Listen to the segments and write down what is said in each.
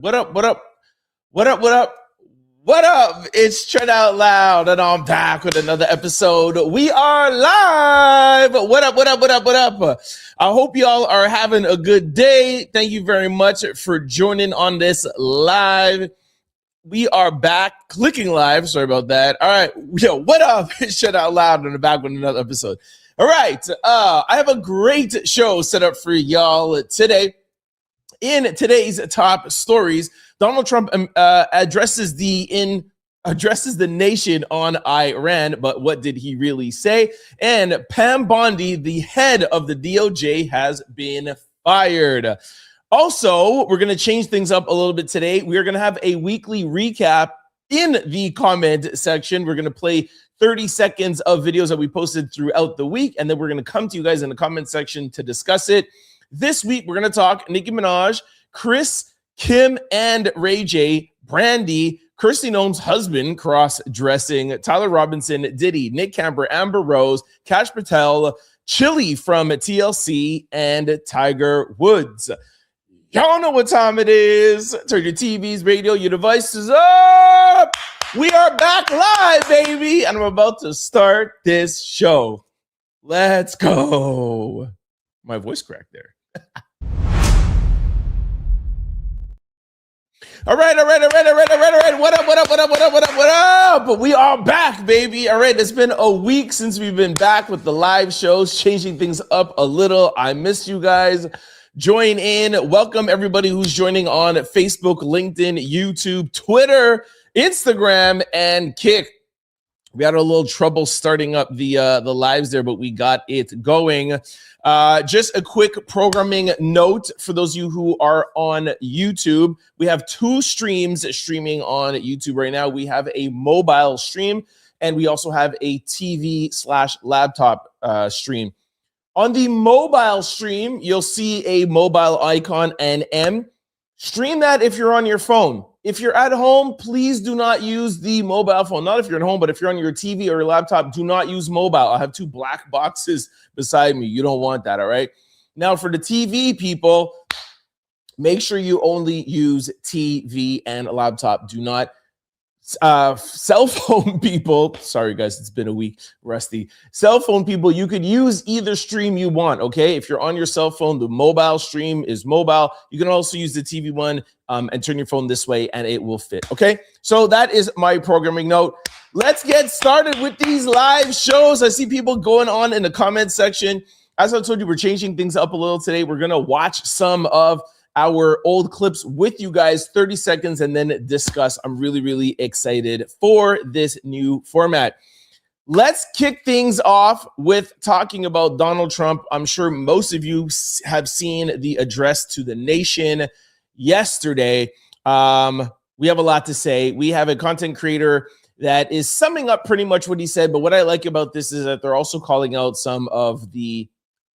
What up? What up? What up? What up? What up? It's Trent Out Loud, and I'm back with another episode. We are live. What up? What up? What up? What up? I hope y'all are having a good day. Thank you very much for joining on this live. We are back, clicking live. Sorry about that. All right. Yo, what up? It's Trent Out Loud, and I'm back with another episode. All right. I have a great show set up for y'all today. In today's top stories, Donald Trump addresses the nation on Iran, but what did he really say? And Pam Bondi, the head of the DOJ, has been fired. Also, we're going to change things up a little bit today. We're going to have a weekly recap in the comment section. We're going to play 30 seconds of videos that we posted throughout the week, and then we're going to come to you guys in the comment section to discuss it. This week, we're going to talk Nicki Minaj, Kris, Kim, and Ray J, Brandy, Kristi Noem's husband cross-dressing, Tyler Robinson, Diddy, Nick Camper, Amber Rose, Kash Patel, Chilli from TLC, and Tiger Woods. Y'all know what time it is. Turn your TVs, radio, your devices up. We are back live, baby, and I'm about to start this show. Let's go. My voice cracked there. All right. What up? We are back, baby. All right, it's been a week since we've been back with the live shows, changing things up a little. I missed you guys. Join in. Welcome everybody who's joining on Facebook, LinkedIn, YouTube, Twitter, Instagram, and Kick. We had a little trouble starting up the lives there, but we got it going. Just a quick programming note for those of you who are on YouTube. We have two streams streaming on YouTube right now. We have a mobile stream, and we also have a TV/laptop stream. On the mobile stream, you'll see a mobile icon and M. Stream that if you're on your phone. If you're at home, please do not use the mobile phone. Not if you're at home, but if you're on your TV or your laptop, do not use mobile. I have two black boxes beside me. You don't want that, all right? Now, for the TV people, make sure you only use TV and a laptop. Do not cell phone people. Sorry, guys, it's been a week, rusty. Cell phone people, you could use either stream you want, okay? If you're on your cell phone, the mobile stream is mobile. You can also use the TV one and turn your phone this way, and it will fit, okay? So that is my programming note. Let's get started with these live shows. I see people going on in the comment section. As I told you, we're changing things up a little today. We're going to watch some of our old clips with you guys, 30 seconds, and then discuss. I'm really excited for this new format. Let's kick things off with talking about Donald Trump. I'm sure most of you have seen the address to the nation yesterday. We have a lot to say. We have a content creator that is summing up pretty much what he said, but what I like about this is that they're also calling out some of the,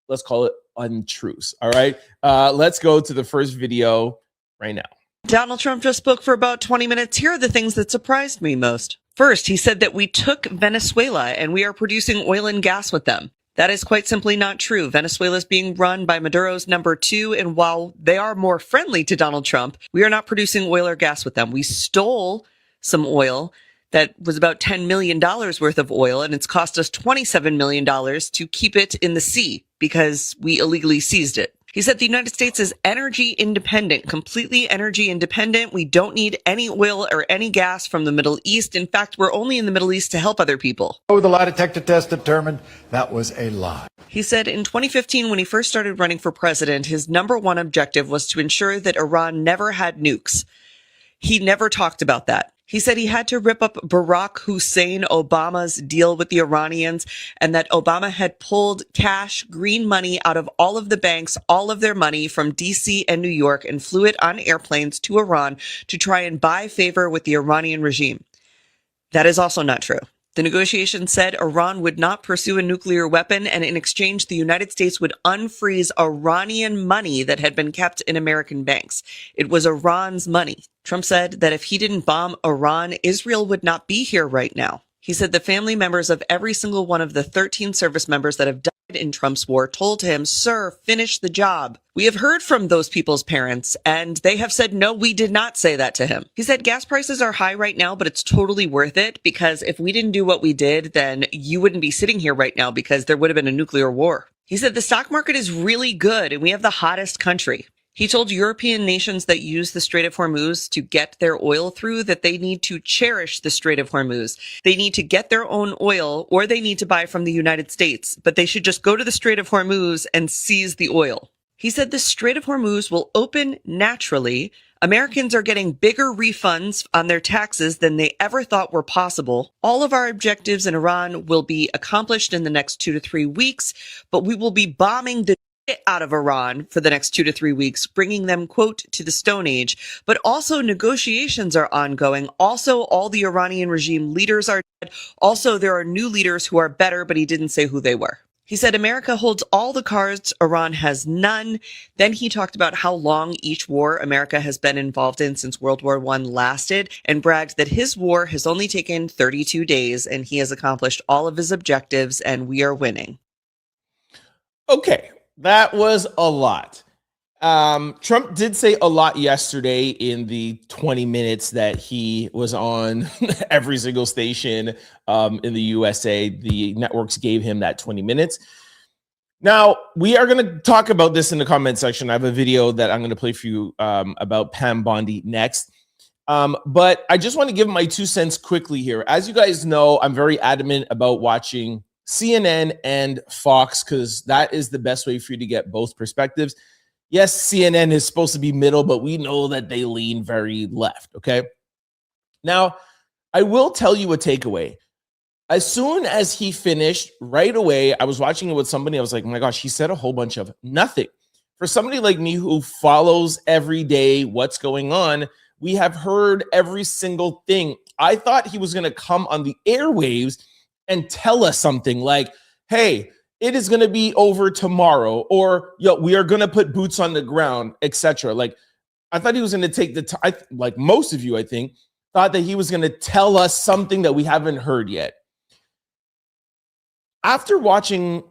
let's call it, untruths. All right, let's go to the first video right now. Donald Trump just spoke for about 20 minutes. Here are the things that surprised me most. First, he said that we took Venezuela and we are producing oil and gas with them. That is quite simply not true. Venezuela is being run by Maduro's number 2, and while they are more friendly to Donald Trump, we are not producing oil or gas with them. We stole some oil that was about $10 million worth of oil, and it's cost us $27 million to keep it in the sea because we illegally seized it. He said the United States is energy independent, completely energy independent. We don't need any oil or any gas from the Middle East. In fact, we're only in the Middle East to help other people. The lie detector test determined that was a lie. He said in 2015, when he first started running for president, his number one objective was to ensure that Iran never had nukes. He never talked about that. He said he had to rip up Barack Hussein Obama's deal with the Iranians, and that Obama had pulled cash, green money out of all of the banks, all of their money from DC and New York, and flew it on airplanes to Iran to try and buy favor with the Iranian regime. That is also not true. The negotiation said Iran would not pursue a nuclear weapon, and in exchange, the United States would unfreeze Iranian money that had been kept in American banks. It was Iran's money. Trump said that if he didn't bomb Iran, Israel would not be here right now. He said the family members of every single one of the 13 service members that have died in Trump's war told him, "Sir, finish the job." We have heard from those people's parents, and they have said, "No, we did not say that to him." He said, "Gas prices are high right now, but it's totally worth it, because if we didn't do what we did, then you wouldn't be sitting here right now, because there would have been a nuclear war." He said, "The stock market is really good, and we have the hottest country." He told European nations that use the Strait of Hormuz to get their oil through that they need to cherish the Strait of Hormuz. They need to get their own oil, or they need to buy from the United States, but they should just go to the Strait of Hormuz and seize the oil. He said the Strait of Hormuz will open naturally. Americans are getting bigger refunds on their taxes than they ever thought were possible. All of our objectives in Iran will be accomplished in the next 2 to 3 weeks, but we will be bombing the out of Iran for the next 2 to 3 weeks, bringing them, quote, to the Stone Age. But also negotiations are ongoing. Also, all the Iranian regime leaders are dead. Also, there are new leaders who are better, but he didn't say who they were. He said America holds all the cards, Iran has none. Then he talked about how long each war America has been involved in since World War I lasted, and bragged that his war has only taken 32 days and he has accomplished all of his objectives and we are winning. Okay, that was a lot. Trump did say a lot yesterday in the 20 minutes that he was on every single station in the USA. The networks gave him that 20 minutes. Now, we are going to talk about this in the comment section. I have a video that I'm going to play for you about Pam Bondi next. But I just want to give my 2 cents quickly here. As you guys know, I'm very adamant about watching CNN and Fox because that is the best way for you to get both perspectives. Yes, CNN is supposed to be middle, but we know that they lean very left, okay? Now, I will tell you a takeaway. As soon as he finished, right away, I was watching it with somebody. I was like, oh my gosh, he said a whole bunch of nothing. For somebody like me who follows every day what's going on, we have heard every single thing. I thought he was going to come on the airwaves and tell us something like, hey, it is going to be over tomorrow, or yo, we are going to put boots on the ground, etc. Like, I thought he was going to take the time, like most of you, I think, thought that he was going to tell us something that we haven't heard yet. After watching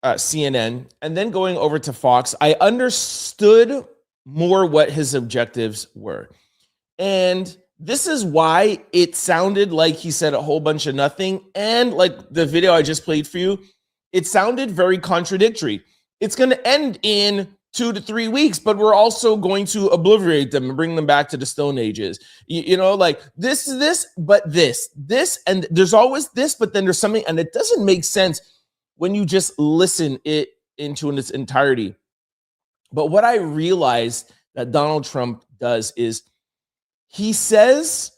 CNN and then going over to Fox, I understood more what his objectives were. And this is why it sounded like he said a whole bunch of nothing. And like the video I just played for you, it sounded very contradictory. It's going to end in 2 to 3 weeks, but we're also going to obliterate them and bring them back to the Stone Ages. You know, like this, but this, and there's always this, but then there's something, and it doesn't make sense when you just listen it into in its entirety. But what I realized that Donald Trump does is he says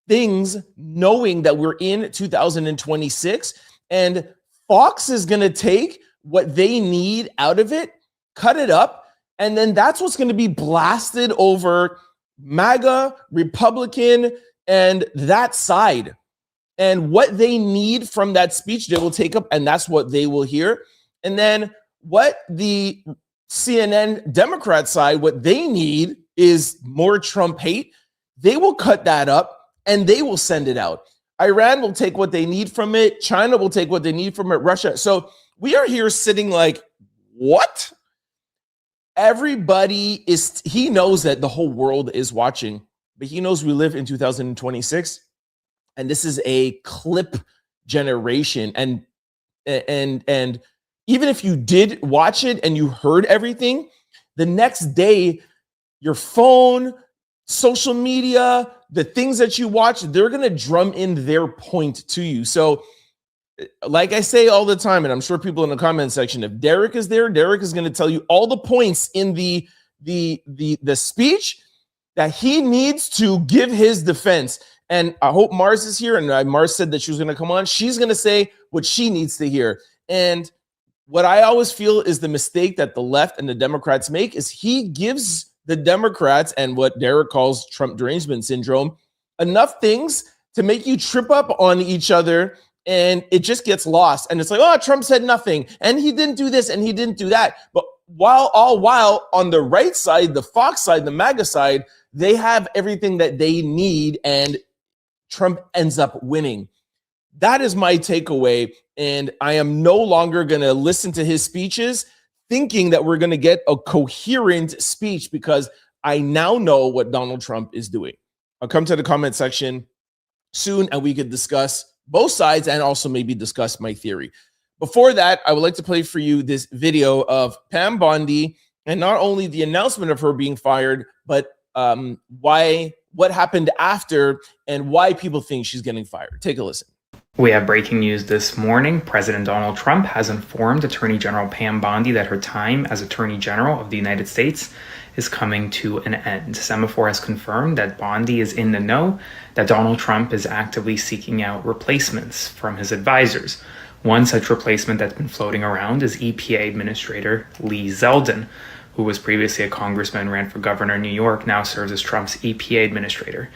things knowing that we're in 2026, and Fox is going to take what they need out of it, cut it up, and then that's what's going to be blasted over MAGA, Republican, and that side. And what they need from that speech, they will take up, and that's what they will hear. And then what the CNN Democrat side, what they need is more Trump hate. They will cut that up, and they will send it out. Iran will take what they need from it. China will take what they need from it. Russia. So we are here sitting like, what? Everybody is, he knows that the whole world is watching, but he knows we live in 2026. And this is a clip generation. And even if you did watch it and you heard everything, the next day, your phone, social media, the things that you watch, they're going to drum in their point to you. So like I say all the time, and I'm sure people in the comment section, if Derek is there, Derek is going to tell you all the points in the speech that he needs to give his defense. And I hope Mars is here. And Mars said that she was going to come on. She's going to say what she needs to hear. And what I always feel is the mistake that the left and the Democrats make is he gives the Democrats and what Derek calls Trump derangement syndrome enough things to make you trip up on each other, and it just gets lost. And it's like, oh, Trump said nothing, and he didn't do this, and he didn't do that. But while on the right side, the Fox side, the MAGA side, they have everything that they need, and Trump ends up winning. That is my takeaway. And I am no longer going to listen to his speeches thinking that we're going to get a coherent speech, because I now know what Donald Trump is doing. I'll come to the comment section soon and we could discuss both sides and also maybe discuss my theory. Before that, I would like to play for you this video of Pam Bondi, and not only the announcement of her being fired, but what happened after and why people think she's getting fired. Take a listen. We have breaking news this morning. President Donald Trump has informed Attorney General Pam Bondi that her time as Attorney General of the United States is coming to an end. Semaphore has confirmed that Bondi is in the know that Donald Trump is actively seeking out replacements from his advisors. One such replacement that's been floating around is EPA Administrator Lee Zeldin, who was previously a congressman, ran for governor in New York, now serves as Trump's EPA administrator.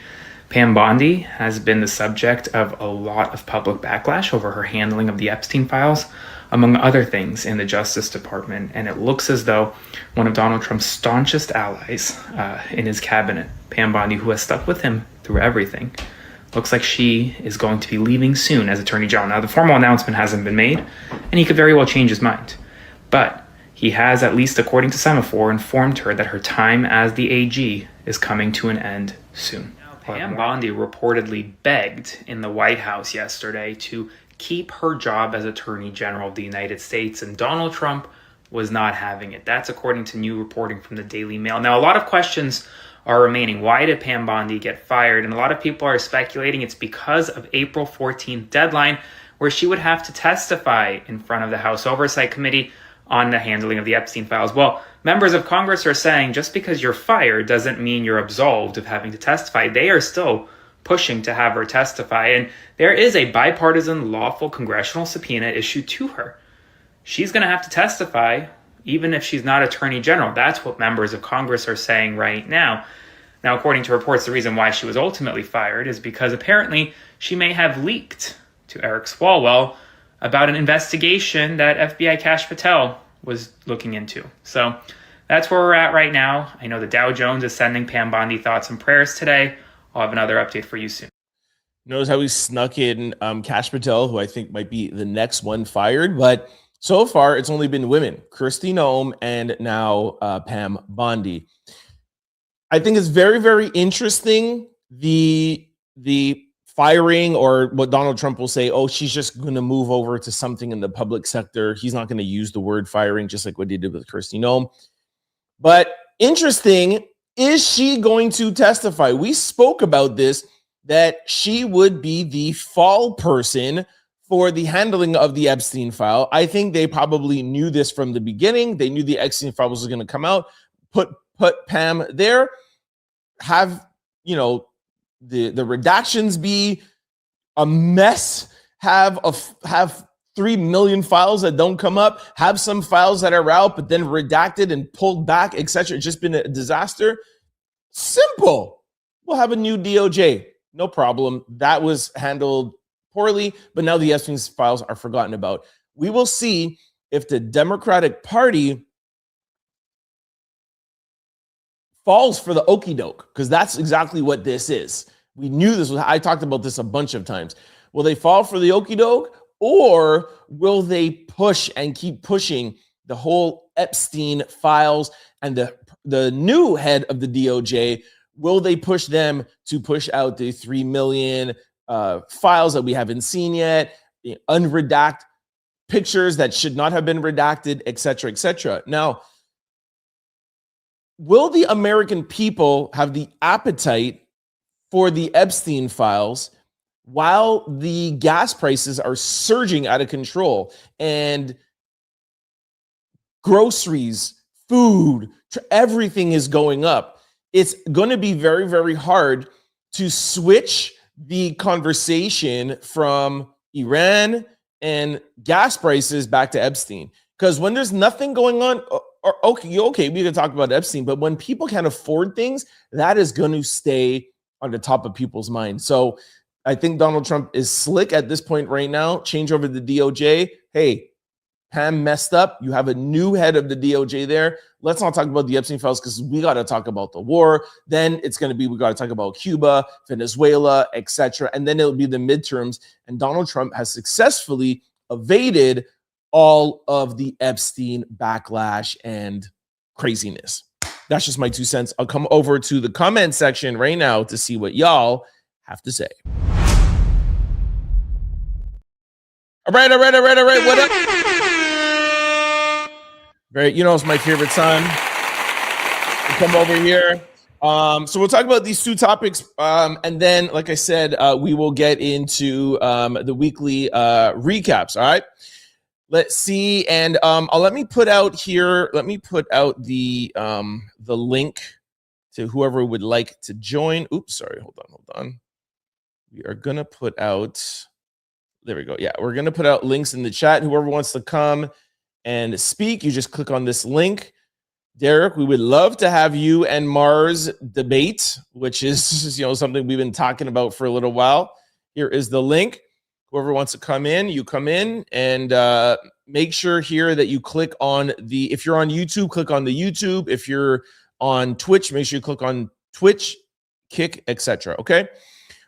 Pam Bondi has been the subject of a lot of public backlash over her handling of the Epstein files, among other things, in the Justice Department, and it looks as though one of Donald Trump's staunchest allies in his cabinet, Pam Bondi, who has stuck with him through everything, looks like she is going to be leaving soon as Attorney General. Now, the formal announcement hasn't been made, and he could very well change his mind, but he has, at least according to Semaphore, informed her that her time as the AG is coming to an end soon. Pam Bondi reportedly begged in the White House yesterday to keep her job as Attorney General of the United States, and Donald Trump was not having it. That's according to new reporting from the Daily Mail. Now, a lot of questions are remaining. Why did Pam Bondi get fired? And a lot of people are speculating it's because of April 14th deadline, where she would have to testify in front of the House Oversight Committee on the handling of the Epstein files. Well, members of Congress are saying just because you're fired doesn't mean you're absolved of having to testify. They are still pushing to have her testify, and there is a bipartisan lawful congressional subpoena issued to her. She's going to have to testify even if she's not Attorney General. That's what members of Congress are saying right now. Now, according to reports, the reason why she was ultimately fired is because apparently she may have leaked to Eric Swalwell about an investigation that FBI Kash Patel was looking into. So that's where we're at right now. I know the Dow Jones is sending Pam Bondi thoughts and prayers today. I'll have another update for you soon. Notice how he snuck in Kash Patel, who I think might be the next one fired. But so far, it's only been women, Kristi, Noem, and now Pam Bondi. I think it's very, very interesting, the firing, or what Donald Trump will say, oh, she's just going to move over to something in the public sector. He's not going to use the word firing, just like what he did with Kristi Noem. But interesting, is she going to testify? We spoke about this, that she would be the fall person for the handling of the Epstein file. I think they probably knew this from the beginning. They knew the Epstein file was going to come out, put Pam there, have, the redactions be a mess, have 3 million files that don't come up, have some files that are out but then redacted and pulled back, etc. It's just been a disaster. Simple. We'll have a new DOJ. No problem. That was handled poorly, but now the Epstein files are forgotten about. We will see if the Democratic Party falls for the okie doke, because that's exactly what this is. We knew this was, I talked about this a bunch of times. Will they fall for the okie doke, or will they push and keep pushing the whole Epstein files and the new head of the DOJ? Will they push them to push out the 3 million files that we haven't seen yet, unredacted pictures that should not have been redacted, etc., etc.? Now, will the American people have the appetite for the Epstein files while the gas prices are surging out of control and groceries, food, everything is going up? It's going to be very, very hard to switch the conversation from Iran and gas prices back to Epstein. Because when there's nothing going on, okay, we can talk about Epstein, but when people can't afford things, that is going to stay on the top of people's minds. So I think Donald Trump is slick at this point right now. Change over the DOJ. Hey, Pam messed up. You have a new head of the DOJ there. Let's not talk about the Epstein files because we got to talk about the war. Then it's going to be, we got to talk about Cuba, Venezuela, etc. And then it'll be the midterms. And Donald Trump has successfully evaded all of the Epstein backlash and craziness. That's just my 2 cents. I'll come over to the comment section right now to see what y'all have to say. All right. What up? Right, you know it's my favorite time to come over here. So we'll talk about these 2 topics, and then, like I said, we will get into the weekly recaps. All right. Let's see, and let me put out here. Let me put out the link to whoever would like to join. Oops, sorry. Hold on. We are gonna put out. There we go. Yeah, we're gonna put out links in the chat. Whoever wants to come and speak, you just click on this link. Derek, we would love to have you and Mars debate, which is something we've been talking about for a little while. Here is the link. Whoever wants to come in, you come in, and make sure here that you click on the, if you're on YouTube, click on the YouTube. If you're on Twitch, make sure you click on Twitch, Kick, etc. Okay.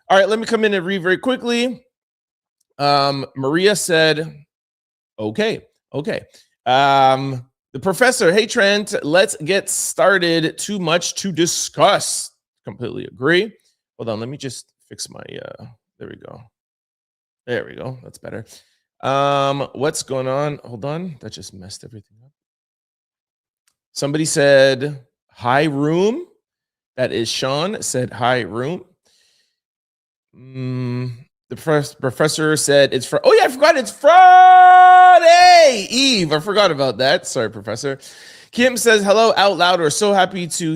All right, let me come in and read very quickly. Maria said, okay. The professor, hey Trent, let's get started. Too much to discuss. Completely agree. Hold on, let me just fix my there we go. That's better. What's going on? Hold on. That just messed everything up. Somebody said hi room. That is Sean said hi room. The professor said it's oh yeah, I forgot it's Friday Eve. I forgot about that. Sorry, Professor. Kim says hello out loud. We're so happy to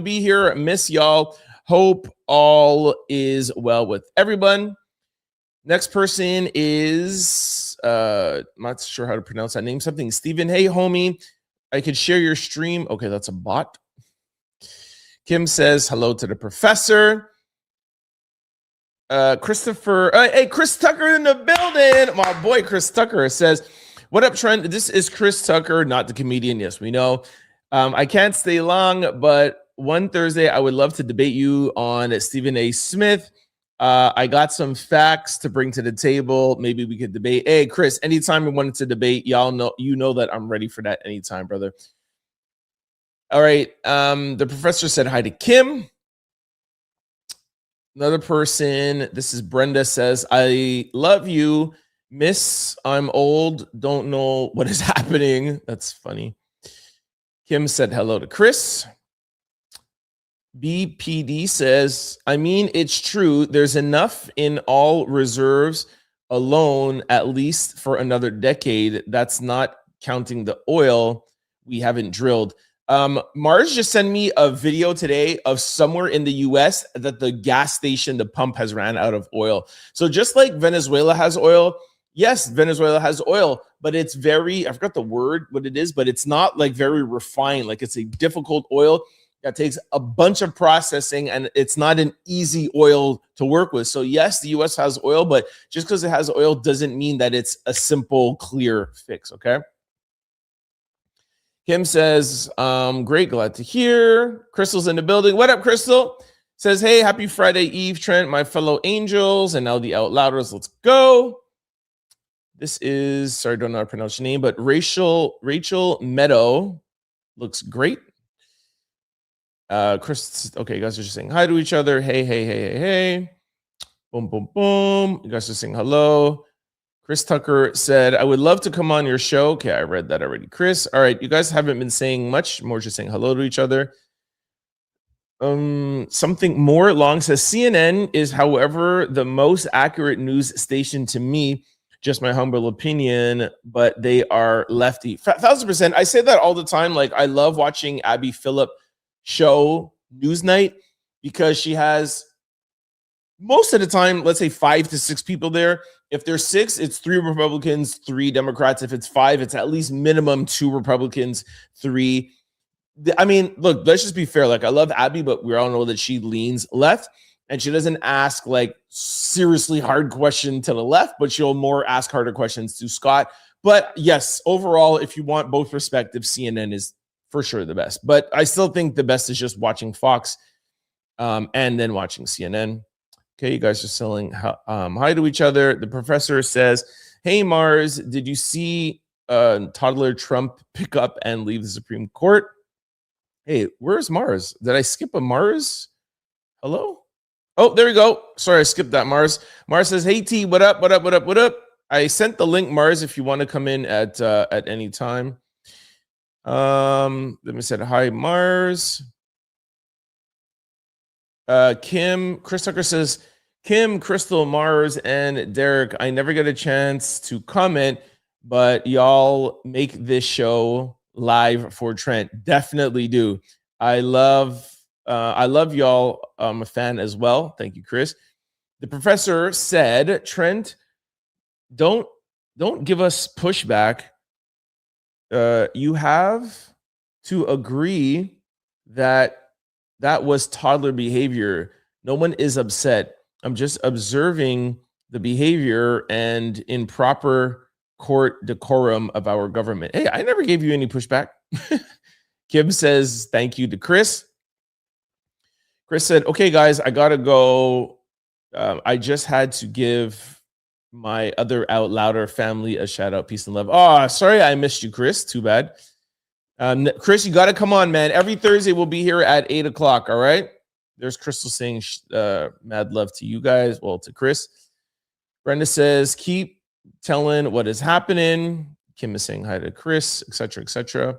be here. Miss y'all. Hope all is well with everyone. Next person is not sure how to pronounce that name. Something Steven. Hey homie, I could share your stream. Okay, that's a bot. Kim says hello to the professor. Christopher, hey, Chris Tucker in the building. My boy, Chris Tucker says, what up, Trent? This is Chris Tucker, not the comedian. Yes, we know. I can't stay long, but one Thursday, I would love to debate you on Stephen A. Smith. I got some facts to bring to the table. Maybe we could debate. Hey, Chris, anytime we wanted to debate, y'all know, that I'm ready for that anytime, brother. All right. The professor said hi to Kim. Another person, this is Brenda, says, I love you, miss. I'm old. Don't know what is happening. That's funny. Kim said hello to Chris. BPD says, I mean, it's true. There's enough in all reserves alone, at least for another decade. That's not counting the oil we haven't drilled. Mars just sent me a video today of somewhere in the US that the gas station, the pump has ran out of oil. So just like Venezuela has oil, yes, Venezuela has oil, but it's very, I forgot the word, what it is, but it's not like very refined. Like it's a difficult oil that takes a bunch of processing and it's not an easy oil to work with. So yes, the US has oil, but just because it has oil doesn't mean that it's a simple, clear fix, okay? Kim says, great, glad to hear. Crystal's in the building. What up, Crystal? Says, hey, happy Friday Eve, Trent, my fellow angels, and now the out louders. Let's go. This is, sorry, I don't know how to pronounce your name, but Rachel Meadow looks great. Chris, okay, you guys are just saying hi to each other. Hey. Boom, boom, boom. You guys are saying hello. Chris Tucker said, I would love to come on your show. Okay, I read that already. Chris, all right, you guys haven't been saying much, more just saying hello to each other. Something more long says, CNN is, however, the most accurate news station to me, just my humble opinion, but they are lefty. 1,000%. I say that all the time. Like, I love watching Abby Phillip show Newsnight because she has, most of the time, let's say 5 to 6 people there. If there's 6, it's 3 Republicans, 3 Democrats. If it's 5, it's at least minimum 2 Republicans, 3. I mean, look, let's just be fair. Like, I love Abby, but we all know that she leans left and she doesn't ask like seriously hard question to the left, but she'll more ask harder questions to Scott But yes, overall, if you want both perspectives, CNN is for sure the best. But I still think the best is just watching Fox and then watching CNN. Okay, you guys are selling hi to each other. The professor says, hey, Mars, did you see toddler Trump pick up and leave the Supreme Court? Hey, where's Mars? Did I skip a Mars? Hello? Oh, there we go. Sorry, I skipped that, Mars. Mars says, hey, T, what up, what up, what up, what up? I sent the link, Mars, if you want to come in at any time. Let me say hi, Mars. Kim, Chris Tucker says, Kim, Crystal, Mars, and Derek, I never get a chance to comment, but y'all make this show live for Trent. Definitely do. I love y'all. I'm a fan as well. Thank you, Chris. The professor said, Trent, don't give us pushback. You have to agree that was toddler behavior. No one is upset. I'm just observing the behavior and improper court decorum of our government. Hey, I never gave you any pushback. Kim says, thank you to Chris. Chris said, okay, guys, I got to go. I just had to give my other Out Louder family a shout out. Peace and love. Oh, sorry I missed you, Chris. Too bad. Chris, you got to come on, man. Every Thursday we'll be here at 8 o'clock. All right. There's Crystal saying mad love to you guys. Well, to Chris. Brenda says, keep telling what is happening. Kim is saying hi to Chris, etc., etc.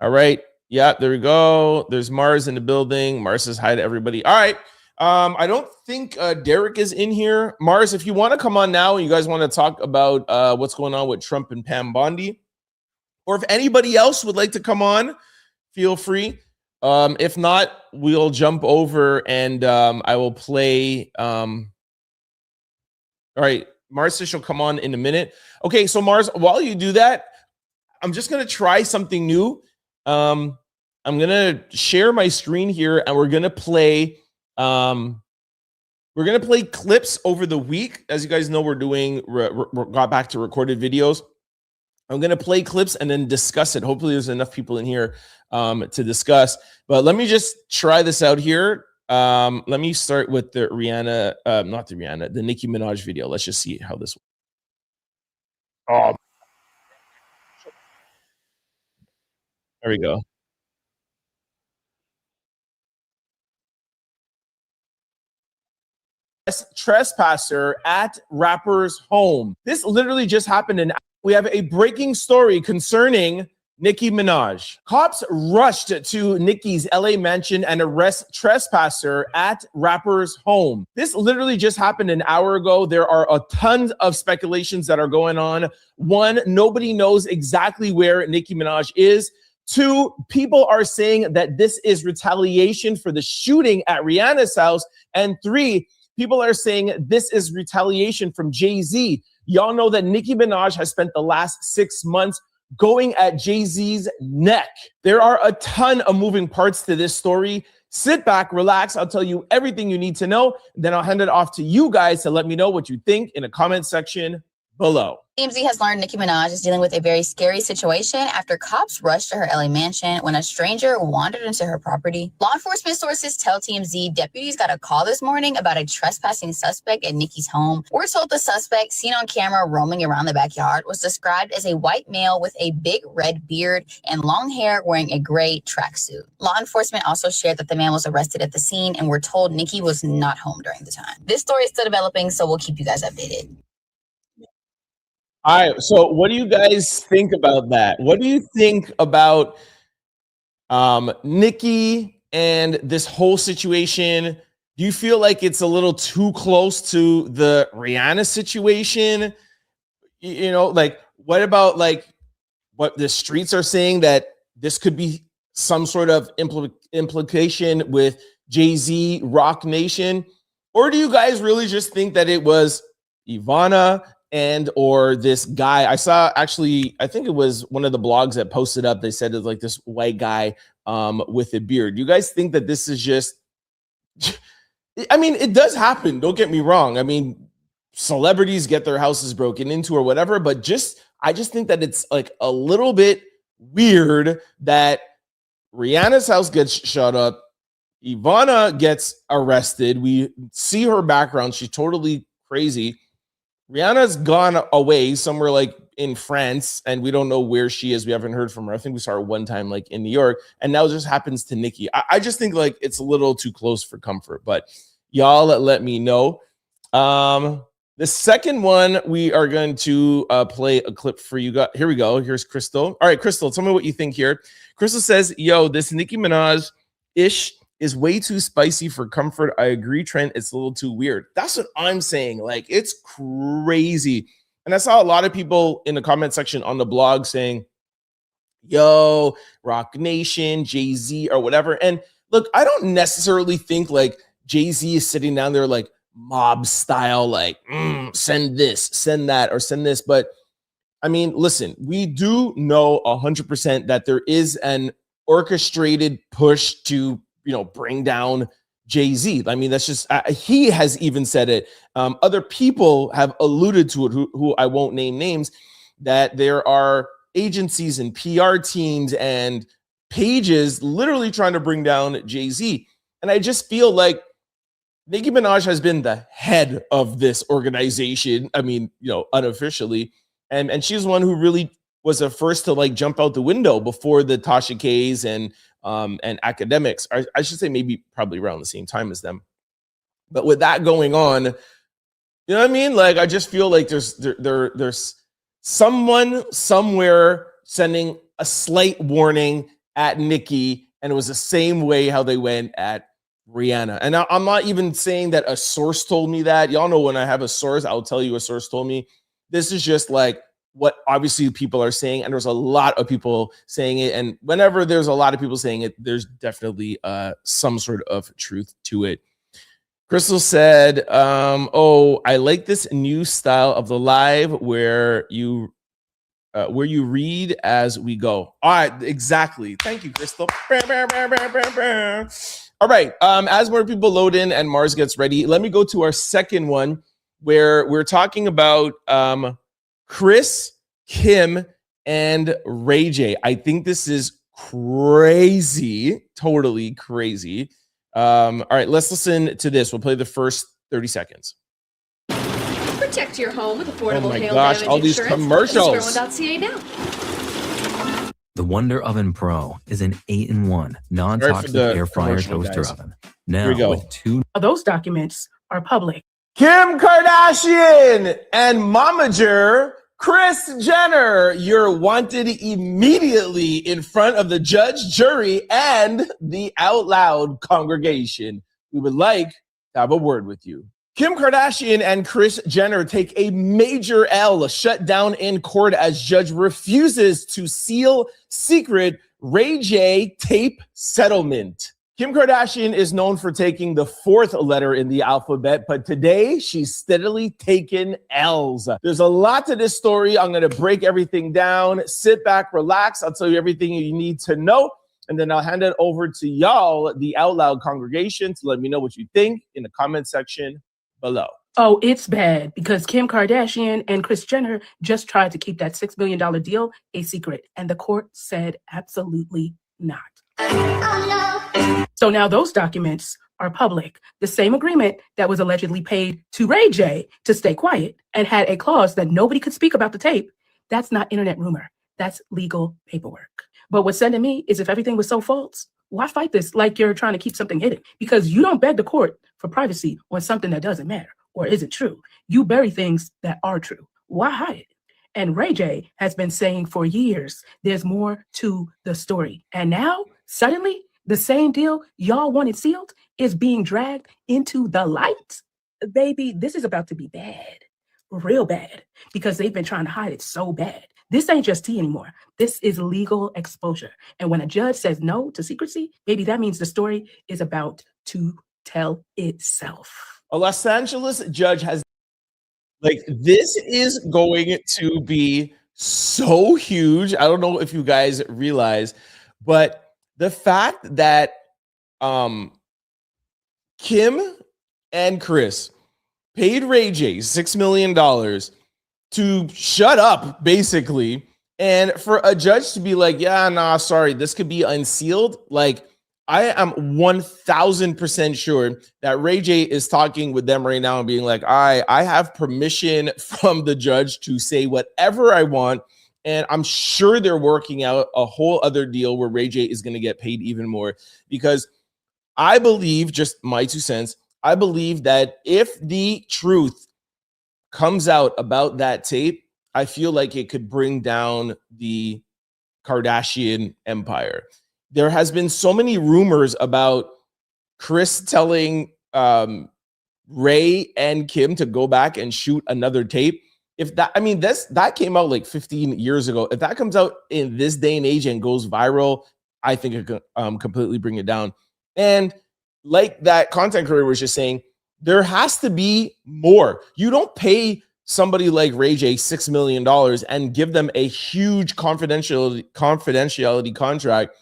All right. Yeah, there we go. There's Mars in the building. Mars says hi to everybody. All right. I don't think Derek is in here. Mars, if you want to come on now and you guys want to talk about what's going on with Trump and Pam Bondi, or if anybody else would like to come on, feel free. If not, we'll jump over and I will play. All right. Mars says she'll come on in a minute. Okay, so Mars, while you do that, I'm just going to try something new. I'm going to share my screen here and we're going to play clips over the week. As you guys know, we're doing got back to recorded videos. I'm going to play clips and then discuss it. Hopefully there's enough people in here to discuss. But let me just try this out here. Let me start with the Rihanna, the Nicki Minaj video. Let's just see how this. Oh, there we go. Trespasser at rapper's home. This literally just happened, and we have a breaking story concerning Nicki Minaj. Cops rushed to Nicki's LA mansion and arrest trespasser at rapper's home. This literally just happened an hour ago. There are a ton of speculations that are going on. One, nobody knows exactly where Nicki Minaj is. Two, people are saying that this is retaliation for the shooting at Rihanna's house. And three, people are saying this is retaliation from Jay-Z. Y'all know that Nicki Minaj has spent the last 6 months going at Jay-Z's neck. There are a ton of moving parts to this story. Sit back, relax. I'll tell you everything you need to know. Then I'll hand it off to you guys to let me know what you think in the comment section below. TMZ has learned Nicki Minaj is dealing with a very scary situation after cops rushed to her LA mansion when a stranger wandered into her property. Law enforcement sources tell TMZ deputies got a call this morning about a trespassing suspect at Nicki's home. We're told the suspect, seen on camera roaming around the backyard, was described as a white male with a big red beard and long hair wearing a gray tracksuit. Law enforcement also shared that the man was arrested at the scene and we're told Nicki was not home during the time. This story is still developing, so we'll keep you guys updated. All right, so what do you guys think about that? What do you think about Nicki and this whole situation? Do you feel like it's a little too close to the Rihanna situation? You know, like what about like what the streets are saying that this could be some sort of implication with Jay-Z, Rock Nation? Or do you guys really just think that it was Ivana and or this guy? I saw actually, I think it was one of the blogs that posted up. They said it's like this white guy with a beard. You guys think that this is just, I mean, it does happen. Don't get me wrong. I mean, celebrities get their houses broken into or whatever, but just I just think that it's like a little bit weird that Rihanna's house gets shut up. Ivana gets arrested. We see her background. She's totally crazy. Rihanna's gone away somewhere like in France, and we don't know where she is. We haven't heard from her. I think we saw her one time like in New York, and now it just happens to Nicki. I just think like it's a little too close for comfort, but y'all let me know. The second one, we are going to play a clip for you guys. Here we go. Here's Crystal. All right, Crystal, tell me what you think here. Crystal says, yo, this Nicki Minaj-ish is way too spicy for comfort. I agree, Trent. It's a little too weird. That's what I'm saying. Like, it's crazy. And I saw a lot of people in the comment section on the blog saying, yo, Rock Nation, Jay-Z, or whatever. And look, I don't necessarily think like Jay-Z is sitting down there like mob style, like, send this, send that, or send this. But I mean, listen, we do know 100% that there is an orchestrated push to, bring down Jay-Z. I mean, that's just, he has even said it. Other people have alluded to it, who I won't name names, that there are agencies and PR teams and pages literally trying to bring down Jay-Z. And I just feel like Nicki Minaj has been the head of this organization. I mean, unofficially. And she's one who really was the first to like jump out the window before the Tasha K's and academics. I should say maybe probably around the same time as them. But with that going on, you know what I mean? Like, I just feel like there's someone somewhere sending a slight warning at Nicki, and it was the same way how they went at Rihanna. And I'm not even saying that a source told me that. Y'all know when I have a source, I'll tell you a source told me. This is just like what obviously people are saying, and there's a lot of people saying it. And whenever there's a lot of people saying it, there's definitely some sort of truth to it. Crystal said, I like this new style of the live where you read as we go. All right, exactly. Thank you, Crystal. All right, as more people load in and Mars gets ready, let me go to our second one where we're talking about Kris, Kim, and Ray J. I think this is crazy, totally crazy. All right, let's listen to this. We'll play the first 30 seconds. Protect your home with affordable hail gosh, damage all these insurance. commercials. Square1.ca now. The Wonder Oven Pro is an 8-in-1 non-toxic air fryer toaster oven. Now with two. Those documents are public. Kim Kardashian and momager Kris Jenner, you're wanted immediately in front of the judge, jury, and the Out Loud congregation. We would like to have a word with you. Kim Kardashian and Kris Jenner take a major L, shut down in court as judge refuses to seal secret Ray J tape settlement. Kim Kardashian is known for taking the fourth letter in the alphabet, but today she's steadily taken L's. There's a lot to this story. I'm going to break everything down. Sit back, relax. I'll tell you everything you need to know, and then I'll hand it over to y'all, the Out Loud congregation, to let me know what you think in the comment section below. Oh, it's bad because Kim Kardashian and Kris Jenner just tried to keep that $6 billion deal a secret, and the court said absolutely not. So now those documents are public. The same agreement that was allegedly paid to Ray J to stay quiet and had a clause that nobody could speak about the tape. That's not internet rumor. That's legal paperwork. But what's said to me is if everything was so false, why fight this like you're trying to keep something hidden? Because you don't beg the court for privacy on something that doesn't matter or isn't true. You bury things that are true. Why hide it? And Ray J has been saying for years, there's more to the story. And now, suddenly, the same deal y'all wanted sealed is being dragged into the light. Baby, this is about to be bad, real bad, because they've been trying to hide it so bad. This ain't just tea anymore. This is legal exposure. And when a judge says no to secrecy, baby, that means the story is about to tell itself. A Los Angeles judge has, like, this is going to be so huge. I don't know if you guys realize, but the fact that Kim and Kris paid Ray J $6 million to shut up, basically, and for a judge to be like, yeah, nah, sorry, this could be unsealed. Like, I am 1000% sure that Ray J is talking with them right now and being like, I have permission from the judge to say whatever I want. And I'm sure they're working out a whole other deal where Ray J is going to get paid even more, because I believe, just my 2 cents, I believe that if the truth comes out about that tape, I feel like it could bring down the Kardashian empire. There has been so many rumors about Kris telling Ray and Kim to go back and shoot another tape. If that, I mean, that came out like 15 years ago. If that comes out in this day and age and goes viral, I think it could completely bring it down. And like that content creator was just saying, there has to be more. You don't pay somebody like Ray J $6 million and give them a huge confidentiality contract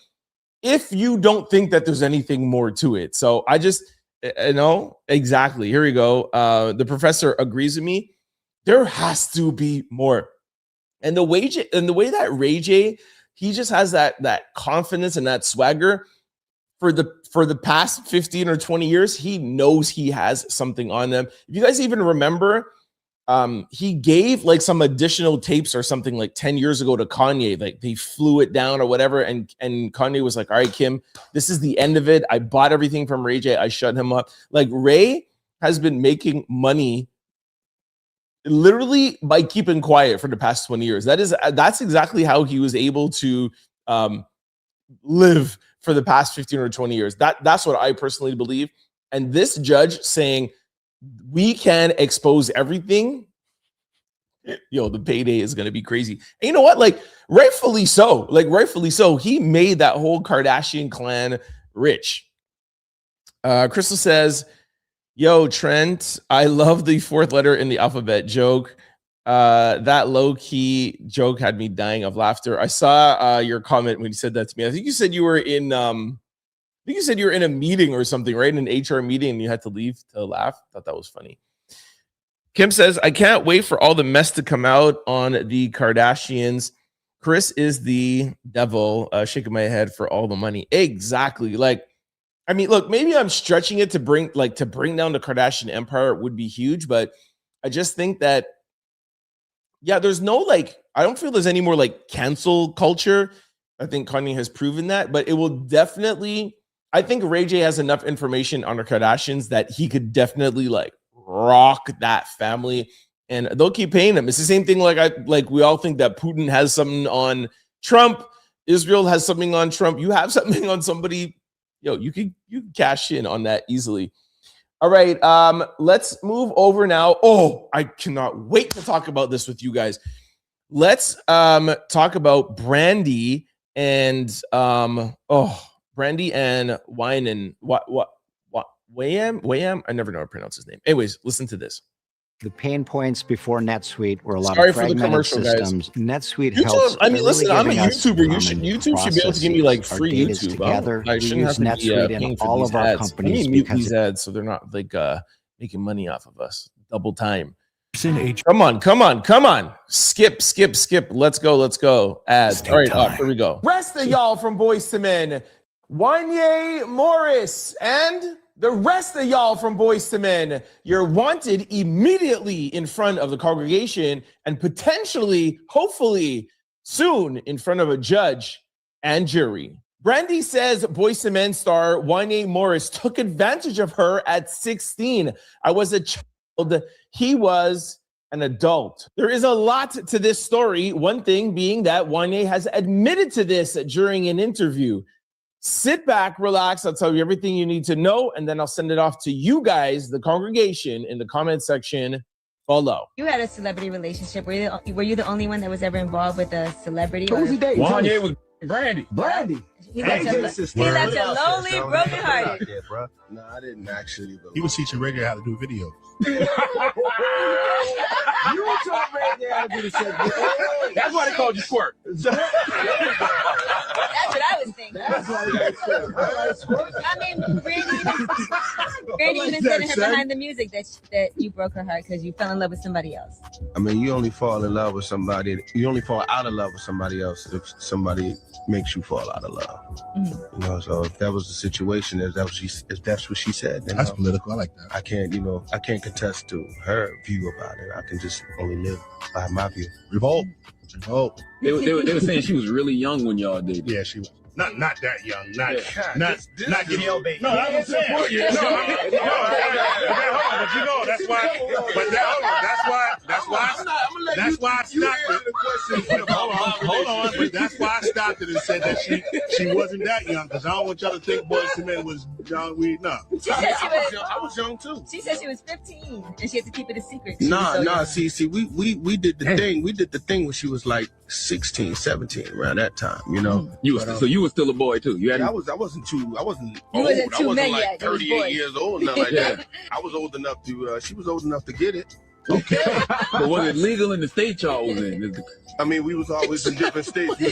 if you don't think that there's anything more to it. So I just, exactly. Here we go. The professor agrees with me. There has to be more. And the way that Ray J, he just has that confidence and that swagger for the past 15 or 20 years, he knows he has something on them. If you guys even remember, he gave like some additional tapes or something like 10 years ago to Kanye. Like they flew it down or whatever. And Kanye was like, all right, Kim, this is the end of it. I bought everything from Ray J. I shut him up. Like Ray has been making money literally by keeping quiet for the past 20 years. That's exactly how he was able to live for the past 15 or 20 years. That's what I personally believe. And this judge saying we can expose everything, the payday is going to be crazy. And you know what? Like rightfully so. He made that whole Kardashian clan rich. Crystal says, yo, Trent, I love the 4th letter in the alphabet joke. That low-key joke had me dying of laughter. I saw your comment when you said that to me. I think you said you were in a meeting or something, right? In an HR meeting, and you had to leave to laugh. Thought that was funny. Kim says, I can't wait for all the mess to come out on the Kardashians. Kris is the devil, shaking my head for all the money. Exactly. Like, I mean, look, maybe I'm stretching it to bring down the Kardashian empire would be huge, but I just think that, yeah, there's no I don't feel there's any more cancel culture. I think Kanye has proven that, but it will definitely, I think Ray J has enough information on the Kardashians that he could definitely rock that family, and they'll keep paying him. It's the same thing we all think that Putin has something on Trump, Israel has something on Trump. You have something on somebody, you can cash in on that easily. All right, let's move over now. Oh, I cannot wait to talk about this with you guys. Let's talk about Brandy and Brandy and Wine and Wayam. I never know how to pronounce his name. Anyways, listen to this. The pain points before NetSuite were a lot Sorry of fragmented systems. Guys. NetSuite helps. I mean, listen, I'm a YouTuber. YouTube should be able to give me free YouTube. Together. We use NetSuite in all of our companies. Mute these ads so they're not making money off of us. Double time. Come on. Skip. Let's go. Ads. All right, here we go. Rest of y'all from Boys to Men. Wanye Morris and the rest of y'all from Boys to Men, you're wanted immediately in front of the congregation and potentially, hopefully, soon in front of a judge and jury. Brandy says Boys to Men star Wanye Morris took advantage of her at 16. I was a child. He was an adult. There is a lot to this story. One thing being that Wanye has admitted to this during an interview. Sit back, relax. I'll tell you everything you need to know, and then I'll send it off to you guys, the congregation, in the comment section below. You had a celebrity relationship. Were you the only one that was ever involved with a celebrity? Who was he dating? Wanye was Brandy. He left you lonely, brokenhearted. Yeah, bro. No, I didn't actually. He was teaching Reggae how to do videos. You told Reggae how to do the shit. That's why they called you Squirt. what I was thinking. I mean, Brandy even said in her behind the music that you broke her heart because you fell in love with somebody else. I mean, you only fall in love with somebody. You only fall out of love with somebody else if somebody makes you fall out of love. You know, so if that was the situation, if that's what she said, then that's political. I like that. I can't contest to her view about it. I can just only live by my view. Revolt. They were saying she was really young when y'all did. Yeah, she was. Not that young. Not getting Yo, baby. No, that's what I'm saying. But you know, that's why. But that's why I stopped it. Hold on. But that's why I stopped it and said that she wasn't that young, because I don't want y'all to think Boys to Men was young. No. I was young too. She said she was 15 and she had to keep it a secret. See, we did the thing. We did the thing when she was like 16, 17, around that time. You know. So you were still a boy too. I wasn't old. I wasn't like 38 years old, nothing like that. I was old enough to. She was old enough to get it. Okay. But was it legal in the state y'all was in? I mean, we was always in different states. We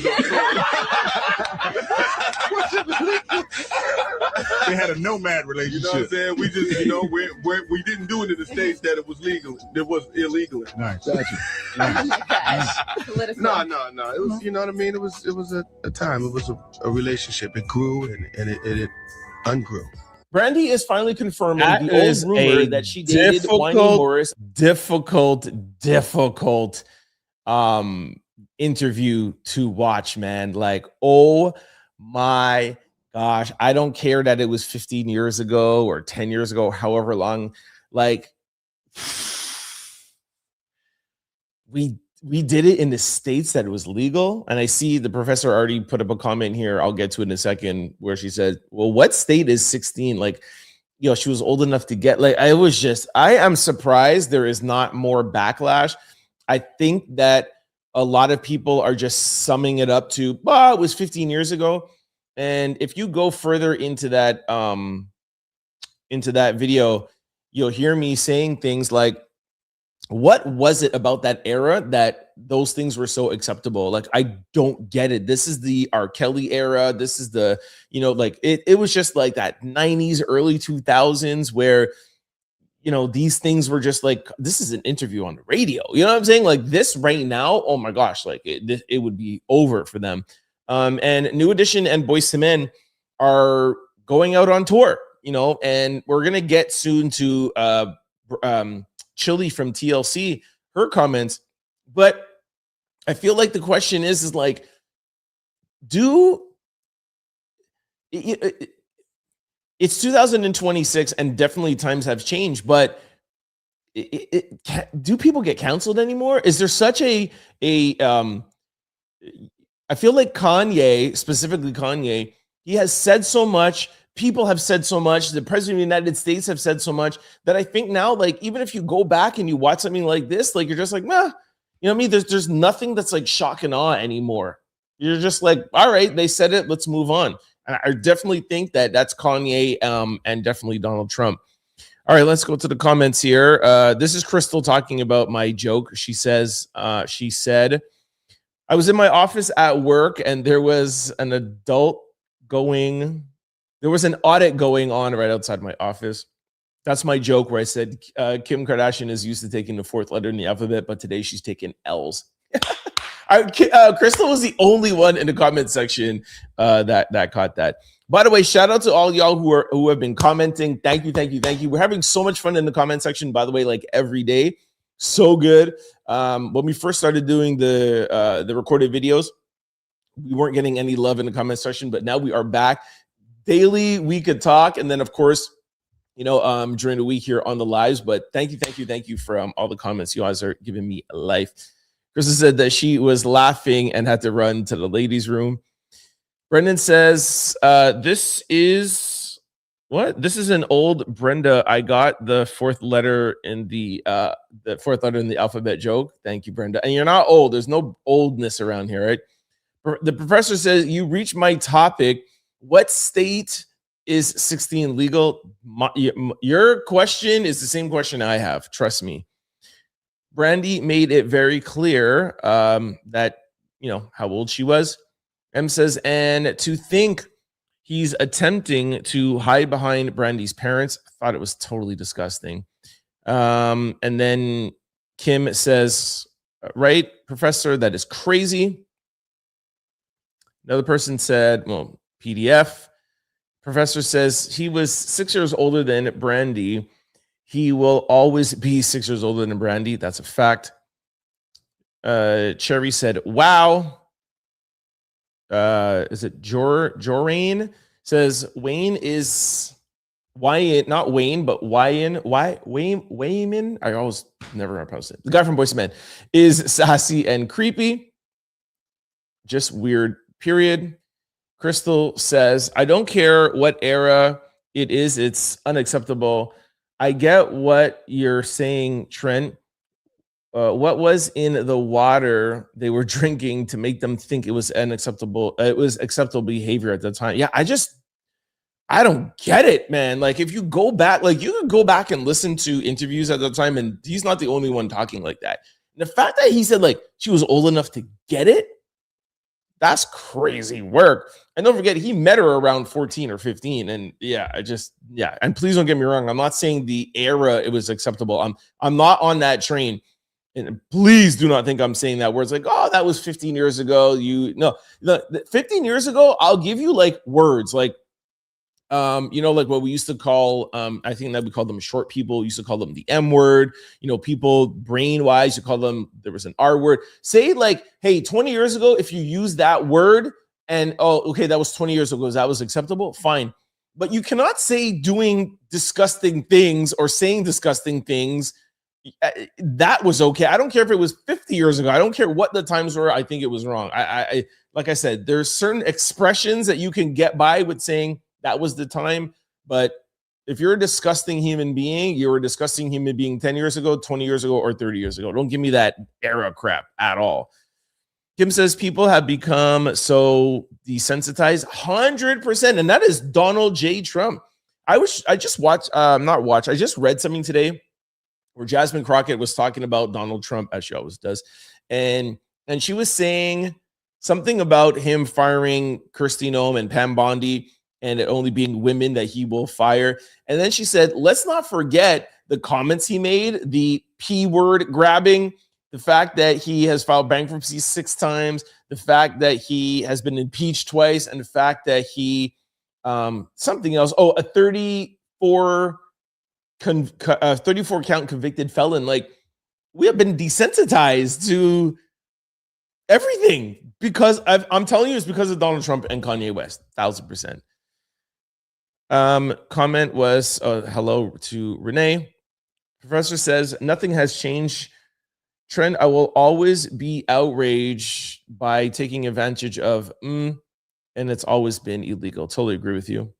had a nomad relationship. You know what I'm saying? We just, we didn't do it in the states that it was legal. It was illegal. Nice. Gotcha. No. It was, you know what I mean? It was a time. It was a relationship. It grew and it ungrew. Brandy is finally confirming the old rumor that she dated Whitney Morris. Difficult interview to watch, man. Like, oh my gosh. I don't care that it was 15 years ago or 10 years ago, however long. Like, we did it in the States that it was legal. And I see the professor already put up a comment here. I'll get to it in a second, where she said, well, what state is 16? Like, she was old enough to get, like, I am surprised there is not more backlash. I think that a lot of people are just summing it up to, it was 15 years ago. And if you go further into that video, you'll hear me saying things like, what was it about that era that those things were so acceptable? Like, I don't get it. This is the R. Kelly era. This is the, like it was just like that 90s, early 2000s where, these things were just like, this is an interview on the radio. You know what I'm saying? Like this right now, oh my gosh, like it would be over for them. And New Edition and Boyz II Men are going out on tour, and we're going to get soon to Chilli from TLC, her comments. But I feel like the question is like, it's 2026 and definitely times have changed, but do people get canceled anymore? Is there such I feel like Kanye, specifically Kanye, he has said so much. People have said so much. The president of the United States have said so much that I think now, like, even if you go back and you watch something like this, like, you're just like, nah, you know what I mean? There's nothing that's like shock and awe anymore. You're just like, all right, they said it, let's move on. And I definitely think that that's Kanye and definitely Donald Trump. All right, let's go to the comments here. This is Crystal talking about my joke. She said, I was in my office at work and there was an audit going on right outside my office. That's my joke where I said Kim Kardashian is used to taking the fourth letter in the alphabet, but today she's taking L's. Crystal was the only one in the comment section that caught that. By the way, shout out to all y'all who have been commenting. Thank you. We're having so much fun in the comment section, by the way, like every day. So good. When we first started doing the recorded videos, we weren't getting any love in the comment section, but now we are back. Daily, we could talk. And then, of course, during the week here on the lives. But thank you for all the comments. You guys are giving me life. Krista said that she was laughing and had to run to the ladies' room. Brendan says, this is an old Brenda. I got the fourth letter in the alphabet joke. Thank you, Brenda. And you're not old. There's no oldness around here, right? The professor says, you reached my topic. What state is 16 legal? Your question is the same question I have. Trust me. Brandy made it very clear that, how old she was. M says, and to think he's attempting to hide behind Brandy's parents. I thought it was totally disgusting. And then Kim says, right, Professor, that is crazy. Another person said, well, PDF. Professor says he was 6 years older than Brandy. He will always be 6 years older than Brandy. That's a fact. Cherry said, wow. Is it Jorane? Says Wayne is Wayne, not Wayne, but Wayne. Wayman. I always never pronounce it. The guy from Boyz II Men is sassy and creepy. Just weird. Period. Crystal says, I don't care what era it is, it's unacceptable. I get what you're saying, Trent. What was in the water they were drinking to make them think it was unacceptable? It was acceptable behavior at the time. Yeah, I don't get it, man. Like, if you go back, like, you could go back and listen to interviews at the time, and he's not the only one talking like that. And the fact that he said, like, she was old enough to get it, that's crazy work. And don't forget, he met her around 14 or 15. And and please don't get me wrong. I'm not saying the era it was acceptable. I'm not on that train. And please do not think I'm saying that where it's like, oh, that was 15 years ago. 15 years ago, I'll give you like words like, like what we used to call, I think that we called them short people. We used to call them the M word. People brain wise, you call them, there was an R word. Say like, hey, 20 years ago, if you use that word and, oh, okay, that was 20 years ago, that was acceptable, fine. But you cannot say doing disgusting things or saying disgusting things. That was okay. I don't care if it was 50 years ago. I don't care what the times were. I think it was wrong. I like I said, there's certain expressions that you can get by with saying that was the time. But if you're a disgusting human being, you're a disgusting human being 10 years ago, 20 years ago, or 30 years ago. Don't give me that era crap at all. Kim says people have become so desensitized, 100%. And that is Donald J. Trump. I just read something today where Jasmine Crockett was talking about Donald Trump, as she always does. And she was saying something about him firing Kristi, Noem, and Pam Bondi, and it only being women that he will fire. And then she said, let's not forget the comments he made, the P word grabbing, the fact that he has filed bankruptcy 6 times, the fact that he has been impeached twice, and the fact that he, something else, a 34 count convicted felon. Like, we have been desensitized to everything because I'm telling you, it's because of Donald Trump and Kanye West, 1000%. Comment was hello to Renee. Professor says nothing has changed. Trent, I will always be outraged by taking advantage of and it's always been illegal. Totally agree with you.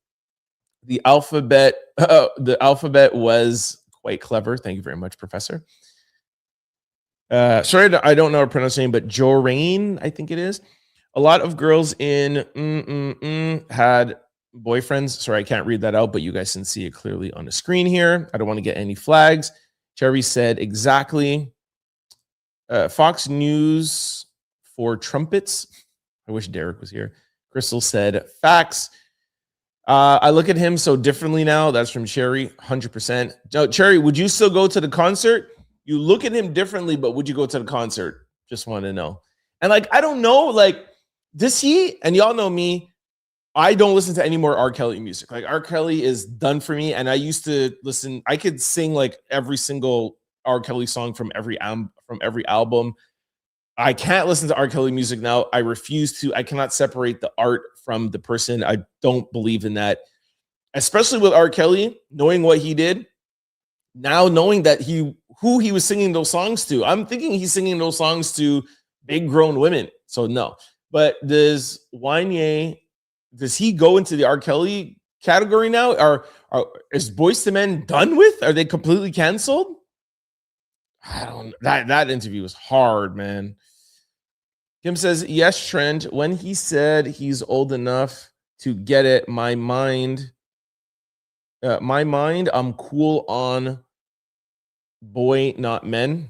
The alphabet was quite clever. Thank you very much, Professor. Sorry, I don't know how to pronounce her name, but Jorane, I think it is. A lot of girls in had boyfriends. Sorry, I can't read that out, but you guys can see it clearly on the screen here. I don't want to get any flags. Cherry said exactly. Fox News for trumpets. I wish Derek was here. Crystal said facts. I look at him so differently now. That's from Cherry, 100%. No, Cherry, would you still go to the concert? You look at him differently, but would you go to the concert? Just want to know. And like, I don't know, like, does he, and y'all know me, I don't listen to any more R. Kelly music. Like, R. Kelly is done for me. And I used to listen, I could sing like every single R. Kelly song from every album. I can't listen to R. Kelly music now. I refuse to. I cannot separate the art from the person. I don't believe in that. Especially with R. Kelly, knowing what he did, now knowing that who he was singing those songs to. I'm thinking he's singing those songs to big grown women. So no. But does he go into the R. Kelly category now? Is Boyz II Men done with? Are they completely canceled? I don't. That interview was hard, man. Kim says, yes, Trent, when he said he's old enough to get it, my mind, I'm cool on boy, not men.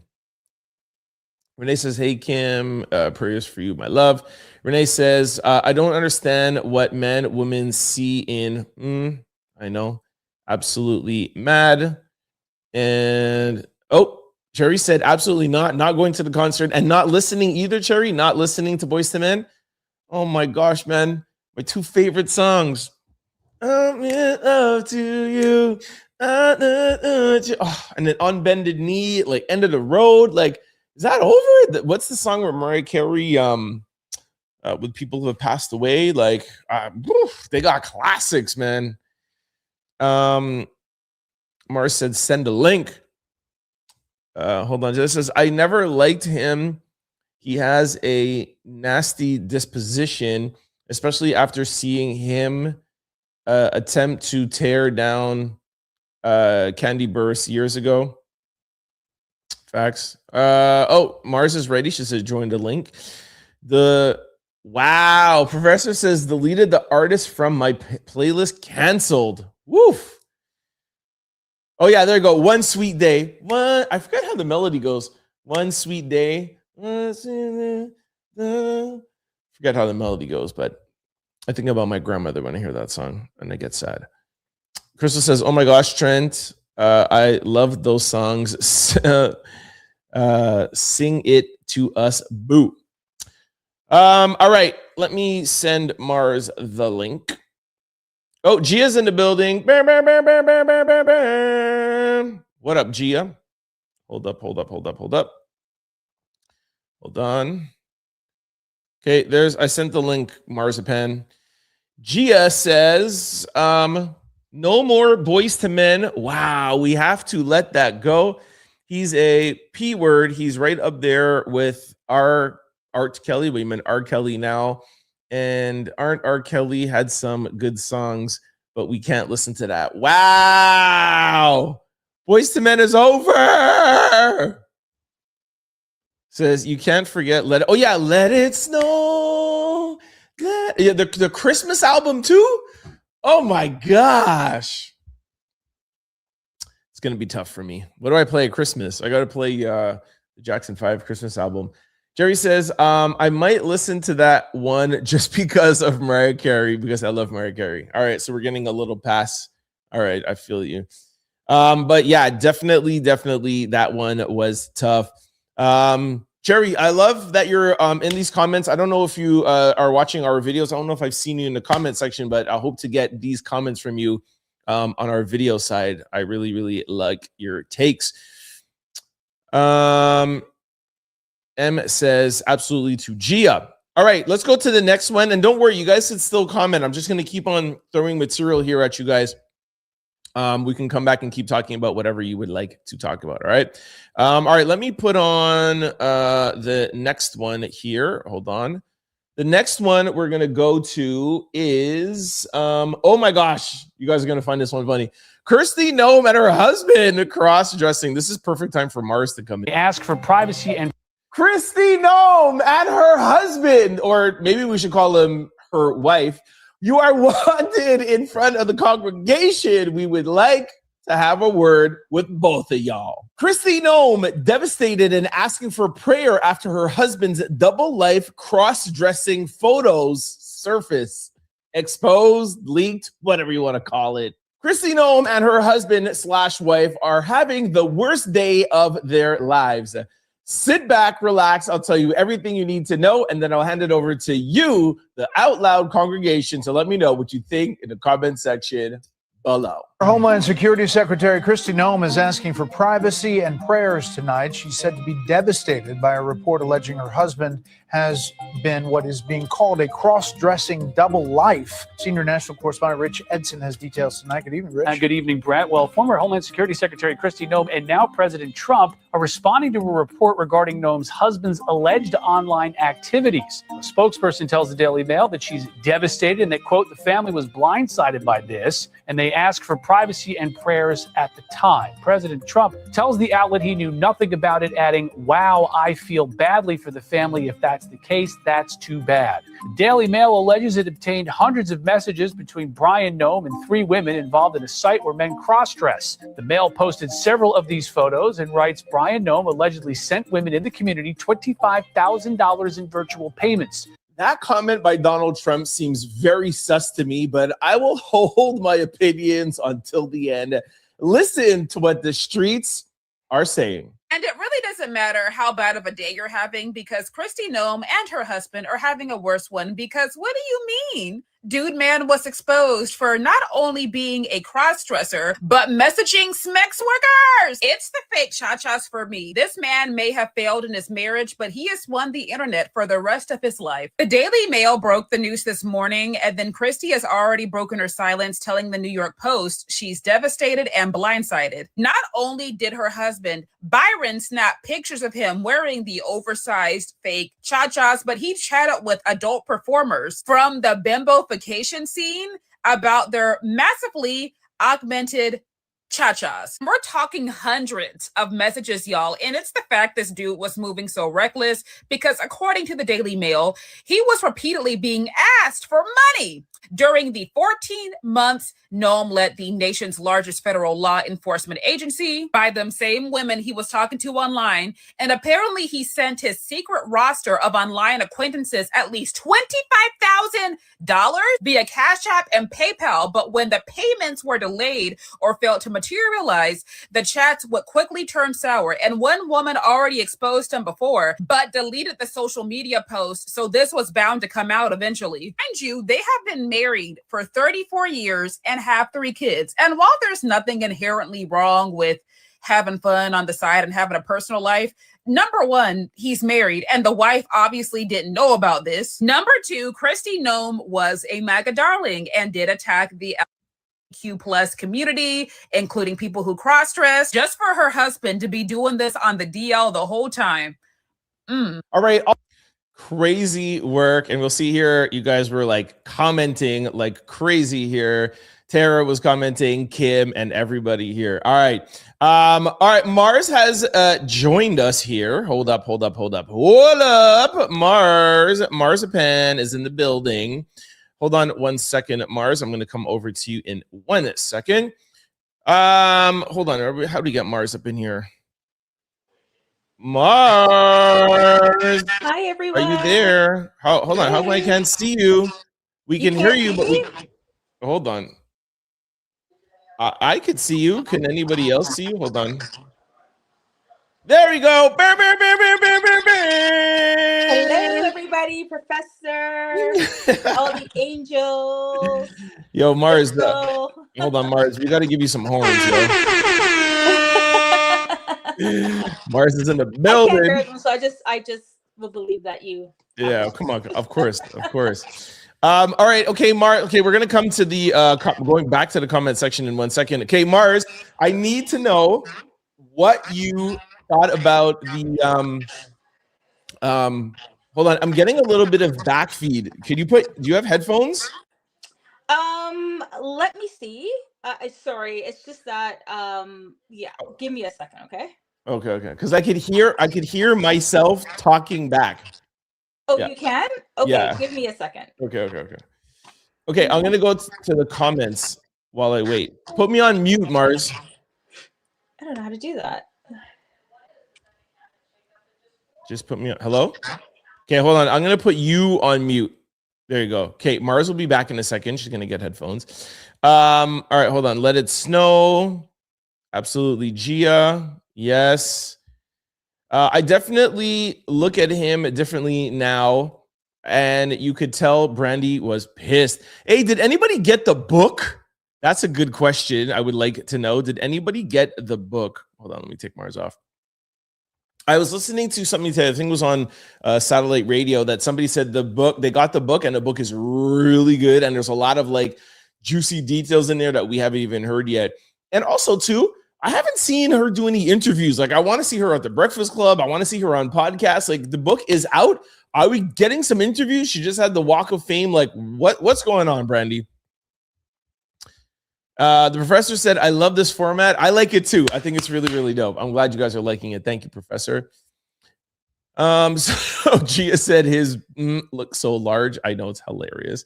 Renee says, hey, Kim, prayers for you, my love. Renee says, I don't understand what men, women see in, I know, absolutely mad. And, Cherry said, absolutely not going to the concert and not listening either, Cherry, not listening to Boyz II Men. Oh my gosh, man. My two favorite songs. I'm in love to you. And then Unbended Knee, like End of the Road. Like, is that over? What's the song where Mariah Carey, with people who have passed away? Like, they got classics, man. Mars said, send a link. Hold on. Just says, I never liked him. He has a nasty disposition, especially after seeing him attempt to tear down Candy Burst years ago. Facts. Mars is ready. She says, join the link. Wow. Professor says, deleted the artist from my playlist. Canceled. Woof. Oh, yeah, there you go. One Sweet Day. I forget how the melody goes. One Sweet Day. Forget how the melody goes, but I think about my grandmother when I hear that song and I get sad. Crystal says, oh my gosh, Trent, I love those songs. Sing it to us, boo. All right, let me send Mars the link. Oh, Gia's in the building. What up, Gia? Hold on. Okay, I sent the link, Marzipan. Gia says, no more Boyz II Men. Wow, we have to let that go. He's a P word. He's right up there with R. Kelly. We meant R. Kelly now. And R. Kelly had some good songs, but we can't listen to that. Wow. Boyz II Men is over. Says, you can't forget Let It Snow. The Christmas album too? Oh my gosh. It's going to be tough for me. What do I play at Christmas? I got to play the Jackson 5 Christmas album. Jerry says, I might listen to that one just because of Mariah Carey, because I love Mariah Carey. All right, so we're getting a little pass. All right, I feel you. But yeah, definitely that one was tough. Jerry, I love that you're in these comments. I don't know if you are watching our videos. I don't know if I've seen you in the comment section, but I hope to get these comments from you on our video side. I really, really like your takes. M says, absolutely to Gia. All right, let's go to the next one. And don't worry, you guys can still comment. I'm just going to keep on throwing material here at you guys. We can come back and keep talking about whatever you would like to talk about. All right. All right, let me put on the next one here. Hold on. The next one we're going to go to is, oh my gosh, you guys are going to find this one funny. Kristi Noem and her husband cross-dressing. This is perfect time for Mars to come in. Ask for privacy and Kristi Noem and her husband, or maybe we should call him her wife. You are wanted in front of the congregation. We would like to have a word with both of y'all. Kristi Noem devastated and asking for prayer after her husband's double life cross-dressing photos surface. Exposed, leaked, whatever you want to call it. Kristi Noem and her husband/wife are having the worst day of their lives. Sit back, relax. I'll tell you everything you need to know, and then I'll hand it over to you, the Out Loud congregation, to let me know what you think in the comment section below. Homeland Security Secretary Kristi Noem is asking for privacy and prayers tonight. She's said to be devastated by a report alleging her husband has been what is being called a cross-dressing double life. Senior national correspondent Rich Edson has details tonight. Good evening, Rich. Good evening, Brett. Well, former Homeland Security Secretary Kristi Noem and now President Trump are responding to a report regarding Noem's husband's alleged online activities. A spokesperson tells the Daily Mail that she's devastated and that, quote, the family was blindsided by this, and they ask for privacy and prayers at the time. President Trump tells the outlet he knew nothing about it, adding, "Wow, I feel badly for the family. If that's the case, that's too bad." The Daily Mail alleges it obtained hundreds of messages between Brian Noem and 3 women involved in a site where men cross-dress. The Mail posted several of these photos and writes, Brian Noem allegedly sent women in the community $25,000 in virtual payments. That comment by Donald Trump seems very sus to me, but I will hold my opinions until the end. Listen to what the streets are saying. And it really doesn't matter how bad of a day you're having, because Kristi Noem and her husband are having a worse one. Because what do you mean? Dude Man was exposed for not only being a cross-dresser, but messaging Smex workers. It's the fake cha-chas for me. This man may have failed in his marriage, but he has won the internet for the rest of his life. The Daily Mail broke the news this morning, and then Kristi has already broken her silence, telling the New York Post she's devastated and blindsided. Not only did her husband, Byron, snap pictures of him wearing the oversized fake cha-chas, but he chatted with adult performers from the bimbo scene about their massively augmented cha-chas. We're talking hundreds of messages, y'all, and it's the fact this dude was moving so reckless because, according to the Daily Mail, he was repeatedly being asked for money. During the 14 months Noem led the nation's largest federal law enforcement agency by them same women he was talking to online, and apparently he sent his secret roster of online acquaintances at least $25,000 via Cash App and PayPal, but when the payments were delayed or failed to materialize, the chats would quickly turn sour, and one woman already exposed him before, but deleted the social media post, so this was bound to come out eventually. Mind you, they have been married for 34 years and have 3 kids. And while there's nothing inherently wrong with having fun on the side and having a personal life, number one, he's married, and the wife obviously didn't know about this. Number 2, Kristi Noem was a MAGA darling and did attack the LGBTQ+ community, including people who cross-dress, just for her husband to be doing this on the DL the whole time. All right. Crazy work. And we'll see here, you guys were like commenting like crazy here. Tara was commenting, Kim, and everybody here. All right. Mars has joined us here. Hold up. What up, Mars? Marzipan is in the building. Hold on 1 second, Mars. I'm going to come over to you in 1 second. Hold on. How do we get Mars up in here? Mars. Hi, everyone. Are you there? Hold on. How come I can't see you? We can hear you, but hold on. I could see you. Can anybody else see you? Hold on. There we go. Hello, everybody. Professor. All the angels. Yo, Mars. Hold on, Mars. We got to give you some horns, yo. Mars is in the building. I can't hear them, so I just will believe that you. Yeah, come on. Of course. All right. Okay, Mars. Okay, we're gonna come to the going back to the comment section in 1 second. Okay, Mars. I need to know what you thought about the Hold on. I'm getting a little bit of backfeed. Do you have headphones? Let me see. Sorry, it's just that yeah. Give me a second, okay? Okay. Because I could hear myself talking back. Oh, yeah. You can? Okay, yeah. Give me a second. Okay, I'm gonna go to the comments while I wait. Put me on mute, Mars. I don't know how to do that. Just put me on. Hello? Okay, hold on. I'm gonna put you on mute. There you go. Okay, Mars will be back in a second. She's gonna get headphones. All right, hold on. Let it snow. Absolutely, Gia. Yes. I definitely look at him differently now, and you could tell Brandy was pissed. Hey, did anybody get the book? That's a good question. I would like to know. Did anybody get the book? Hold on, let me take Mars off. I was listening to something today, I think it was on satellite radio, that somebody said they got the book, and the book is really good, and there's a lot of like juicy details in there that we haven't even heard yet. And also, too, I haven't seen her do any interviews. Like, I want to see her at the Breakfast Club. I want to see her on podcasts. Like, the book is out. Are we getting some interviews? She just had the Walk of Fame. Like, what's going on, Brandy? The professor said, I love this format. I like it too. I think it's really, really dope. I'm glad you guys are liking it. Thank you, Professor. So Gia said his looks so large. I know, it's hilarious.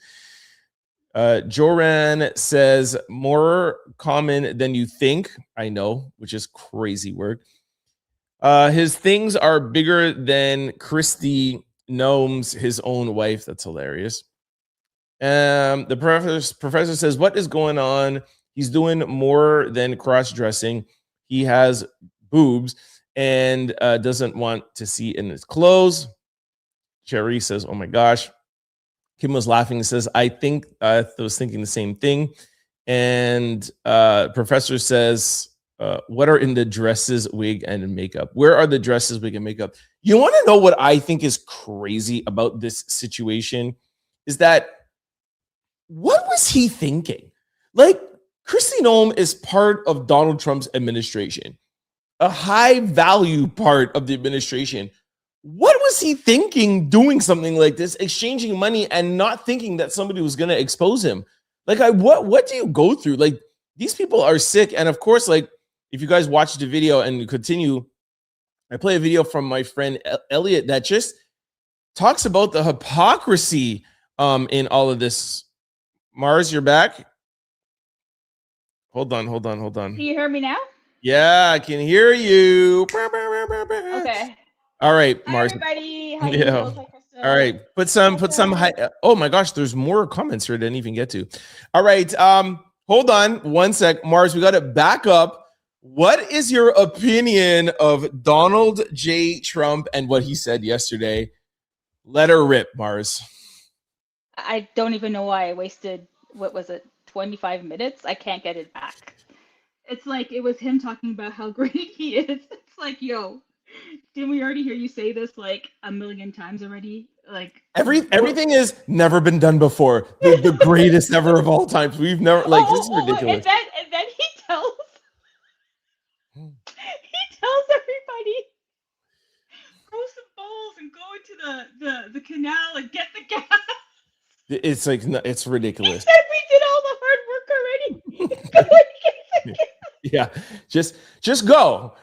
Joran says more common than you think. I know, which is crazy word. His things are bigger than Kristi Noem's, his own wife. That's hilarious. The professor says, what is going on? He's doing more than cross-dressing. He has boobs and doesn't want to see in his clothes. Cherry says, oh my gosh. Kim was laughing and says, I think I was thinking the same thing. And professor says, what are in the dresses, wig, and makeup? Where are the dresses, wig, and makeup? You want to know what I think is crazy about this situation? Is that what was he thinking? Like, Kristi Noem is part of Donald Trump's administration, a high value part of the administration. What was he thinking doing something like this, exchanging money and not thinking that somebody was going to expose him? Like, what do you go through? Like, these people are sick. And of course, like, if you guys watch the video and continue, I play a video from my friend Elliot that just talks about the hypocrisy in all of this. Mars, you're back. Hold on. Can you hear me now? Yeah, I can hear you. Okay. All right, Hi, Mars. everybody. How you Yeah. doing? Hi, Krista. All right. Put some high. Oh my gosh, there's more comments here I didn't even get to. All right. Hold on one sec. Mars, we got to back up. What is your opinion of Donald J. Trump and what he said yesterday? Let her rip, Mars. I don't even know why I wasted, what was it, 25 minutes? I can't get it back. It's like it was him talking about how great he is. It's like, yo, didn't we already hear you say this like a million times already? Like everything has never been done before. The greatest ever of all times. We've never this is ridiculous. And then he tells everybody, throw some bowls and go into the canal and get the gas. It's like it's ridiculous. He said we did all the hard work already. Yeah, just go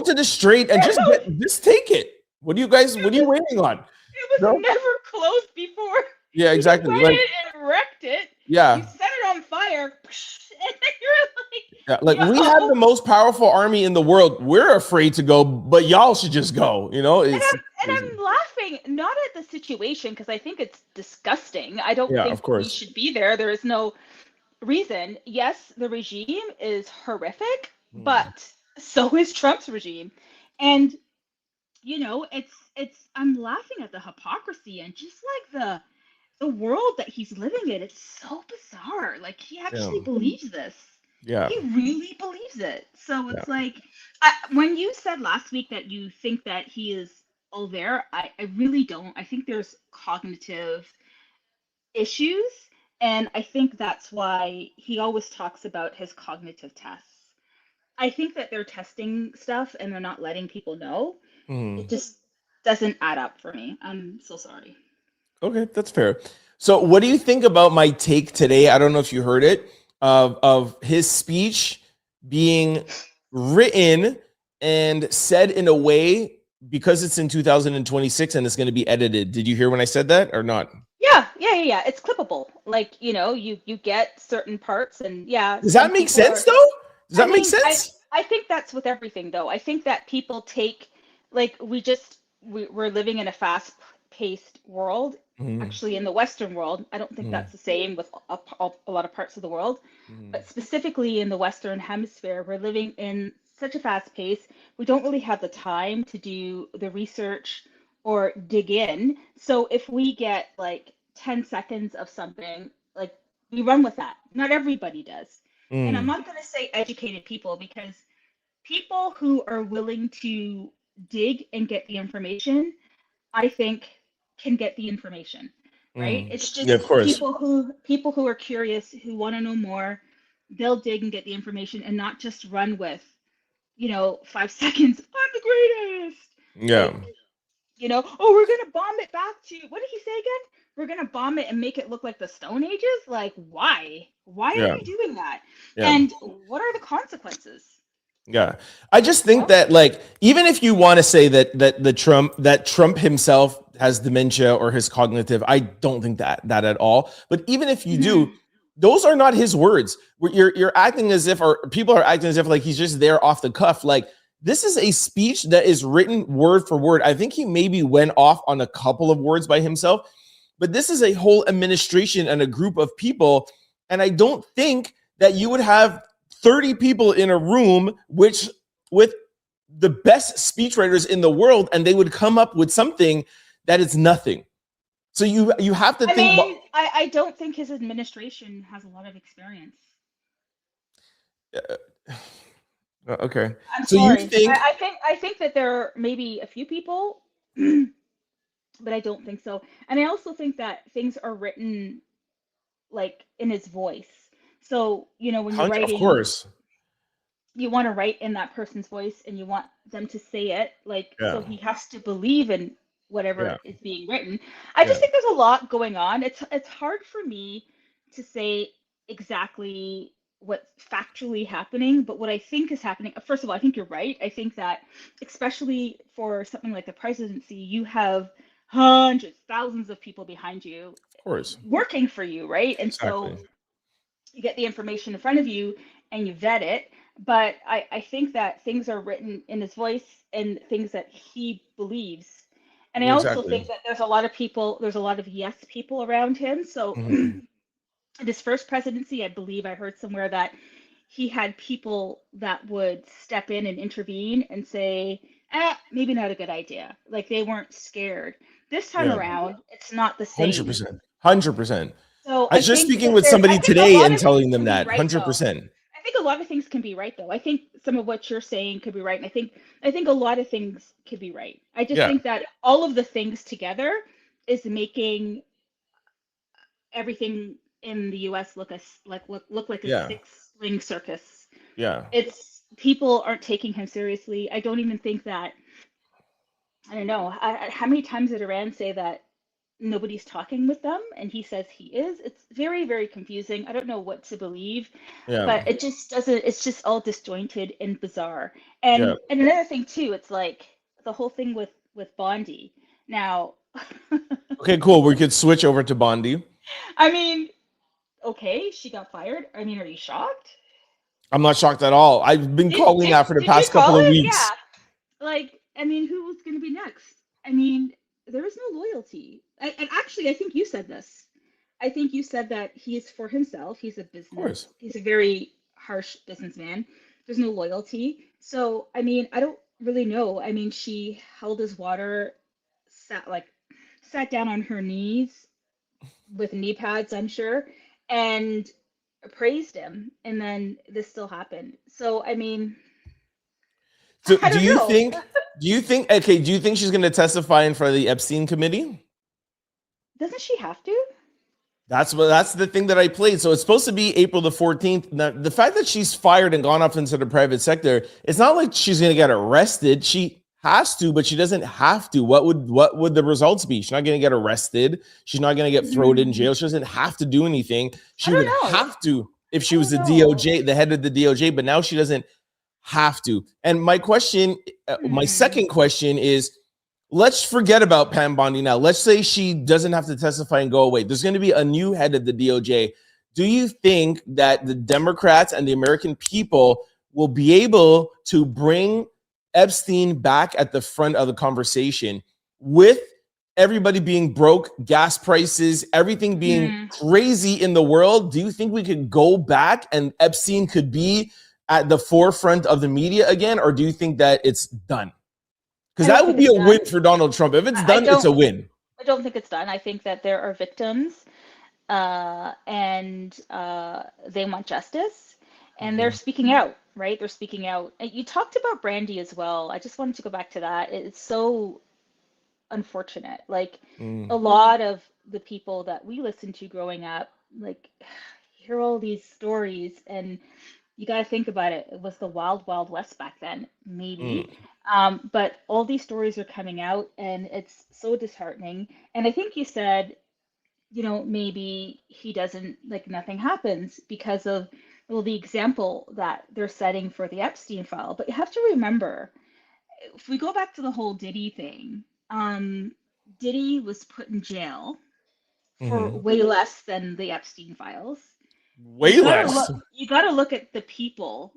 to the street and just take it. What are you waiting on? It was never closed before. Yeah, exactly. You Like, and wrecked it. yeah. You set it on fire, and then you're like, yeah, like we have the most powerful army in the world. We're afraid to go, but y'all should just go. You know, and I'm laughing not at the situation because I think it's disgusting. I don't think of course we should be there. There is no reason. Yes, the regime is horrific, but so is Trump's regime. And you know, I'm laughing at the hypocrisy and just like the world that he's living in. It's so bizarre. Like he actually believes this. Yeah. He really believes it. So it's like when you said last week that you think that he is all there, I really don't. I think there's cognitive issues. And I think that's why he always talks about his cognitive tests. I think that they're testing stuff and they're not letting people know. It just doesn't add up for me. I'm so sorry. Okay, that's fair. So what do you think about my take today? I don't know if you heard it, of his speech being written and said in a way because it's in 2026 and it's going to be edited. Did you hear when I said that or not? Yeah. It's clippable. Like, you know, you get certain parts and Does that make sense though? Does that make sense? I think that's with everything though. I think that people take, like, we're living in a fast-paced world. Actually, in the Western world, I don't think that's the same with a lot of parts of the world. But specifically in the Western hemisphere, we're living in such a fast pace. We don't really have the time to do the research or dig in. So if we get like 10 seconds of something, like we run with that. Not everybody does. And I'm not going to say educated people, because people who are willing to dig and get the information, I think, can get the information, right? It's just of course. people who are curious, who want to know more, they'll dig and get the information and not just run with, 5 seconds. I'm the greatest. Yeah. Like, we're gonna bomb it back to, what did he say again? we're gonna bomb it and make it look like the Stone Ages. Like, why? Why are Yeah. you doing that? Yeah. And what are the consequences? Yeah. I just think that, like, even if you want to say that Trump himself has dementia or his cognitive, I don't think that at all. But even if you do, those are not his words. You're acting as if, or people are acting as if, like, he's just there off the cuff. Like, this is a speech that is written word for word. I think he maybe went off on a couple of words by himself, but this is a whole administration and a group of people. And I don't think that you would have 30 people in a room with the best speechwriters in the world, and they would come up with something that is nothing. So you have to think. I don't think his administration has a lot of experience. Okay. I'm so sorry. you think? I think that there are maybe a few people, but I don't think so. And I also think that things are written like in his voice. So, when you're writing, of course, you want to write in that person's voice and you want them to say it, like, so he has to believe in whatever is being written. I just think there's a lot going on. It's hard for me to say exactly what's factually happening, but what I think is happening, first of all, I think you're right. I think that especially for something like the presidency, you have hundreds, thousands of people behind you, of course, working for you, right? And so you get the information in front of you and you vet it. But I think that things are written in his voice and things that he believes. And I also think that there's a lot of yes people around him. So in his first presidency, I believe I heard somewhere that he had people that would step in and intervene and say, maybe not a good idea. Like, they weren't scared. This time around, it's not the same. 100%. So I was just speaking with somebody today and telling them that 100%. I think a lot of things can be right, though. I think some of what you're saying could be right, and I think a lot of things could be right. I just think that all of the things together is making everything in the U.S. look like a six-wing circus. Yeah, it's people aren't taking him seriously. I don't even think that. I don't know. How many times did Iran say that nobody's talking with them, and he says he is? It's very, very confusing. I don't know what to believe, but it just doesn't. It's just all disjointed and bizarre. And another thing too, it's like the whole thing with Bondi. Now, okay, cool. We could switch over to Bondi. I mean, okay, she got fired. I mean, are you shocked? I'm not shocked at all. I've been calling that for the past couple of weeks. Yeah. Like, I mean, who was going to be next? I mean, there is no loyalty. And actually, I think you said this. I think you said that he is for himself. He's a business. He's a very harsh businessman. There's no loyalty. So, I mean, I don't really know. I mean, she held his water, sat down on her knees with knee pads, I'm sure, and praised him. And then this still happened. So, I mean, so do you think she's going to testify in front of the Epstein committee? Doesn't she have to? That's the thing that I played. So it's supposed to be April the 14th. Now, the fact that she's fired and gone off into the private sector, it's not like she's going to get arrested. She has to, but she doesn't have to. What would the results be? She's not going to get arrested. She's not going to get thrown in jail. She doesn't have to do anything. She would have to if she was the DOJ, the head of the DOJ, but now she doesn't have to. And my question, my second question is, let's forget about Pam Bondi now. Let's say she doesn't have to testify and go away. There's going to be a new head of the DOJ. Do you think that the Democrats and the American people will be able to bring Epstein back at the front of the conversation with everybody being broke, gas prices, everything being crazy in the world? Do you think we could go back and Epstein could be at the forefront of the media again? Or do you think that it's done? Because that would be a win for Donald Trump. If it's done, it's a win. I don't think it's done. I think that there are victims and they want justice, and they're speaking out, right? They're speaking out. And you talked about Brandy as well. I just wanted to go back to that. It's so unfortunate. Like a lot of the people that we listened to growing up, like, hear all these stories, and you got to think about it. It was the wild, wild west back then, maybe. But all these stories are coming out, and it's so disheartening. And I think you said maybe he doesn't, like, nothing happens because of, well, the example that they're setting for the Epstein file. But you have to remember, if we go back to the whole Diddy thing, Diddy was put in jail for way less than the Epstein files. Way less. You got to look at the people.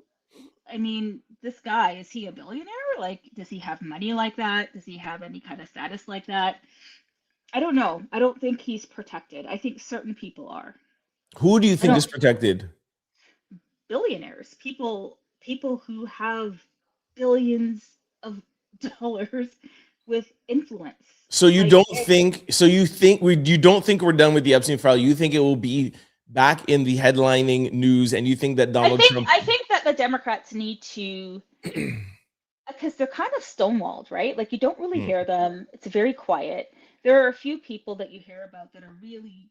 I mean, this guy, is he a billionaire? Like, does he have money like that? Does he have any kind of status like that? I don't know. I don't think he's protected. I think certain people are. Who do you think is protected? Billionaires, people who have billions of dollars with influence. So you don't think we're done with the Epstein file? You think it will be back in the headlining news, and you think that Donald Trump? I think that the Democrats need to, because they're kind of stonewalled, right? Like, you don't really hear them. It's very quiet. There are a few people that you hear about that are really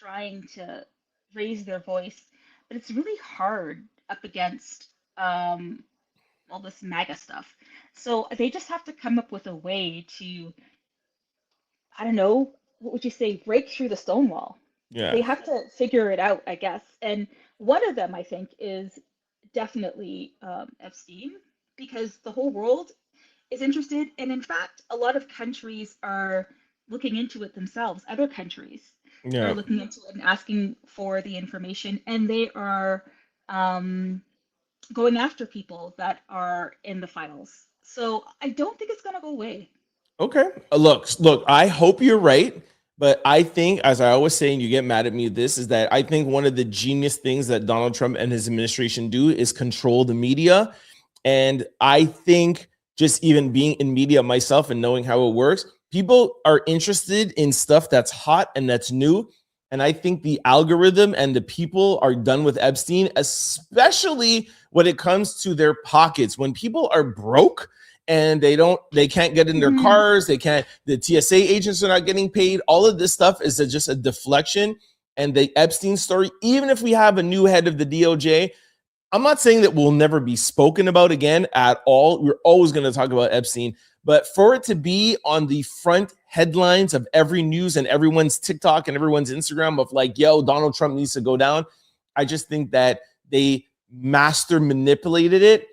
trying to raise their voice, but it's really hard up against all this MAGA stuff. So they just have to come up with a way to, I don't know, what would you say, break through the stonewall. Yeah. They have to figure it out, I guess. And one of them, I think, is definitely Epstein, because the whole world is interested. And in fact, a lot of countries are looking into it themselves. Other countries are looking into it and asking for the information. And they are going after people that are in the files. So I don't think it's going to go away. Okay. Look, I hope you're right. But I think, as I always say, and you get mad at me, this is that I think one of the genius things that Donald Trump and his administration do is control the media. And I think just even being in media myself and knowing how it works, people are interested in stuff that's hot and that's new. And I think the algorithm and the people are done with Epstein, especially when it comes to their pockets. When people are broke, and they can't get in their cars, the TSA agents are not getting paid. All of this stuff is just a deflection. And the Epstein story, even if we have a new head of the DOJ, I'm not saying that we'll never be spoken about again at all. We're always going to talk about Epstein. But for it to be on the front headlines of every news and everyone's TikTok and everyone's Instagram of like, yo, Donald Trump needs to go down, I just think that they master manipulated it.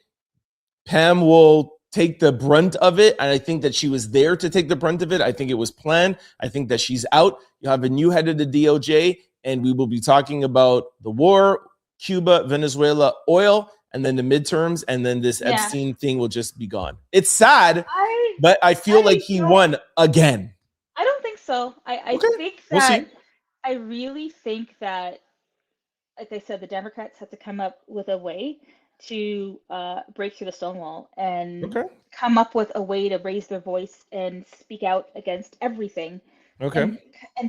Pam will take the brunt of it, and I think that she was there to take the brunt of it. I think it was planned. I think that she's out. You have a new head of the DOJ, and we will be talking about the war, Cuba, Venezuela, oil, and then the midterms, and then this Epstein thing will just be gone. It's sad, but I feel like he won again. I don't think so. I think that I really think that, like I said, the Democrats have to come up with a way to break through the stonewall and come up with a way to raise their voice and speak out against everything. And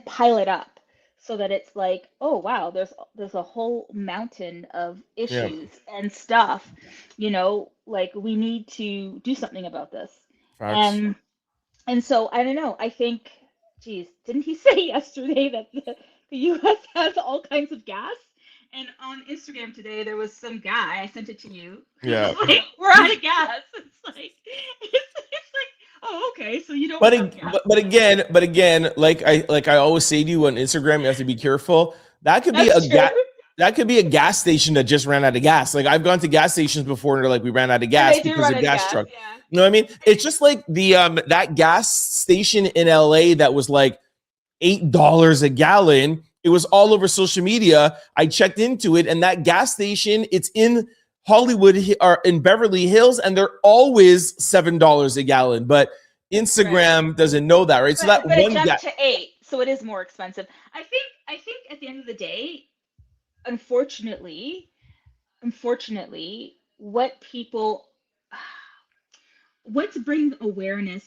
pile it up so that it's like, oh wow, there's a whole mountain of issues and stuff, like we need to do something about this. And so I don't know, I think, geez, didn't he say yesterday that the US has all kinds of gas? And on Instagram today, there was some guy, I sent it to you. Yeah. Like, we're out of gas. It's like, oh, okay. So you don't. But again, like I always say to you on Instagram, you have to be careful. That could be that could be a gas station that just ran out of gas. Like I've gone to gas stations before and they're like, we ran out of gas because of gas truck. Yeah. You know what I mean? It's just like the that gas station in LA that was like $8 a gallon. It was all over social media. I checked into it, and that gas station, it's in Hollywood or in Beverly Hills, and they're always $7 a gallon. But Instagram doesn't know that, right? So that but one it jumped to $8, so it is more expensive. I think at the end of the day, unfortunately, what's bringing awareness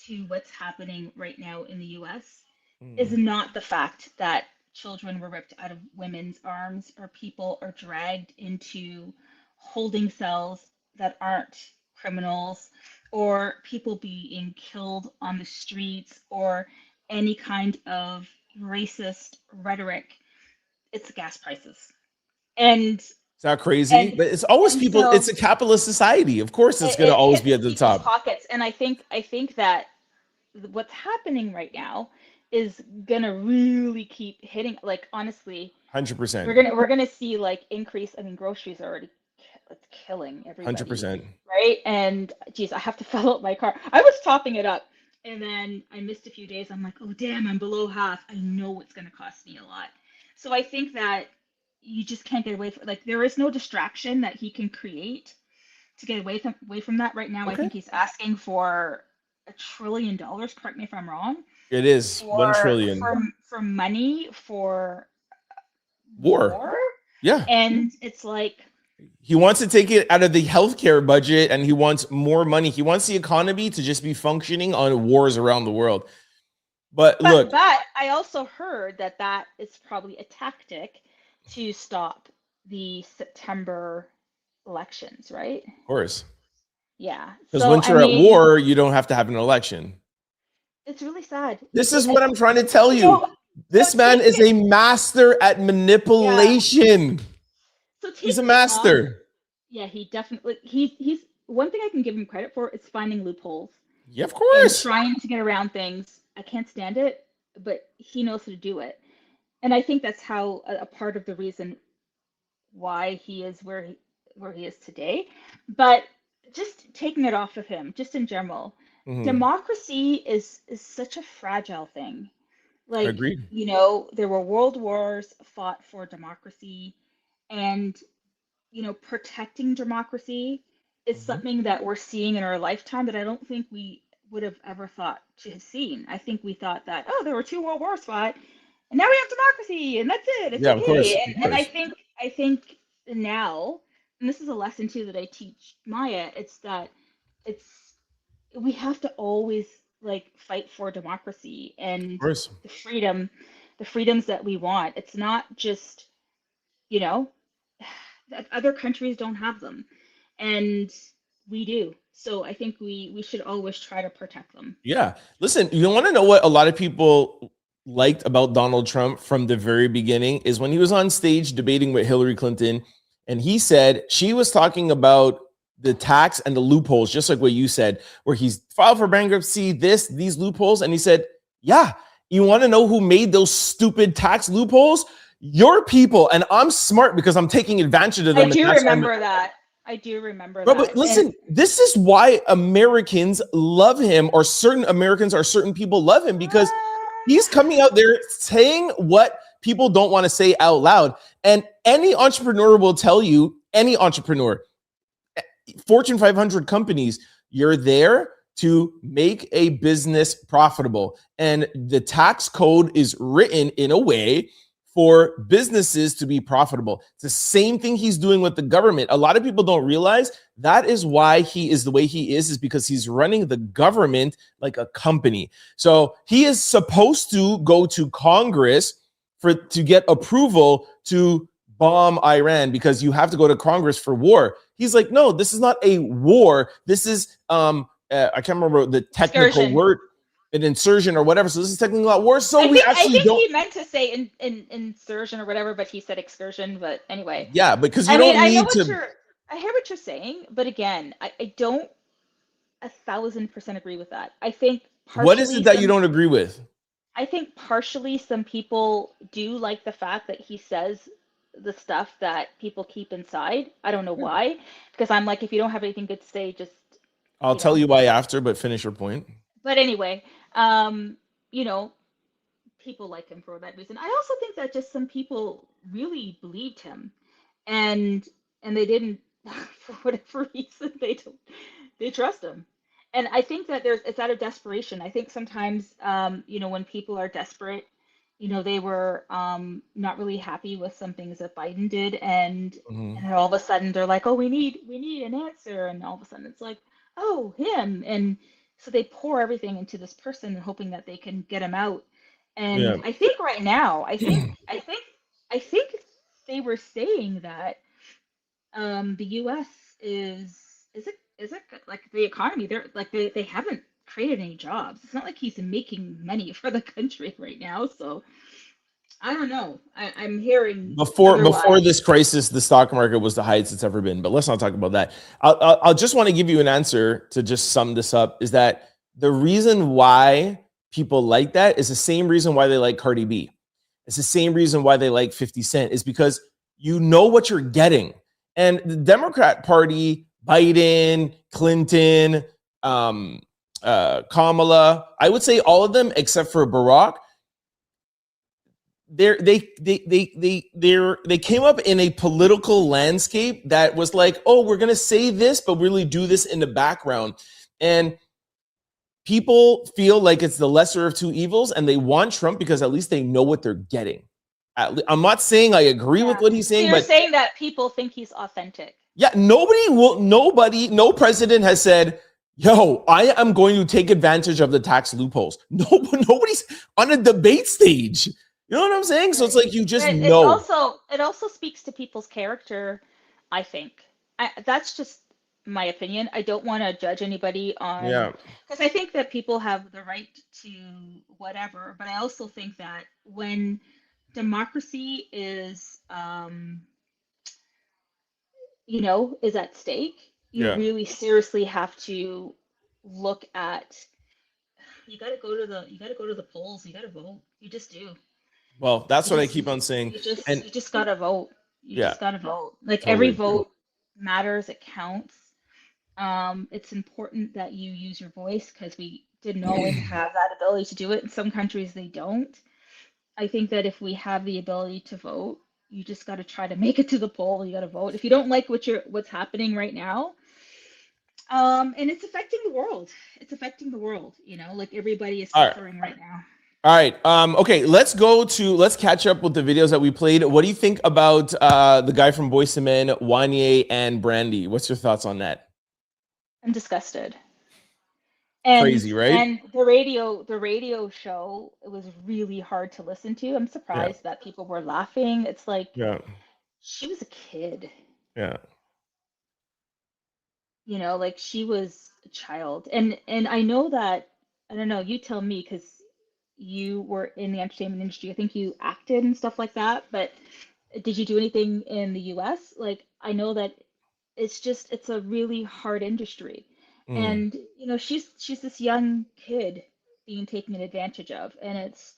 to what's happening right now in the U.S. is not the fact that children were ripped out of women's arms, or people are dragged into holding cells that aren't criminals, or people being killed on the streets, or any kind of racist rhetoric. It's the gas prices. And is that crazy? But it's always people, so, it's a capitalist society. Of course it's going to always be at the top. Pockets. And I think that what's happening right now is gonna really keep hitting. Like honestly, 100%. we're gonna see like increase. I mean, groceries are already it's killing everybody, 100%. right? And geez, I have to fill up my car. I was topping it up, and then I missed a few days. I'm like, oh damn, I'm below half. I know it's gonna cost me a lot. So I think that you just can't get away from like there is no distraction that he can create to get away from that right now. I think he's asking for $1 trillion. Correct me if I'm wrong. It is 1 trillion for money for war. Yeah, and it's like he wants to take it out of the healthcare budget, and he wants more money. He wants the economy to just be functioning on wars around the world. But look, but I also heard that is probably a tactic to stop the September elections, right? Of course. Yeah. Because once you're at war, you don't have to have an election. It's really sad. This is what I'm trying to tell you. This man is a master at manipulation. Yeah. So he's a master. Yeah, he definitely he's one thing I can give him credit for is finding loopholes. Yeah, of course. And trying to get around things. I can't stand it, but he knows how to do it. And I think that's how a part of the reason why he is where he is today. But just taking it off of him, just in general, democracy is such a fragile thing. Like, agreed. You know, there were world wars fought for democracy, and you know, protecting democracy is something that we're seeing in our lifetime that I don't think we would have ever thought to have seen. I think we thought that, oh, there were 2 world wars fought, and now we have democracy, and that's it. It's yeah, okay. Of course. And I think now, and this is a lesson too that I teach Maya, it's that we have to always like fight for democracy and the freedoms that we want. It's not just, you know, that other countries don't have them, and we do. So I think we should always try to protect them. Yeah. Listen, you want to know what a lot of people liked about Donald Trump from the very beginning is when he was on stage debating with Hillary Clinton, and he said she was talking about the tax and the loopholes, just like what you said, where he's filed for bankruptcy, these loopholes. And he said, yeah, you want to know who made those stupid tax loopholes? Your people. And I'm smart because I'm taking advantage of them. I do remember that. But listen, this is why Americans love him, or certain Americans or certain people love him, because he's coming out there saying what people don't want to say out loud. And any entrepreneur will tell you, any entrepreneur, Fortune 500 companies, you're there to make a business profitable. And the tax code is written in a way for businesses to be profitable. It's the same thing he's doing with the government. A lot of people don't realize that is why he is the way he is because he's running the government like a company. So he is supposed to go to Congress to get approval to bomb Iran, because you have to go to Congress for war. He's like, no, this is not a war. This is, I can't remember the technical word, an insurgent or whatever. So this is technically not war. So I think he meant to say insurgent or whatever, but he said excursion. But anyway. Yeah, because you don't need to. I hear what you're saying, but again, I don't 1,000% agree with that. I think. What is it that you don't agree with? I think partially some people do like the fact that he says the stuff that people keep inside. I don't know why, because I'm like, if you don't have anything good to say, just. I'll tell you why after, but finish your point. But anyway, you know, people like him for that reason. I also think that just some people really believed him, and they didn't, for whatever reason, they trust him. And I think that it's out of desperation. I think sometimes, you know, when people are desperate, you know, they were not really happy with some things that Biden did, and then all of a sudden they're like, oh, we need an answer, and all of a sudden it's like, oh, him, and so they pour everything into this person, hoping that they can get him out. And I think right now, I think they were saying that the U.S. is it like the economy? They're like they haven't created any jobs. It's not like he's making money for the country right now. So I don't know. I'm hearing before this crisis, the stock market was the highest it's ever been. But let's not talk about that. I'll just want to give you an answer to just sum this up. Is that the reason why people like that is the same reason why they like Cardi B. It's the same reason why they like 50 Cent, is because you know what you're getting. And the Democrat Party, Biden, Clinton, Kamala, I would say all of them except for Barack, they came up in a political landscape that was like, oh, we're gonna say this, but really do this in the background. And people feel like it's the lesser of two evils, and they want Trump because at least they know what they're getting. I'm not saying I agree with what he's saying, You're but saying that people think he's authentic. yeah, no president has said, yo, I am going to take advantage of the tax loopholes. Nobody's on a debate stage. You know what I'm saying? So it's like you just know. It also speaks to people's character, I think. That's just my opinion. I don't want to judge anybody on, because I think that people have the right to whatever, but I also think that when democracy is is at stake, you really seriously have to look at, you got to go to the polls, you got to vote. You just do. Well, that's what I keep on saying. You just gotta vote. You just gotta vote. Like Totally every agree. vote matters. It counts. It's important that you use your voice because we didn't always have that ability to do it. In some countries, they don't. I think that if we have the ability to vote, you just got to try to make it to the poll. You got to vote. If you don't like what's happening right now, and it's affecting the world. It's affecting the world. Like everybody is suffering right now. All right. Okay, let's catch up with the videos that we played. What do you think about the guy from Boyz II Men, Wanye, and Brandy? What's your thoughts on that? I'm disgusted. And, crazy, right? And the radio show, it was really hard to listen to. I'm surprised that people were laughing. It's like, she was a kid. Yeah. Like she was a child. And I know that, I don't know, you tell me, because you were in the entertainment industry. I think you acted and stuff like that, but did you do anything in the US? Like, I know that it's a really hard industry. And, she's this young kid being taken advantage of. And it's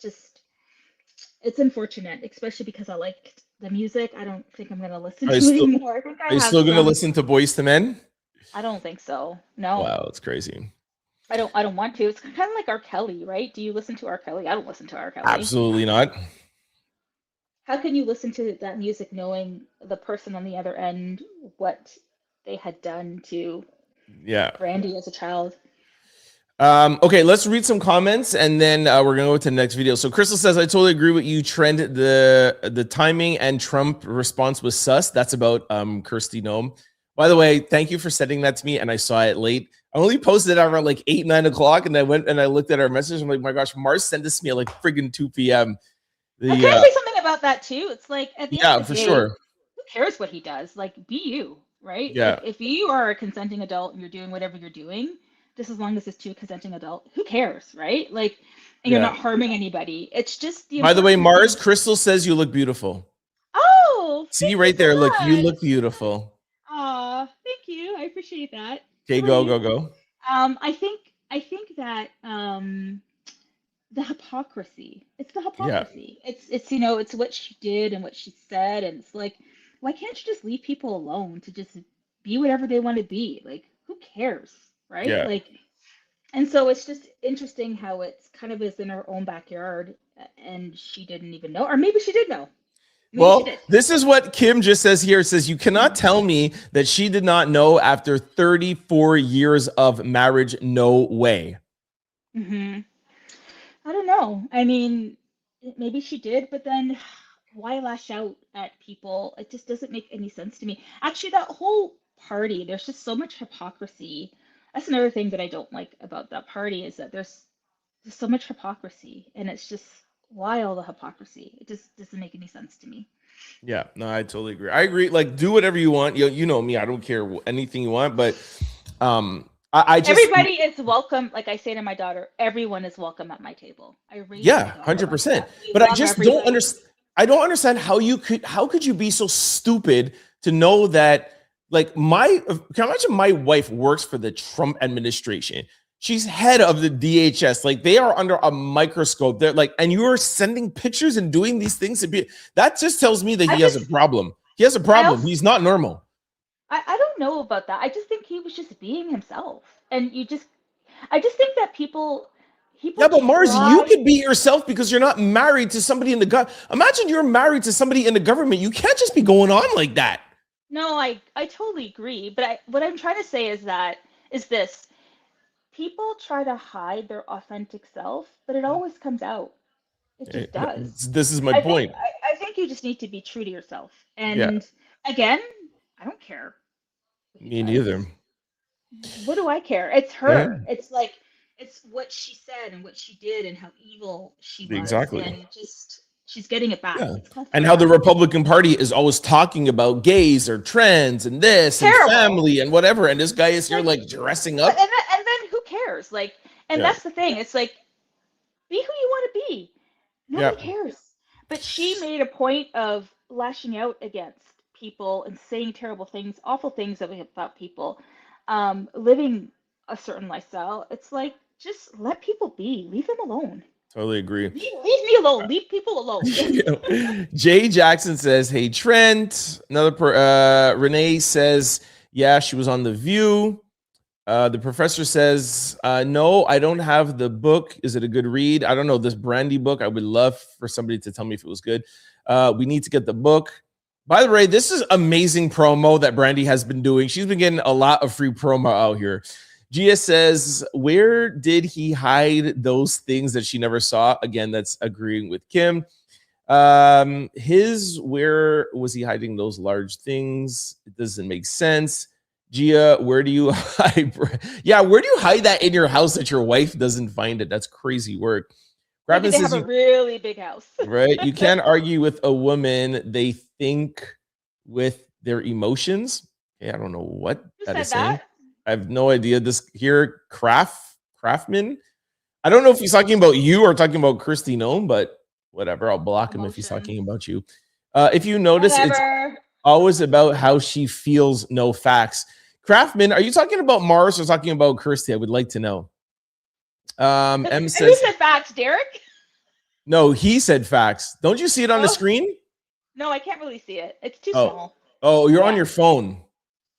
unfortunate, especially because I liked the music. I don't think I'm going to listen to it anymore. Are you still going to listen to Boyz II Men? I don't think so. No. Wow, it's crazy. I don't want to. It's kind of like R. Kelly, right? Do you listen to R. Kelly? I don't listen to R. Kelly. Absolutely not. How can you listen to that music knowing the person on the other end, what they had done to Brandy as a child? Okay, let's read some comments and then we're gonna go to the next video. So Crystal says, I totally agree with you, Trent. The timing and Trump response was sus. That's about Kristi Noem. By the way, thank you for sending that to me, and I saw it late. I only posted it around like 8, 9 o'clock, and I went and I looked at our message. I'm like, my gosh, Mars sent this to me at like friggin' 2 p.m. I can say something about that too. It's like at the end of the day, sure. Who cares what he does? Like, be you, right? Yeah. If you are a consenting adult and you're doing whatever you're doing, just as long as it's to a consenting adult, who cares, right? Like, and you're not harming anybody. It's just the. By the way, Mars, Crystal says you look beautiful. Oh. See right there, look, you look beautiful. Aw, thank you. I appreciate that. Okay, go. I think that the hypocrisy. It's the hypocrisy. Yeah. It's what she did and what she said, and it's like, why can't you just leave people alone to just be whatever they want to be? Like, who cares, right? Yeah. Like, and so it's just interesting how it's kind of is in her own backyard, and she didn't even know, or maybe she did know. Well, this is what Kim just says here. It says, you cannot tell me that she did not know after 34 years of marriage. No way. Mm-hmm. I don't know. I mean, maybe she did, but then why lash out at people? It just doesn't make any sense to me. Actually, that whole party, there's just so much hypocrisy. That's another thing that I don't like about that party, is that there's so much hypocrisy, and it's just, why all the hypocrisy? It just doesn't make any sense to me. Yeah, no, I totally agree. I agree. Like, do whatever you want. You know me. I don't care anything you want, but I just, everybody is welcome. Like I say to my daughter, everyone is welcome at my table. I really 100%. But I just don't understand. I don't understand how could you be so stupid to know that, like, can I imagine my wife works for the Trump administration. She's head of the DHS. Like, they are under a microscope. They're like, and you are sending pictures and doing these things to be. That just tells me that he has a problem. He has a problem. He's not normal. I don't know about that. I just think he was just being himself, and I just think that people. Yeah, but Mars, you could be yourself because you're not married to somebody in the government. Imagine you're married to somebody in the government. You can't just be going on like that. No, I totally agree. But what I'm trying to say is this. People try to hide their authentic self, but it always comes out. It just does. This is my point. I think you just need to be true to yourself. And again, I don't care. Me neither. What do I care? It's her. Yeah. It's like, it's what she said and what she did and how evil she was. Exactly. And just, she's getting it back. Yeah. And how the Republican Party is always talking about gays or trans and this and family and whatever. And this guy is here like dressing up. And then who cares? Like, and that's the thing. It's like, be who you want to be. Nobody cares. But she made a point of lashing out against people and saying terrible things, awful things about people, living a certain lifestyle. It's like, just let people be. Leave them alone. Totally agree. Leave me alone. Leave people alone. Jay Jackson says, hey, Trent. Another Renee says, yeah, she was on The View. The professor says, no, I don't have the book. Is it a good read? I don't know. This Brandy book, I would love for somebody to tell me if it was good. We need to get the book. By the way, this is amazing promo that Brandy has been doing. She's been getting a lot of free promo out here. Gia says, where did he hide those things that she never saw? Again, that's agreeing with Kim. Where was he hiding those large things? It doesn't make sense. Gia, where do you hide? Yeah, where do you hide that in your house that your wife doesn't find it? That's crazy work. Maybe they have a really big house. Right? You can't argue with a woman. They think with their emotions. Okay, I don't know what that is saying. I have no idea. This here, Craftman. I don't know if he's talking about you or talking about Kristi Noem, but whatever. I'll block him if he's talking about you. If you notice, it's always about how she feels, no facts. Craftman, are you talking about Mars or talking about Kristi? I would like to know. M says, who said facts, Derek? No, he said facts. Don't you see it on the screen? No, I can't really see it. It's too small. Oh, you're on your phone.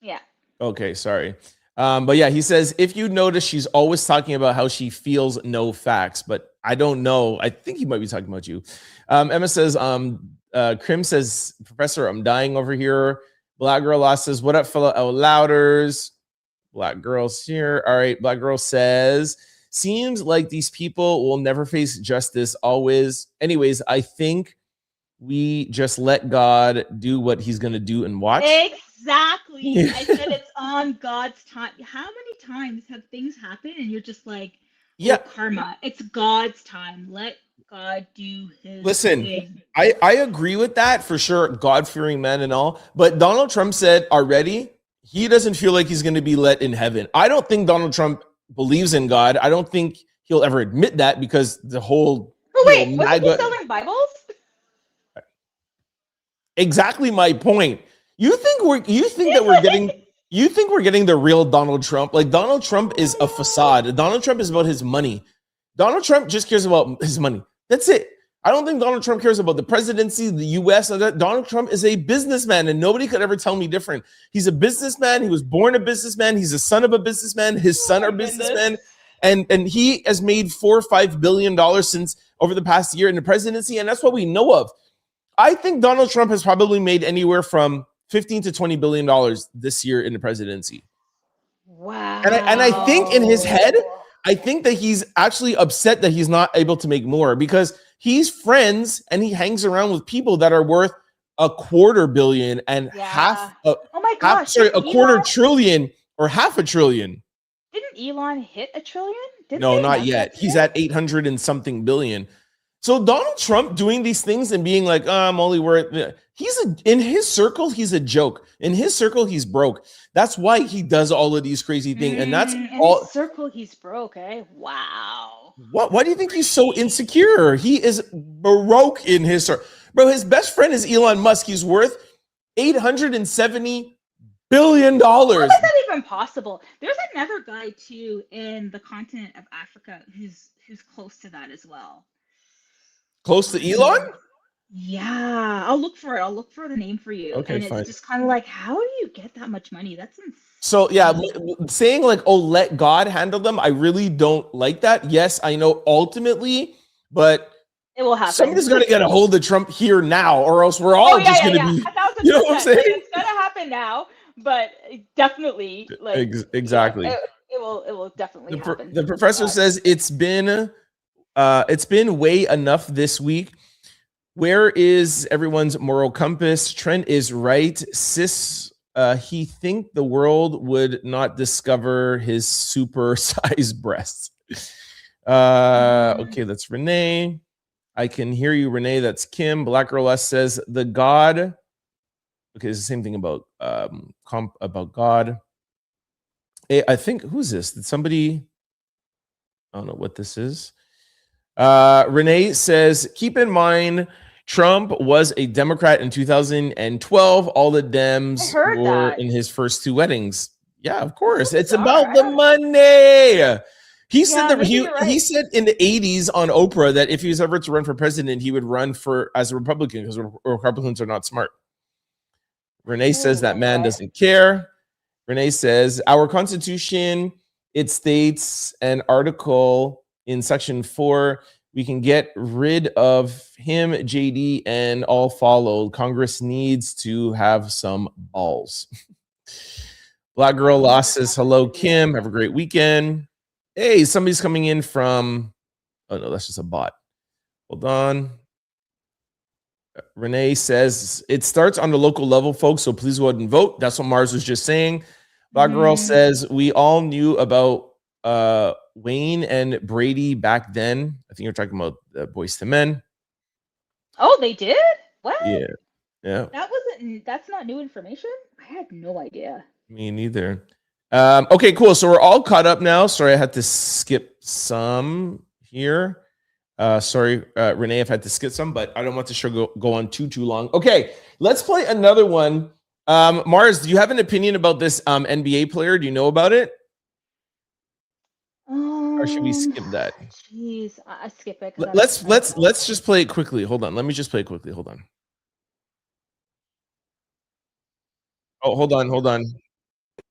Yeah. Okay, sorry. But yeah, he says, if you notice, she's always talking about how she feels, no facts. But I don't know. I think he might be talking about you. Emma says, Krim says, Professor, I'm dying over here. Black Girl Lost says, what up, fellow out louders? Black Girl's here. All right, Black Girl says, seems like these people will never face justice always. Anyways, I think we just let God do what he's going to do and watch. Exactly. I said it's on God's time. How many times have things happened and you're just like, karma. It's God's time. Let God do his thing. I agree with that for sure. God-fearing man and all. But Donald Trump said already, he doesn't feel like he's going to be let in heaven. I don't think Donald Trump believes in God. I don't think he'll ever admit that because the whole... wasn't he selling Bibles? Exactly my point. You think we're getting the real Donald Trump? Like, Donald Trump is a facade. Donald Trump is about his money. Donald Trump just cares about his money. That's it. I don't think Donald Trump cares about the presidency, the US. Donald Trump is a businessman, and nobody could ever tell me different. He's a businessman. He was born a businessman. He's a son of a businessman. His son are businessmen. And he has made $4 or $5 billion since over the past year in the presidency, and that's what we know of. I think Donald Trump has probably made anywhere from $15 to $20 billion this year in the presidency. Wow. And I think in his head, I think that he's actually upset that he's not able to make more because he's friends and he hangs around with people that are worth $250 million and a quarter trillion or half a trillion. Didn't Elon hit $1 trillion? No, not yet. He's at 800 and something billion. So Donald Trump doing these things and being like, I'm only worth, in his circle, he's a joke. In his circle, he's broke. That's why he does all of these crazy things. And that's all. His circle, he's broke, eh? Wow. Why do you think he's so insecure? He is broke in his circle. Bro, his best friend is Elon Musk. He's worth $870 billion. How is that even possible? There's another guy too in the continent of Africa who's close to that as well. Close to Elon? Yeah, I'll look for it. I'll look for the name for you. Okay, and it's fine. just kind of like, how do you get that much money? That's insane. So yeah, saying like, oh, let God handle them, I really don't like that. Yes, I know ultimately, but it will happen. Somebody's going to get a hold of Trump here now, or else we're all just going to be. 1,000%. You know what I'm saying? It's going to happen now, but definitely, like exactly, it will definitely happen. The professor says it's been way enough this week. Where is everyone's moral compass? Trent is right. Sis, he think the world would not discover his super-sized breasts. Okay, that's Renee. I can hear you, Renee. That's Kim. Black Girl S says the God. Okay, it's the same thing about God. I think, who's this? Did somebody? I don't know what this is. Renee says, keep in mind, Trump was a Democrat in 2012. All the Dems were in his first two weddings. Yeah, of course. It's about the money. He said that he said in the 80s on Oprah that if he was ever to run for president, he would run as a Republican because Republicans are not smart. Renee says that man doesn't care. Renee says our Constitution, it states an article in Section 4. We can get rid of him, JD, and all followed. Congress needs to have some balls. Black Girl Lost says, hello, Kim. Have a great weekend. Hey, somebody's coming in from... Oh, no, that's just a bot. Hold on. Renee says, it starts on the local level, folks, so please go ahead and vote. That's what Mars was just saying. Black Girl says, we all knew about Wayne and Brady back then. I think you're talking about Boyz II Men. Oh, they did? What? Yeah. That's not new information? I had no idea. Me neither. Okay, cool. So we're all caught up now. Sorry, I had to skip some here. Sorry, Renee, I've had to skip some, but I don't want the show go on too long. Okay, let's play another one. Mars, do you have an opinion about this NBA player? Do you know about it? Or should we skip that? Jeez, I skip it. Let's just play it quickly. Hold on. Let me just play it quickly. Hold on. Oh, hold on.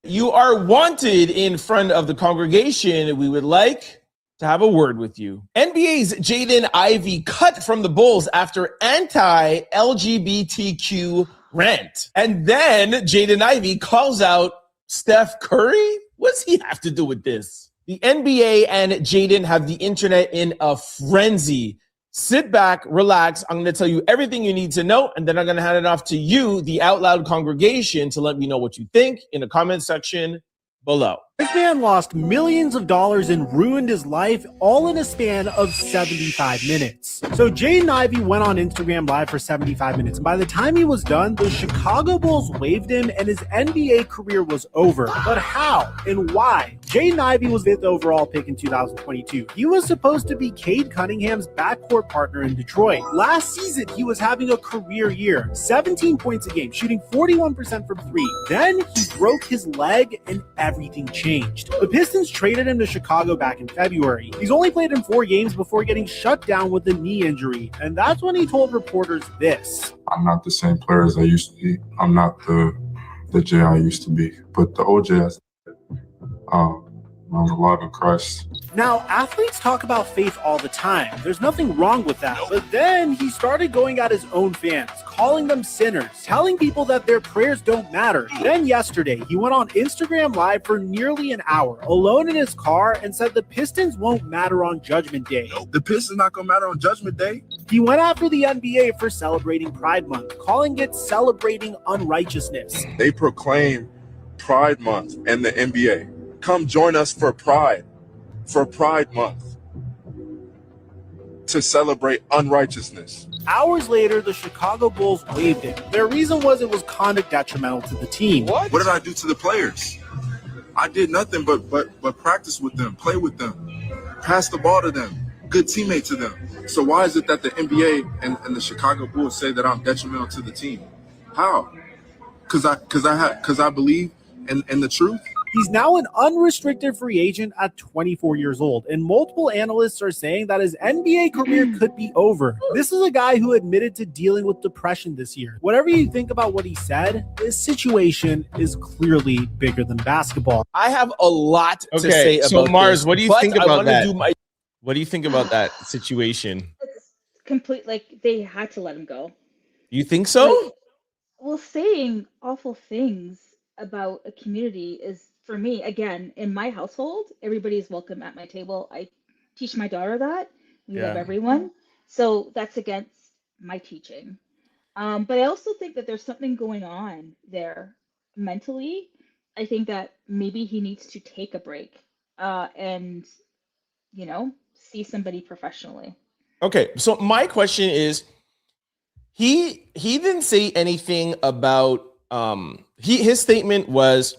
You are wanted in front of the congregation. We would like to have a word with you. NBA's Jaden Ivey cut from the Bulls after anti-LGBTQ rant. And then Jaden Ivey calls out Steph Curry? What does he have to do with this? The NBA and Jaden have the internet in a frenzy. Sit back, relax. I'm going to tell you everything you need to know, and then I'm going to hand it off to you, the Out Loud congregation, to let me know what you think in the comment section below. This man lost millions of dollars and ruined his life all in a span of 75 minutes. So Jaden Ivey went on Instagram Live for 75 minutes. And by the time he was done, the Chicago Bulls waved him and his NBA career was over. But how and why? Jaden Ivey was the 5th overall pick in 2022. He was supposed to be Cade Cunningham's backcourt partner in Detroit. Last season, he was having a career year. 17 points a game, shooting 41% from three. Then he broke his leg and everything changed. The Pistons traded him to Chicago back in February. He's only played in 4 games before getting shut down with a knee injury, and that's when he told reporters this. I'm not the same player as I used to be. I'm not the Jay I used to be, but the OJ I'm alive in Christ. Now, athletes talk about faith all the time. There's nothing wrong with that. But then he started going at his own fans, calling them sinners, telling people that their prayers don't matter. Then yesterday, he went on Instagram Live for nearly an hour, alone in his car, and said the Pistons won't matter on Judgment Day. The Pistons not gonna matter on Judgment Day. He went after the NBA for celebrating Pride Month, calling it celebrating unrighteousness. They proclaim Pride Month and the NBA. Come join us for Pride Month to celebrate unrighteousness. Hours later, the Chicago Bulls waived it. Their reason was it was conduct detrimental to the team. What did I do to the players? I did nothing but practice with them, play with them, pass the ball to them, good teammate to them. So why is it that the NBA and the Chicago Bulls say that I'm detrimental to the team? How? because I believe in the truth. He's now an unrestricted free agent at 24 years old, and multiple analysts are saying that his NBA career could be over. This is a guy who admitted to dealing with depression this year. Whatever you think about what he said, this situation is clearly bigger than basketball. I have a lot to say about so Mars, this, what do you think about that? What do you think about that situation? It's complete, like, they had to let him go. You think so? Like, well, saying awful things about a community is, for me, again, in my household, everybody is welcome at my table. I teach my daughter that. We love everyone. So that's against my teaching. But I also think that there's something going on there mentally. I think that maybe he needs to take a break and, you know, see somebody professionally. Okay, so my question is, he didn't say anything about his statement was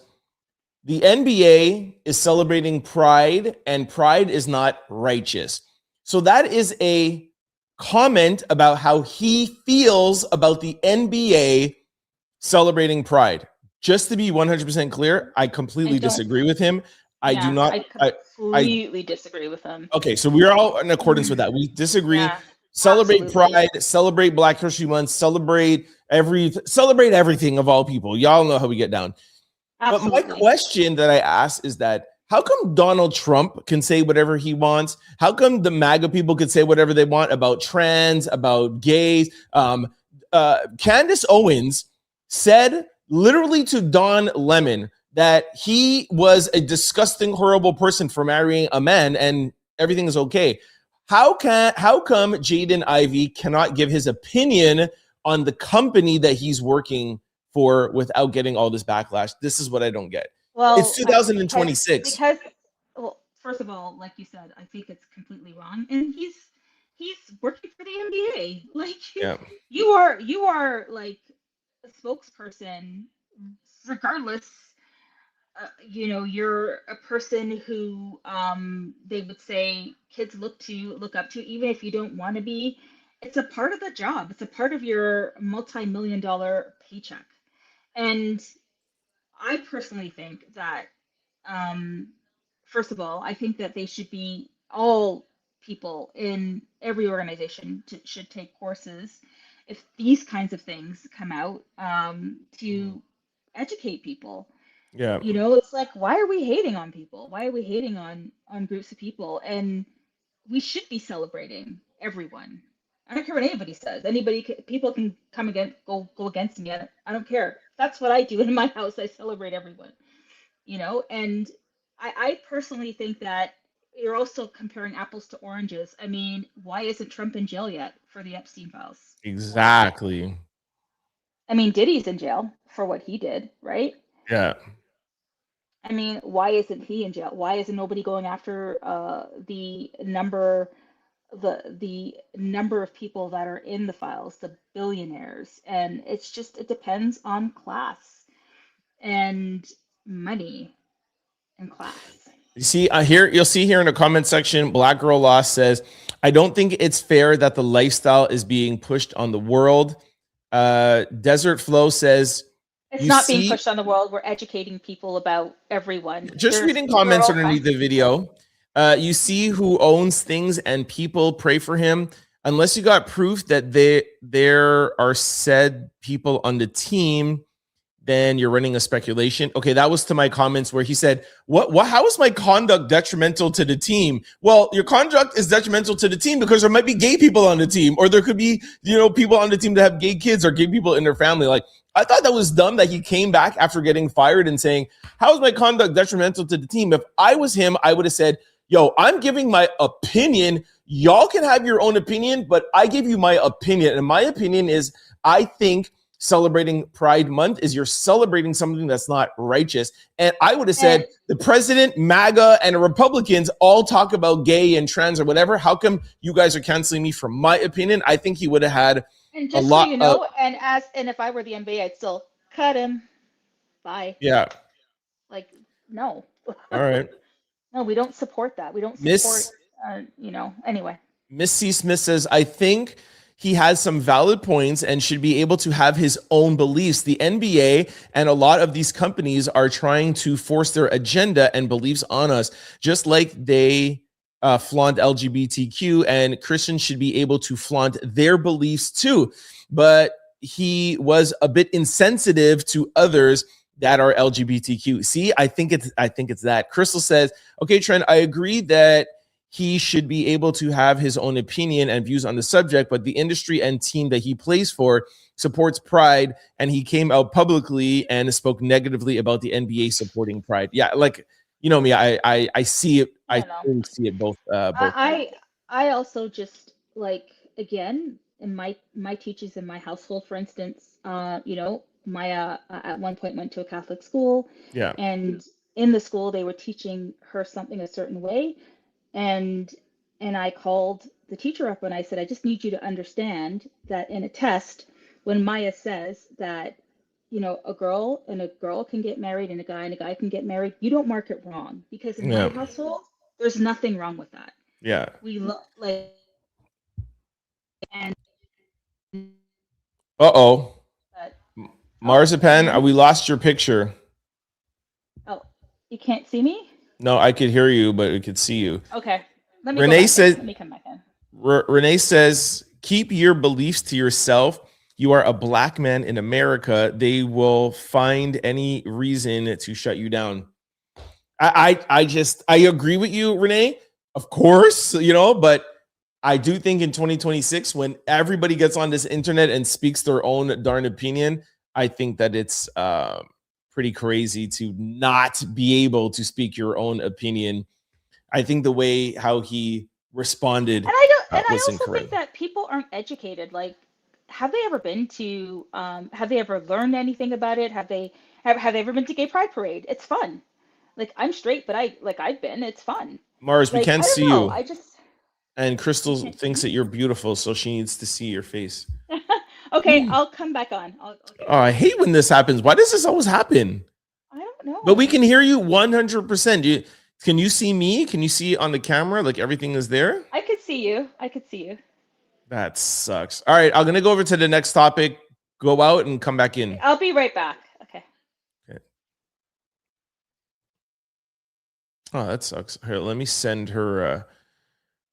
the NBA is celebrating Pride and Pride is not righteous. So that is a comment about how he feels about the NBA celebrating Pride. Just to be 100% clear, I completely disagree with him. I do not. I completely disagree with him. Okay, so we're all in accordance with that. We disagree. Yeah, celebrate absolutely. Pride, celebrate Black History Month, celebrate everything of all people. Y'all know how we get down. Absolutely. But my question that I ask is that how come Donald Trump can say whatever he wants? How come the MAGA people could say whatever they want about trans, about gays? Candace Owens said literally to Don Lemon that he was a disgusting, horrible person for marrying a man and everything is okay. How come Jaden Ivey cannot give his opinion on the company that he's working for without getting all this backlash? This is what I don't get. Well, it's 2026. Because, well, first of all, like you said, I think it's completely wrong, and he's working for the NBA. Like, you are like a spokesperson, regardless. You know, you're a person who they would say kids look up to, even if you don't want to be. It's a part of the job. It's a part of your multi-million-dollar paycheck. And I personally think that, first of all, I think that they should be, all people in every organization should take courses if these kinds of things come out to educate people. Yeah. You know, it's like, why are we hating on people? Why are we hating on groups of people? And we should be celebrating everyone. I don't care what anybody says. People can come go against me. I don't care. That's what I do in my house. I celebrate everyone, you know. And I personally think that you're also comparing apples to oranges. I mean, why isn't Trump in jail yet for the Epstein files? Exactly. I mean, Diddy's in jail for what he did, right? Yeah. I mean, why isn't he in jail? Why isn't nobody going after the number of people that are in the files, the billionaires? And it's just, it depends on class and money and class. You see, you'll see here in the comment section, Black Girl Lost says, I don't think it's fair that the lifestyle is being pushed on the world. Desert Flow says, it's not being pushed on the world. We're educating people about everyone. Just reading comments underneath the video. You see who owns things and people pray for him. Unless you got proof that there are said people on the team, then you're running a speculation. Okay, that was to my comments where he said, "What? How is my conduct detrimental to the team?" Well, your conduct is detrimental to the team because there might be gay people on the team, or there could be, people on the team that have gay kids or gay people in their family. Like, I thought that was dumb that he came back after getting fired and saying, "How is my conduct detrimental to the team?" If I was him, I would have said, "Yo, I'm giving my opinion. Y'all can have your own opinion, but I give you my opinion. And my opinion is, I think celebrating Pride Month is you're celebrating something that's not righteous." And I would have said, the president, MAGA, and Republicans all talk about gay and trans or whatever. How come you guys are canceling me for my opinion? I think he would have had and just a lot. So you know, and if I were the NBA, I'd still cut him. Bye. Yeah. Like, no. All right. No, we don't support that. We don't support, anyway. Miss C. Smith says, I think he has some valid points and should be able to have his own beliefs. The NBA and a lot of these companies are trying to force their agenda and beliefs on us, just like they flaunt LGBTQ, and Christians should be able to flaunt their beliefs too. But he was a bit insensitive to others that are LGBTQ. See, I think it's that. Crystal says, okay, Trent, I agree that he should be able to have his own opinion and views on the subject, but the industry and team that he plays for supports Pride, and he came out publicly and spoke negatively about the NBA supporting Pride. Yeah, like, you know me, I see it. I totally see it both. I also just, like, again, in my teachers in my household, for instance, you know, Maya at one point went to a Catholic school. Yeah. And in the school, they were teaching her something a certain way. And I called the teacher up and I said, I just need you to understand that in a test, when Maya says that, you know, a girl can get married and a guy can get married, you don't mark it wrong, because in my household, there's nothing wrong with that. Yeah. We like, and Marzipan, we lost your picture. Oh, you can't see me? No, I could hear you, but we could see you. Okay. Let me Renee says, let me come back in. Renee says, keep your beliefs to yourself. You are a black man in America. They will find any reason to shut you down. I agree with you, Renee. Of course, you know, but I do think in 2026, when everybody gets on this internet and speaks their own darn opinion, I think that it's pretty crazy to not be able to speak your own opinion. I think the way how he responded, and I was also incorrect. think that people aren't educated. Like, have they ever been to? Have they ever learned anything about it? Have they ever been to Gay Pride Parade? It's fun. Like, I'm straight, but I've been. It's fun. Mars, we Like, can't I don't see know, you. I just And Crystal thinks that you're beautiful, so she needs to see your face. okay. I'll come back on. Oh, I hate when this happens. Why does this always happen? I don't know. But we can hear you 100%. Can you see me? Can you see on the camera? Like everything is there? I could see you. I could see you. That sucks. All right, I'm going to go over to the next topic. Go out and come back in. I'll be right back. Okay. Oh, that sucks. Here, let me send her.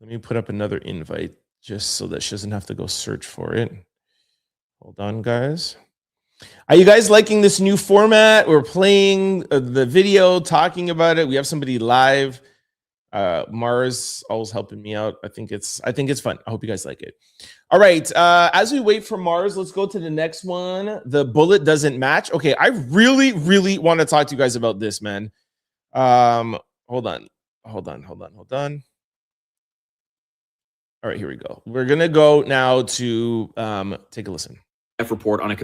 Let me put up another invite just so that she doesn't have to go search for it. Hold on, guys. Are you guys liking this new format? We're playing the video, talking about it. We have somebody live. Mars always helping me out. I think it's fun. I hope you guys like it. All right. As we wait for Mars, let's go to the next one. The bullet doesn't match. Okay, I really, really want to talk to you guys about this, man. Hold on. All right, here we go. We're gonna go now to take a listen. Report on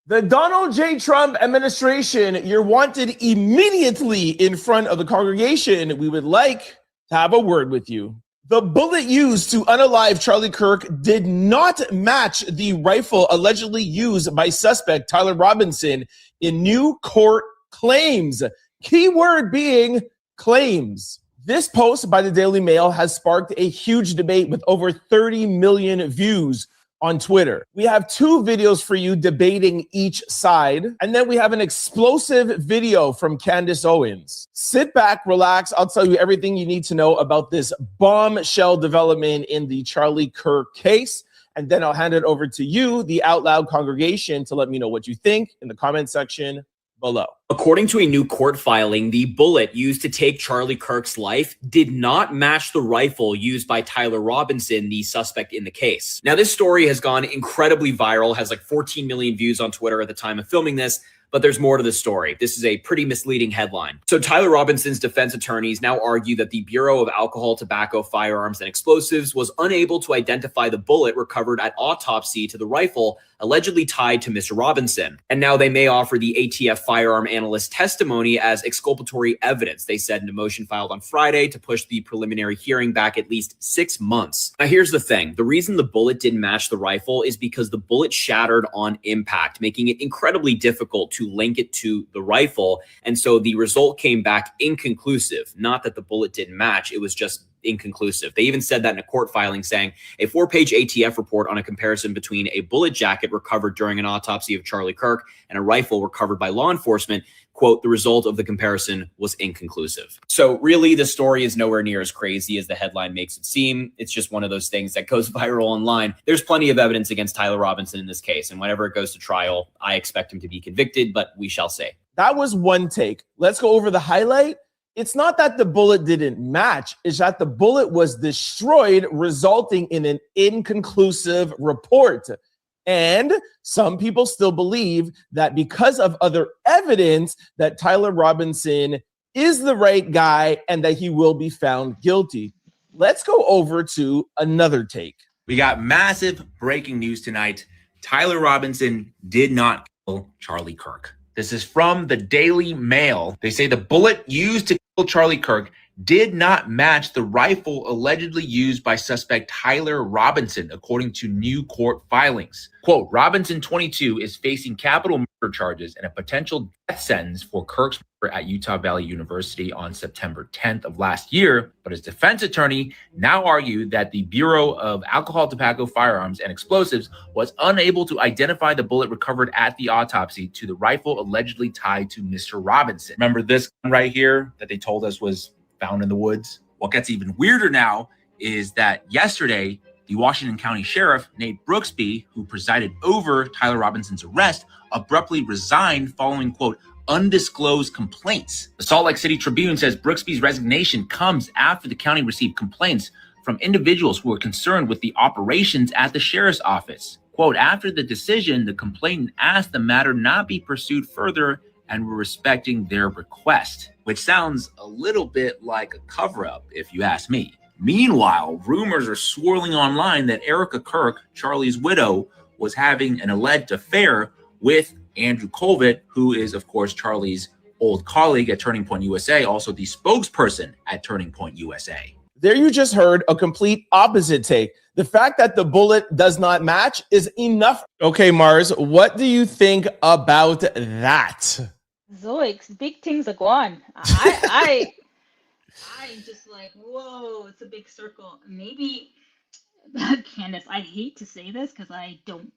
The Donald J. Trump administration, you're wanted immediately in front of the congregation. We would like to have a word with you. The bullet used to unalive Charlie Kirk did not match the rifle allegedly used by suspect Tyler Robinson in new court claims. Keyword being claims. This post by the Daily Mail has sparked a huge debate with over 30 million views on Twitter. We have two videos for you debating each side, and then we have an explosive video from Candace Owens. Sit back, relax. I'll tell you everything you need to know about this bombshell development in the Charlie Kirk case, and then I'll hand it over to you, the Out Loud congregation, to let me know what you think in the comment section below. According to a new court filing, the bullet used to take Charlie Kirk's life did not match the rifle used by Tyler Robinson, the suspect in the case. Now, this story has gone incredibly viral, has like 14 million views on Twitter at the time of filming this, but there's more to the story. This is a pretty misleading headline. So Tyler Robinson's defense attorneys now argue that the Bureau of Alcohol, Tobacco, Firearms, and Explosives was unable to identify the bullet recovered at autopsy to the rifle allegedly tied to Mr. Robinson. And now they may offer the ATF firearm analyst testimony as exculpatory evidence, they said in a motion filed on Friday to push the preliminary hearing back at least 6 months. Now, here's the thing. The reason the bullet didn't match the rifle is because the bullet shattered on impact, making it incredibly difficult to link it to the rifle. And so the result came back inconclusive. Not that the bullet didn't match, it was just inconclusive. They even said that in a court filing, saying a 4-page ATF report on a comparison between a bullet jacket recovered during an autopsy of Charlie Kirk and a rifle recovered by law enforcement, quote, the result of the comparison was inconclusive. So really, the story is nowhere near as crazy as the headline makes it seem. It's just one of those things that goes viral online. There's plenty of evidence against Tyler Robinson in this case, and whenever it goes to trial, I expect him to be convicted, but we shall see. That was one take. Let's go over the highlight. It's not that the bullet didn't match, it's that the bullet was destroyed, resulting in an inconclusive report. And some people still believe that because of other evidence that Tyler Robinson is the right guy and that he will be found guilty. Let's go over to another take. We got massive breaking news tonight. Tyler Robinson did not kill Charlie Kirk. This is from the Daily Mail. They say the bullet used to kill Charlie Kirk did not match the rifle allegedly used by suspect Tyler Robinson, according to new court filings. Quote, Robinson, 22, is facing capital murder charges and a potential death sentence for Kirk's murder at Utah Valley University on September 10th of last year. But his defense attorney now argued that the Bureau of Alcohol, Tobacco, Firearms, and Explosives was unable to identify the bullet recovered at the autopsy to the rifle allegedly tied to Mr. Robinson. Remember this gun right here that they told us was found in the woods? What gets even weirder now is that yesterday, the Washington County Sheriff, Nate Brooksby, who presided over Tyler Robinson's arrest, abruptly resigned following, quote, undisclosed complaints. The Salt Lake City Tribune says Brooksby's resignation comes after the county received complaints from individuals who were concerned with the operations at the sheriff's office. Quote, after the decision, the complainant asked the matter not be pursued further and were respecting their request, which sounds a little bit like a cover-up, if you ask me. Meanwhile, rumors are swirling online that Erica Kirk, Charlie's widow, was having an alleged affair with Andrew Colvett, who is, of course, Charlie's old colleague at Turning Point USA, also the spokesperson at Turning Point USA. There you just heard a complete opposite take. The fact that the bullet does not match is enough. Okay, Mars, what do you think about that? Zoiks, big things are gone. I'm just like, whoa, it's a big circle. Maybe Candace, I hate to say this because I don't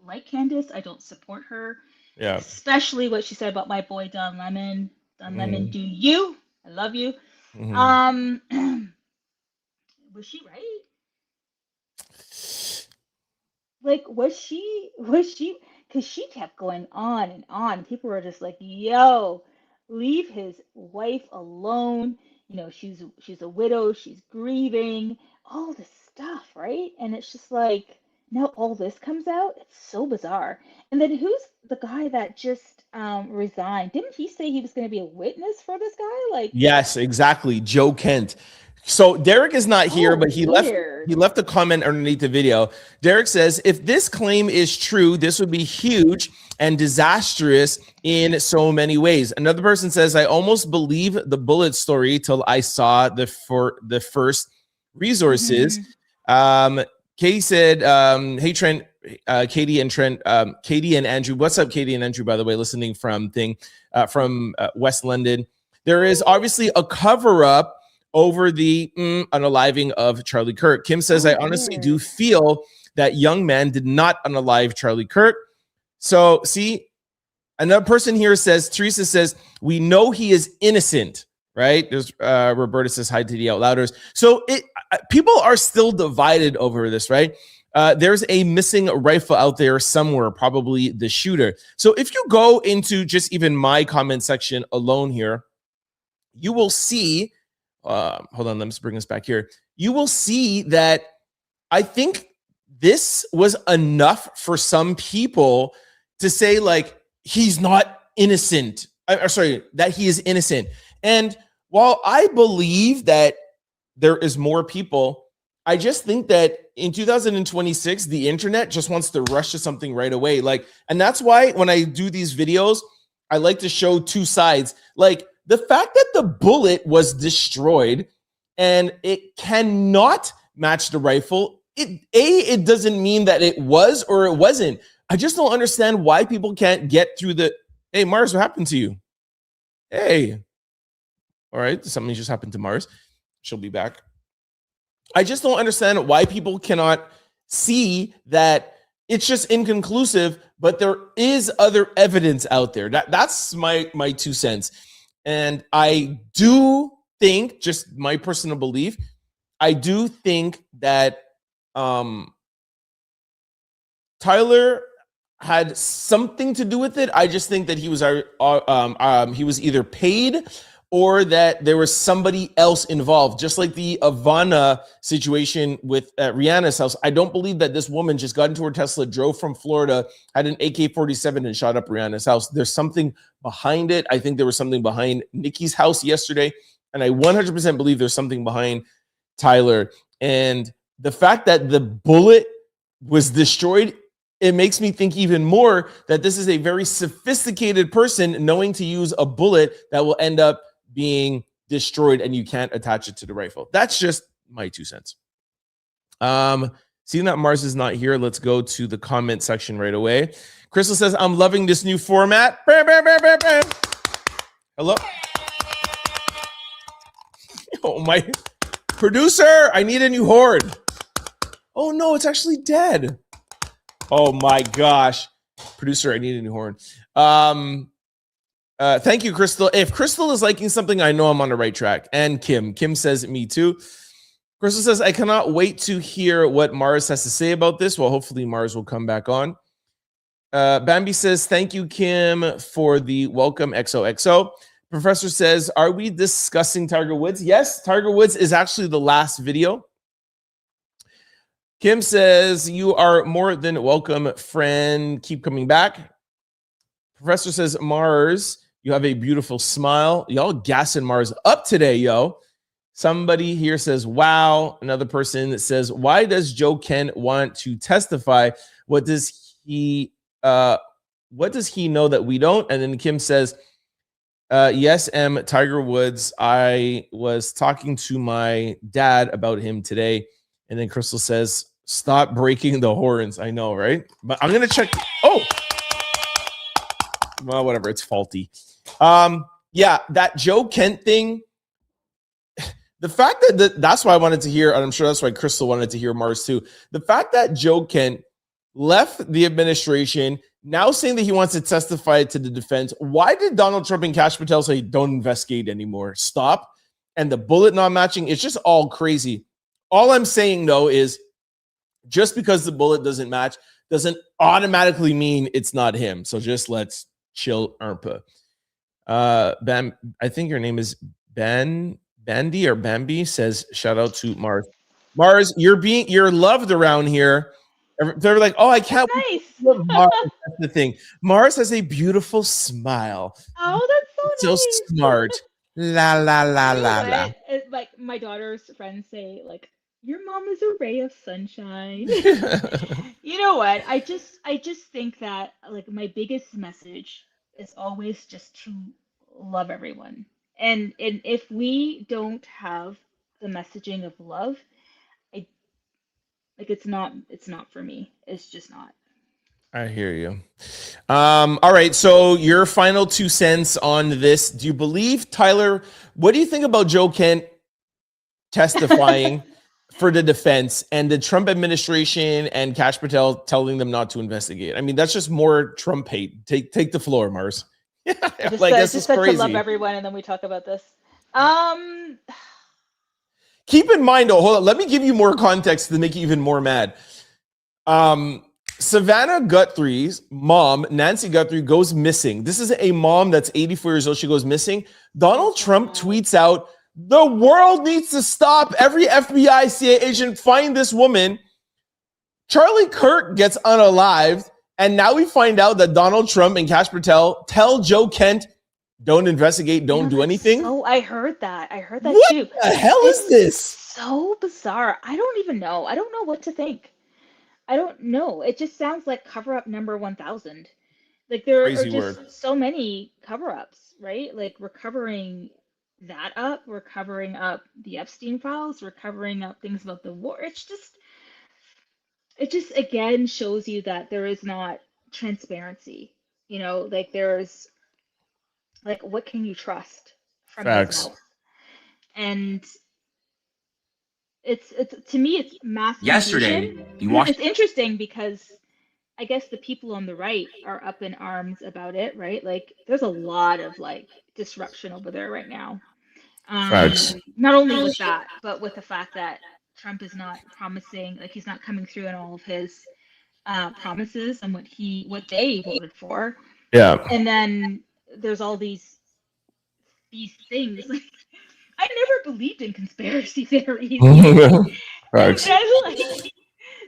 like Candace. I don't support her. Yeah. Especially what she said about my boy Don Lemon. Don Lemon, do you? I love you. Was she right? Like, was she? Because she kept going on and on. People were just like, yo, leave his wife alone. You know, she's a widow. She's grieving. All this stuff, right? And it's just like, now all this comes out. It's so bizarre. And then who's the guy that just resigned? Didn't he say he was going to be a witness for this guy? Like, yes, exactly. Joe Kent. So Derek is not here, but he left a comment underneath the video. Derek says, if this claim is true, this would be huge and disastrous in so many ways. Another person says, I almost believe the bullet story till I saw the first resources. Katie said, hey, Trent, Katie and Trent, Katie and Andrew. What's up, Katie and Andrew, by the way, listening from West London. There is obviously a cover-up over the unaliving of Charlie Kirk. Kim says, I honestly do feel that young man did not unalive Charlie Kirk. So, see, another person here says, Teresa says, we know he is innocent, right? There's Roberta says, hi to the Outlouders. So people are still divided over this, right? There's a missing rifle out there somewhere, probably the shooter. So if you go into just even my comment section alone here, you will see, hold on, let me bring this back here. You will see that I think this was enough for some people to say, like, he's not innocent. That he is innocent. And while I believe that there is more people, I just think that in 2026, the internet just wants to rush to something right away. Like, and that's why when I do these videos, I like to show two sides. Like, the fact that the bullet was destroyed and it cannot match the rifle, it doesn't mean that it was or it wasn't. I just don't understand why people can't get through the, hey, Mars, what happened to you? Hey. All right, something just happened to Mars. She'll be back. I just don't understand why people cannot see that it's just inconclusive, but there is other evidence out there. That's my 2 cents. And I do think, just my personal belief, I do think that Tyler had something to do with it. I just think that he was either paid or that there was somebody else involved, just like the Ivana situation with Rihanna's house. I don't believe that this woman just got into her Tesla, drove from Florida, had an AK-47 and shot up Rihanna's house. There's something behind it. I think there was something behind Nicki's house yesterday, and I 100% believe there's something behind Tyler. And the fact that the bullet was destroyed, it makes me think even more that this is a very sophisticated person knowing to use a bullet that will end up being destroyed and you can't attach it to the rifle. That's just my 2 cents. Seeing that Mars is not here, let's go to the comment section right away. Crystal says, I'm loving this new format. Bam, bam, bam, bam, bam. Hello? Oh, my producer, I need a new horn. Oh, no, it's actually dead. Oh, my gosh. Producer, I need a new horn. Thank you, Crystal. If Crystal is liking something, I know I'm on the right track. And Kim says, me too. Crystal says, I cannot wait to hear what Mars has to say about this. Well, hopefully Mars will come back on. Bambi says, thank you, Kim, for the welcome XOXO. Professor says, are we discussing Tiger Woods? Yes, Tiger Woods is actually the last video. Kim says, you are more than welcome, friend. Keep coming back. Professor says, Mars, you have a beautiful smile. Y'all gassing Mars up today, yo. Somebody here says, wow. Another person that says, why does Joe Kent want to testify? What does he know that we don't? And then Kim says, yes, Tiger Woods. I was talking to my dad about him today. And then Crystal says, stop breaking the horns. I know, right? But I'm going to check. Oh, well, whatever. It's faulty. Yeah, that Joe Kent thing. The fact that's why I wanted to hear, and I'm sure that's why Crystal wanted to hear Mars too. The fact that Joe Kent left the administration, now saying that he wants to testify to the defense. Why did Donald Trump and Kash Patel say don't investigate anymore? Stop. And the bullet not matching, it's just all crazy. All I'm saying though is just because the bullet doesn't match doesn't automatically mean it's not him. So just let's chill, Arpa. Bam, I think your name is Bandy or Bambi, says shout out to Mars. Mars, you're loved around here. They're like, oh, I can't wait to love Mars. That's the thing. Mars has a beautiful smile. Oh, that's so nice. So smart. La la la la la. It's like my daughter's friends say, like, your mom is a ray of sunshine. You know what? I just think that like my biggest message is always just to love everyone. And if we don't have the messaging of love, it's not for me. It's just not. I hear you. All right. So your final 2 cents on this. Do you believe Tyler? What do you think about Joe Kent testifying for the defense and the Trump administration and Kash Patel telling them not to investigate? I mean, that's just more Trump hate. Take the floor, Mars. Just said to love everyone, and then we talk about this. Keep in mind, though, hold on. Let me give you more context to make you even more mad. Savannah Guthrie's mom, Nancy Guthrie, goes missing. This is a mom that's 84 years old. She goes missing. Donald Trump tweets out, the world needs to stop. Every FBI, CIA agent, find this woman. Charlie Kirk gets unalived. And now we find out that Donald Trump and Kash Patel tell Joe Kent, don't investigate, don't do anything. Oh, I heard that. What too. What the hell is this? So bizarre. I don't even know. I don't know what to think. I don't know. It just sounds like cover up number 1000. Like there are just so many cover-ups, right? Like we're covering that up. We're covering up the Epstein files. We're covering up things about the war. It just again shows you that there is not transparency. You know, like there's like what can you trust from his mouth? And it's to me it's mass Yesterday, confusion. you watched. It's interesting because I guess the people on the right are up in arms about it, right? Like there's a lot of like disruption over there right now. Facts. Not only with that, but with the fact that Trump is not promising, like he's not coming through on all of his promises and what they voted for. Yeah. And then there's all these things. Like I never believed in conspiracy theories. Facts. And then, like,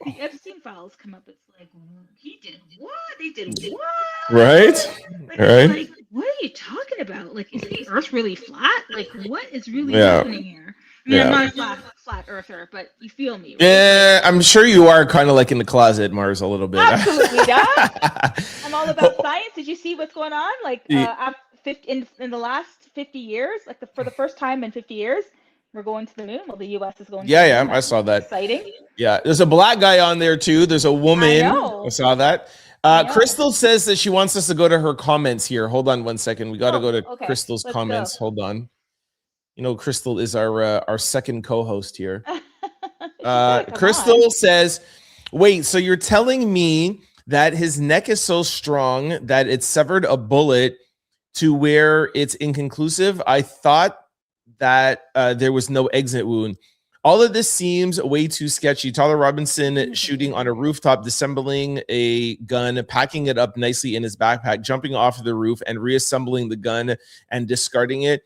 the Epstein files come up. It's like, he did what? They did what? Right? Right. Like, what are you talking about? Like, is the Earth really flat? Like, what is really happening here? I mean, I'm not a flat earther, but you feel me, right? Yeah, I'm sure you are kind of like in the closet, Mars, a little bit. Absolutely, yeah. I'm all about science. Did you see what's going on? Like, in the last 50 years, like for the first time in 50 years, we're going to the moon. Well, the U.S. is going to the moon. Yeah, I saw that. Exciting. Yeah, there's a black guy on there too. There's a woman. I saw that. Crystal says that she wants us to go to her comments here. Hold on one second. We got to go to Crystal's comments. Hold on. You know, Crystal is our second co-host here. Crystal says, wait, so you're telling me that his neck is so strong that it severed a bullet to where it's inconclusive? I thought that there was no exit wound. All of this seems way too sketchy. Tyler Robinson shooting on a rooftop, disassembling a gun, packing it up nicely in his backpack, jumping off the roof and reassembling the gun and discarding it.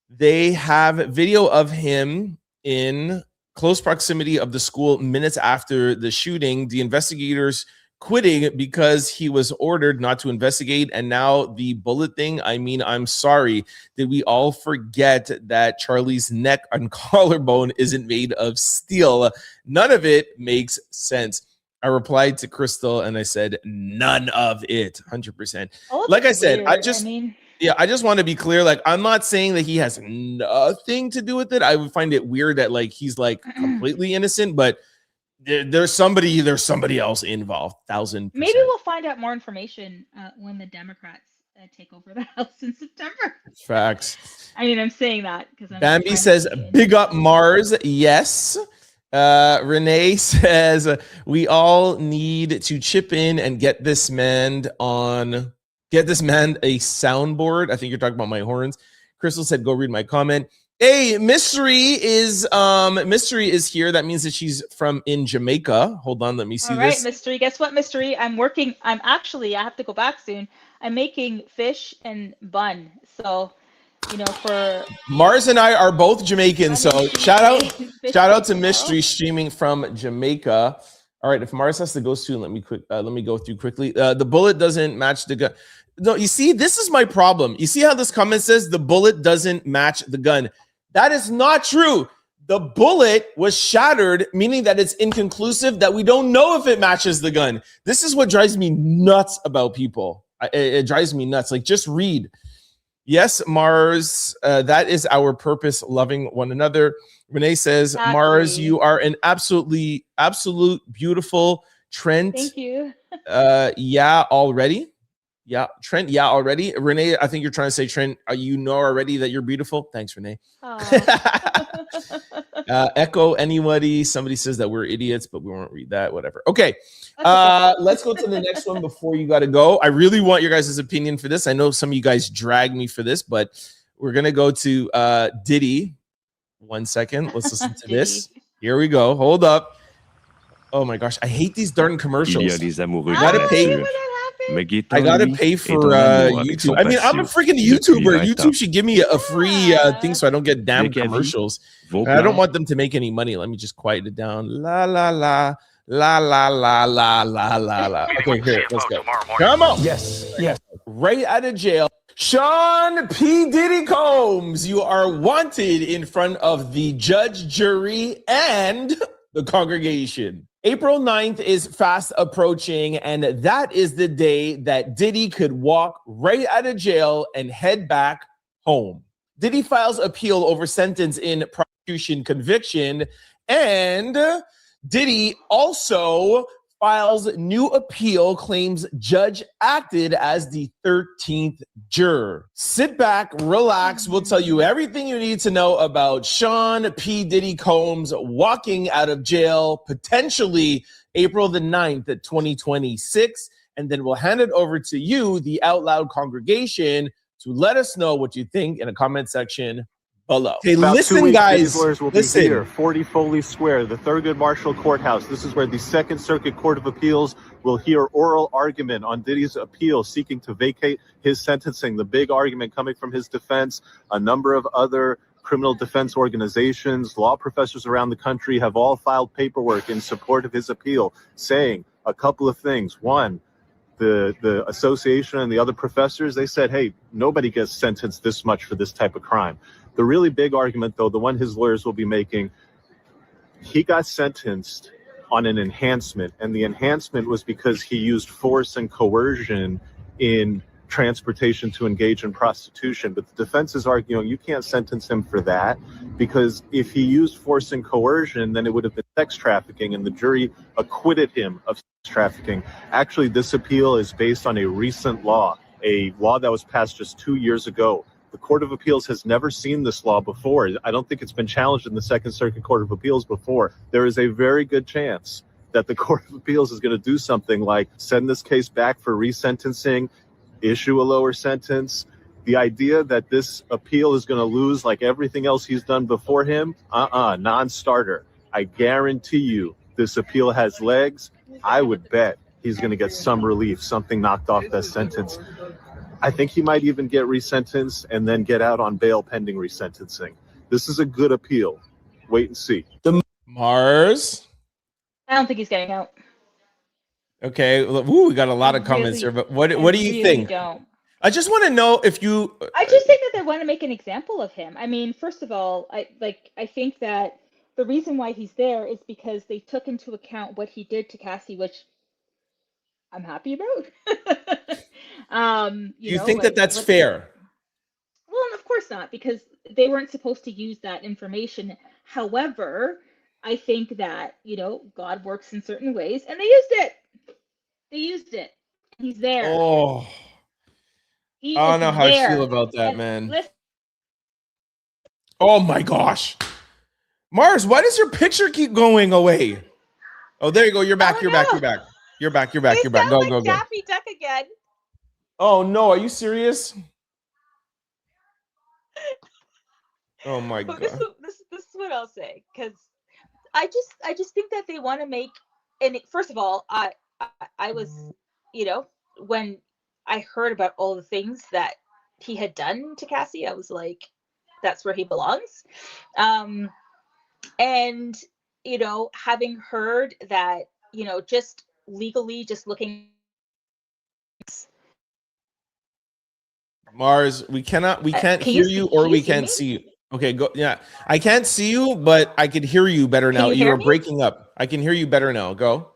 They have video of him in close proximity of the school minutes after the shooting. The investigators quitting because he was ordered not to investigate. And now the bullet thing, I mean, I'm sorry. Did we all forget that Charlie's neck and collarbone isn't made of steel? None of it makes sense. I replied to Crystal and I said, none of it, 100%. Like I said, I just want to be clear. Like, I'm not saying that he has nothing to do with it. I would find it weird that like he's like completely innocent, but there's somebody else involved. 1,000%. Maybe we'll find out more information when the Democrats take over the House in September. Facts. I mean, I'm saying that because Bambi says, big up Mars. Yes. Renee says, we all need to chip in and get this man a soundboard. I think you're talking about my horns. Crystal said, go read my comment. Hey, Mystery is here. That means that she's in Jamaica. Hold on, let me see this. All right, Mystery. Guess what, Mystery? I have to go back soon. I'm making fish and bun. So, for Mars and I are both Jamaican. So shout out to Mystery streaming from Jamaica. All right, if Mars has to go soon, let me go through quickly. The bullet doesn't match the gun. No, you see, this is my problem. You see how this comment says the bullet doesn't match the gun? That is not true. The bullet was shattered, meaning that it's inconclusive, that we don't know if it matches the gun. This is what drives me nuts about people. It drives me nuts. Like, just read. Yes, Mars, that is our purpose, loving one another. Renee says, exactly. Mars, you are an absolute beautiful. Trent. Thank you. Yeah, already. Yeah, Trent. Yeah, already. Renee, I think you're trying to say, Trent, you know already that you're beautiful. Thanks, Renee. Echo anybody. Somebody says that we're idiots, but we won't read that. Whatever. Okay. Let's go to the next one before you got to go. I really want your guys' opinion for this. I know some of you guys drag me for this, but we're going to go to Diddy. 1 second. Let's listen to this. Here we go. Hold up. Oh my gosh. I hate these darn commercials. I gotta pay. I gotta pay for YouTube. I mean, I'm a freaking YouTuber. YouTube should give me a free thing so I don't get damn commercials. I don't want them to make any money. Let me just quiet it down. La la la la la la la la la la. Okay, here, let's go. Come on. Yes. Right out of jail. Sean P. Diddy Combs, you are wanted in front of the judge, jury, and the congregation. April 9th is fast approaching, and that is the day that Diddy could walk right out of jail and head back home. Diddy files appeal over sentence in prosecution conviction, and Diddy also files new appeal, claims judge acted as the 13th juror. Sit back, relax. We'll tell you everything you need to know about Sean P. Diddy Combs walking out of jail, potentially April the 9th at 2026. And then we'll hand it over to you, the Out Loud congregation, to let us know what you think in a comment section below. Okay, listen, guys. Lawyers will listen. Be here, 40 Foley Square, the Thurgood Marshall Courthouse. This is where the Second Circuit Court of Appeals will hear oral argument on Diddy's appeal seeking to vacate his sentencing. The big argument coming from his defense, a number of other criminal defense organizations, law professors around the country have all filed paperwork in support of his appeal, saying a couple of things. One, the association and the other professors, they said, hey, nobody gets sentenced this much for this type of crime. The really big argument, though, the one his lawyers will be making, he got sentenced on an enhancement, and the enhancement was because he used force and coercion in transportation to engage in prostitution. But the defense is arguing you can't sentence him for that, because if he used force and coercion, then it would have been sex trafficking, and the jury acquitted him of sex trafficking. Actually, this appeal is based on a recent law, a law that was passed just 2 years ago. The Court of Appeals has never seen this law before. I don't think it's been challenged in the Second Circuit Court of Appeals before. There is a very good chance that the Court of Appeals is going to do something like send this case back for resentencing, issue a lower sentence. The idea that this appeal is going to lose like everything else he's done before him, non-starter. I guarantee you this appeal has legs. I would bet he's going to get some relief, something knocked off that sentence. I think he might even get resentenced and then get out on bail pending resentencing. This is a good appeal. Wait and see. Mars? I don't think he's getting out. Okay. Ooh, we got a lot of comments here, but what do you think? Don't. I just want to know if you... I just think that they want to make an example of him. I mean, first of all, I think that the reason why he's there is because they took into account what he did to Cassie, which I'm happy about. You think that that's fair? Well, of course not, because they weren't supposed to use that information. However, I think that, God works in certain ways, and they used it. He's there. Oh, I don't know how I feel about that, man. Oh my gosh. Mars, why does your picture keep going away? Oh, there you go. You're back. You're back. You're back. Go. Daffy Duck again. Oh no, are you serious? Oh my god. This is what I'll say, because I just think that they want to make, and first of all, I was, when I heard about all the things that he had done to Cassie, I was like, that's where he belongs. And having heard that, just legally, just looking. Mars, we can't hear you, or we can't see you. Okay, go. Yeah, I can't see you, but I can hear you better now. You are breaking up. I can hear you better now. Go.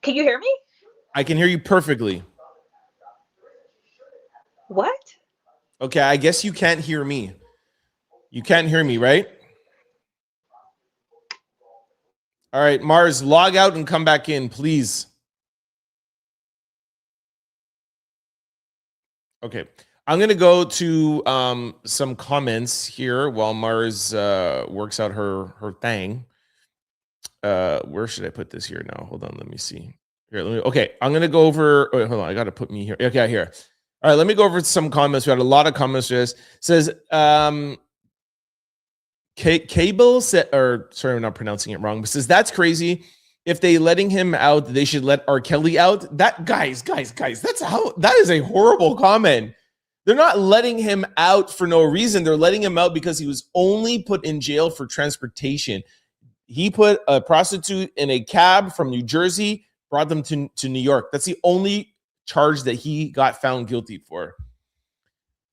Can you hear me? I can hear you perfectly. What? Okay, I guess you can't hear me. You can't hear me, right? All right, Mars, log out and come back in, please. Okay, I'm going to go to some comments here while Mars works out her thing. Where should I put this here now? Hold on, let me see. Here, okay, I'm going to go over. Wait, hold on, I got to put me here. Okay, here. All right, let me go over some comments. We had a lot of comments to this. It says, Cable said, or sorry, I'm not pronouncing it wrong, but says, that's crazy. If they letting him out, they should let R. Kelly out. That guys, that is a horrible comment. They're not letting him out for no reason. They're letting him out because he was only put in jail for transportation. He put a prostitute in a cab from New Jersey, brought them to New York. That's the only charge that he got found guilty for.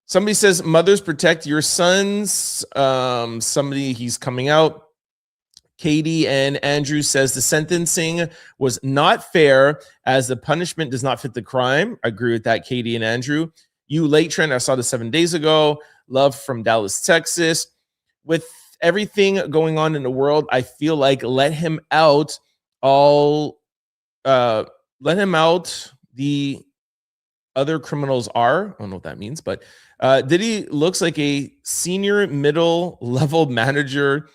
Somebody says, mothers, protect your sons. He's coming out. Katie and Andrew says the sentencing was not fair as the punishment does not fit the crime. I agree with that, Katie and Andrew. You late, Trent. I saw this 7 days ago. Love from Dallas, Texas. With everything going on in the world, I feel like let him out I'll let him out. The other criminals are, I don't know what that means, but Diddy looks like a senior middle level manager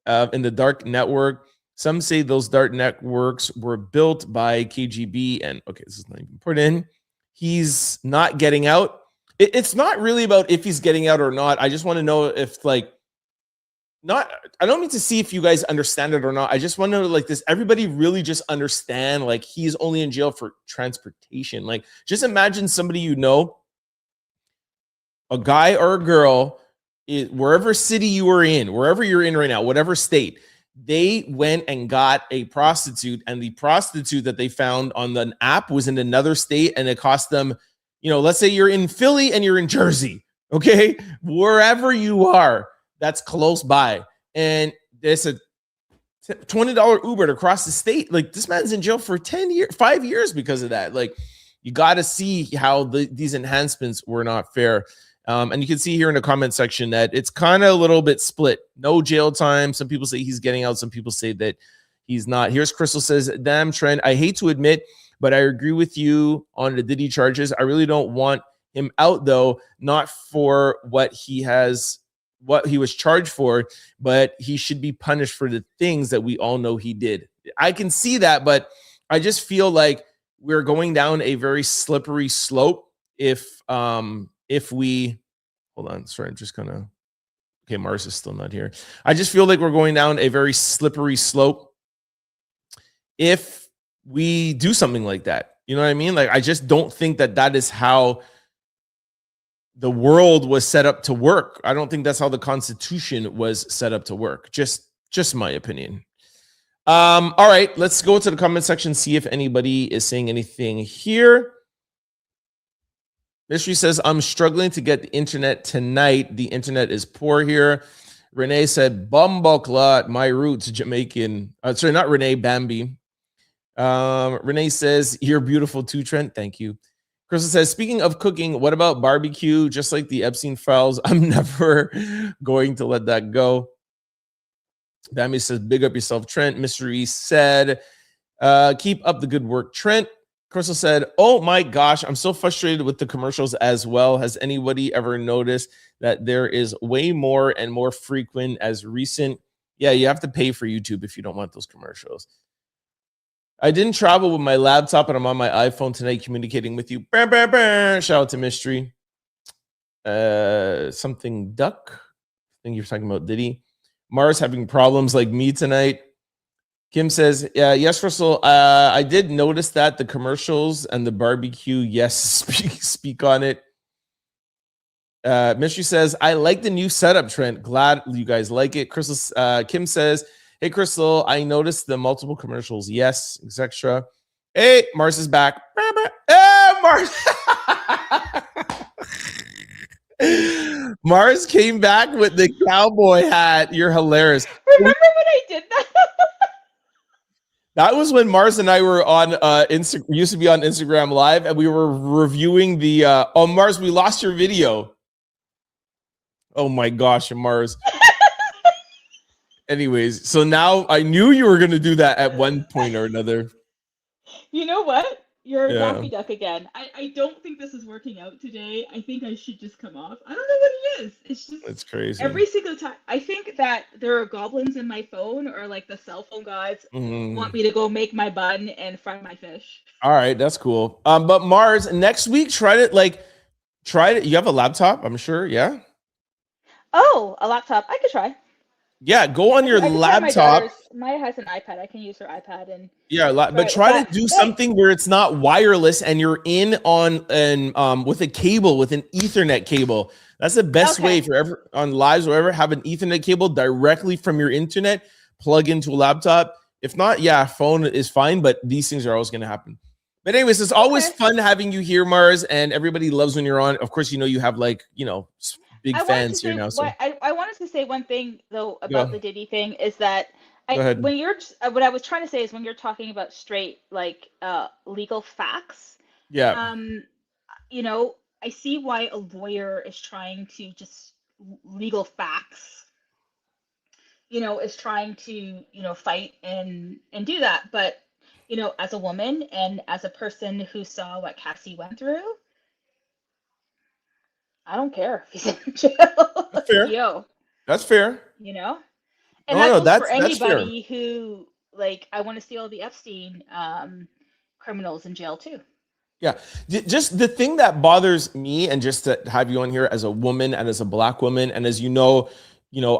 in the dark network. Some say those dark networks were built by KGB, and okay, this is not even put in. He's not getting out. It's not really about if he's getting out or not. I just want to know if I don't mean to see if you guys understand it or not. I just want to know, like, does everybody really just understand, like, he's only in jail for transportation? Like, just imagine somebody, you know, a guy or a girl, wherever city you are in, wherever you're in right now, whatever state, they went and got a prostitute, and the prostitute that they found on an app was in another state, and it cost them, you know, let's say you're in Philly and you're in Jersey, okay? Wherever you are, that's close by, and there's a $20 Uber to cross the state. Like, this man's in jail for 5 years because of that. Like, you got to see how these enhancements were not fair. And you can see here in the comment section that it's kind of a little bit split. No jail time. Some people say he's getting out. Some people say that he's not. Here's Crystal says, damn, Trent, I hate to admit, but I agree with you on the Diddy charges. I really don't want him out, though, not for what he was charged for, but he should be punished for the things that we all know he did. I can see that, but I just feel like we're going down a very slippery slope if we hold on. Sorry, I'm just gonna. Okay, Mars is still not here. I just feel like we're going down a very slippery slope if we do something like that. You know what I mean? Like, I just don't think that is how the world was set up to work. I don't think that's how the Constitution was set up to work. Just my opinion. All right, let's go to the comment section, see if anybody is saying anything here. Mystery says, I'm struggling to get the internet tonight. The internet is poor here. Renee said, Bumbleclot, my roots, Jamaican. Sorry, not Renee, Bambi. Renee says, you're beautiful too, Trent. Thank you. Crystal says, speaking of cooking, what about barbecue? Just like the Epstein files, I'm never going to let that go. Bambi says, big up yourself, Trent. Mystery said, keep up the good work, Trent. Crystal said, oh my gosh, I'm so frustrated with the commercials as well. Has anybody ever noticed that there is way more and more frequent as recent? Yeah, you have to pay for YouTube if you don't want those commercials. I didn't travel with my laptop, and I'm on my iPhone tonight communicating with you. Shout out to Mystery. Something duck. I think you're talking about Diddy. Mars having problems like me tonight. Kim says, yes, Russell, I did notice that the commercials and the barbecue, yes, speak on it. Mystery says, I like the new setup, Trent. Glad you guys like it. Kim says, hey, Crystal, I noticed the multiple commercials. Yes, etc. Hey, Mars is back. Hey, Mars. Mars came back with the cowboy hat. You're hilarious. Remember when I did that? That was when Mars and I were on Instagram. Used to be on Instagram Live, and we were reviewing the. Oh, Mars, we lost your video. Oh my gosh, Mars. Anyways, so now I knew you were going to do that at one point or another. You know what? You're a Daffy Duck again. I don't think this is working out today. I think I should just come off. I don't know what it is. It's just it's crazy. Every single time. I think that there are goblins in my phone, or like the cell phone gods want me to go make my bun and fry my fish. All right, that's cool. But Mars, next week, try it. You have a laptop, I'm sure, yeah? Oh, a laptop. I could try. Yeah, go on your laptop. Maya has an iPad. I can use her iPad and but try to do something where it's not wireless and you're in on with a cable, with an Ethernet cable. That's the best way if you're ever on lives or whatever. Have an Ethernet cable directly from your internet, plug into a laptop. If not, phone is fine, but these things are always going to happen. But anyways, it's always fun having you here, Mars, and everybody loves when you're on. Of course, you have big fans here now. So I wanted to say one thing though about the Diddy thing is that what I was trying to say is when you're talking about straight legal facts. Yeah. I see why a lawyer is trying to just legal facts. is trying to, fight and do that. But, as a woman and as a person who saw what Cassie went through, I don't care if he's in jail. That's fair. Yo, That's fair. And that goes for anybody who, like, I want to see all the Epstein criminals in jail too. Yeah. Just the thing that bothers me, and just to have you on here as a woman and as a Black woman, and as you know,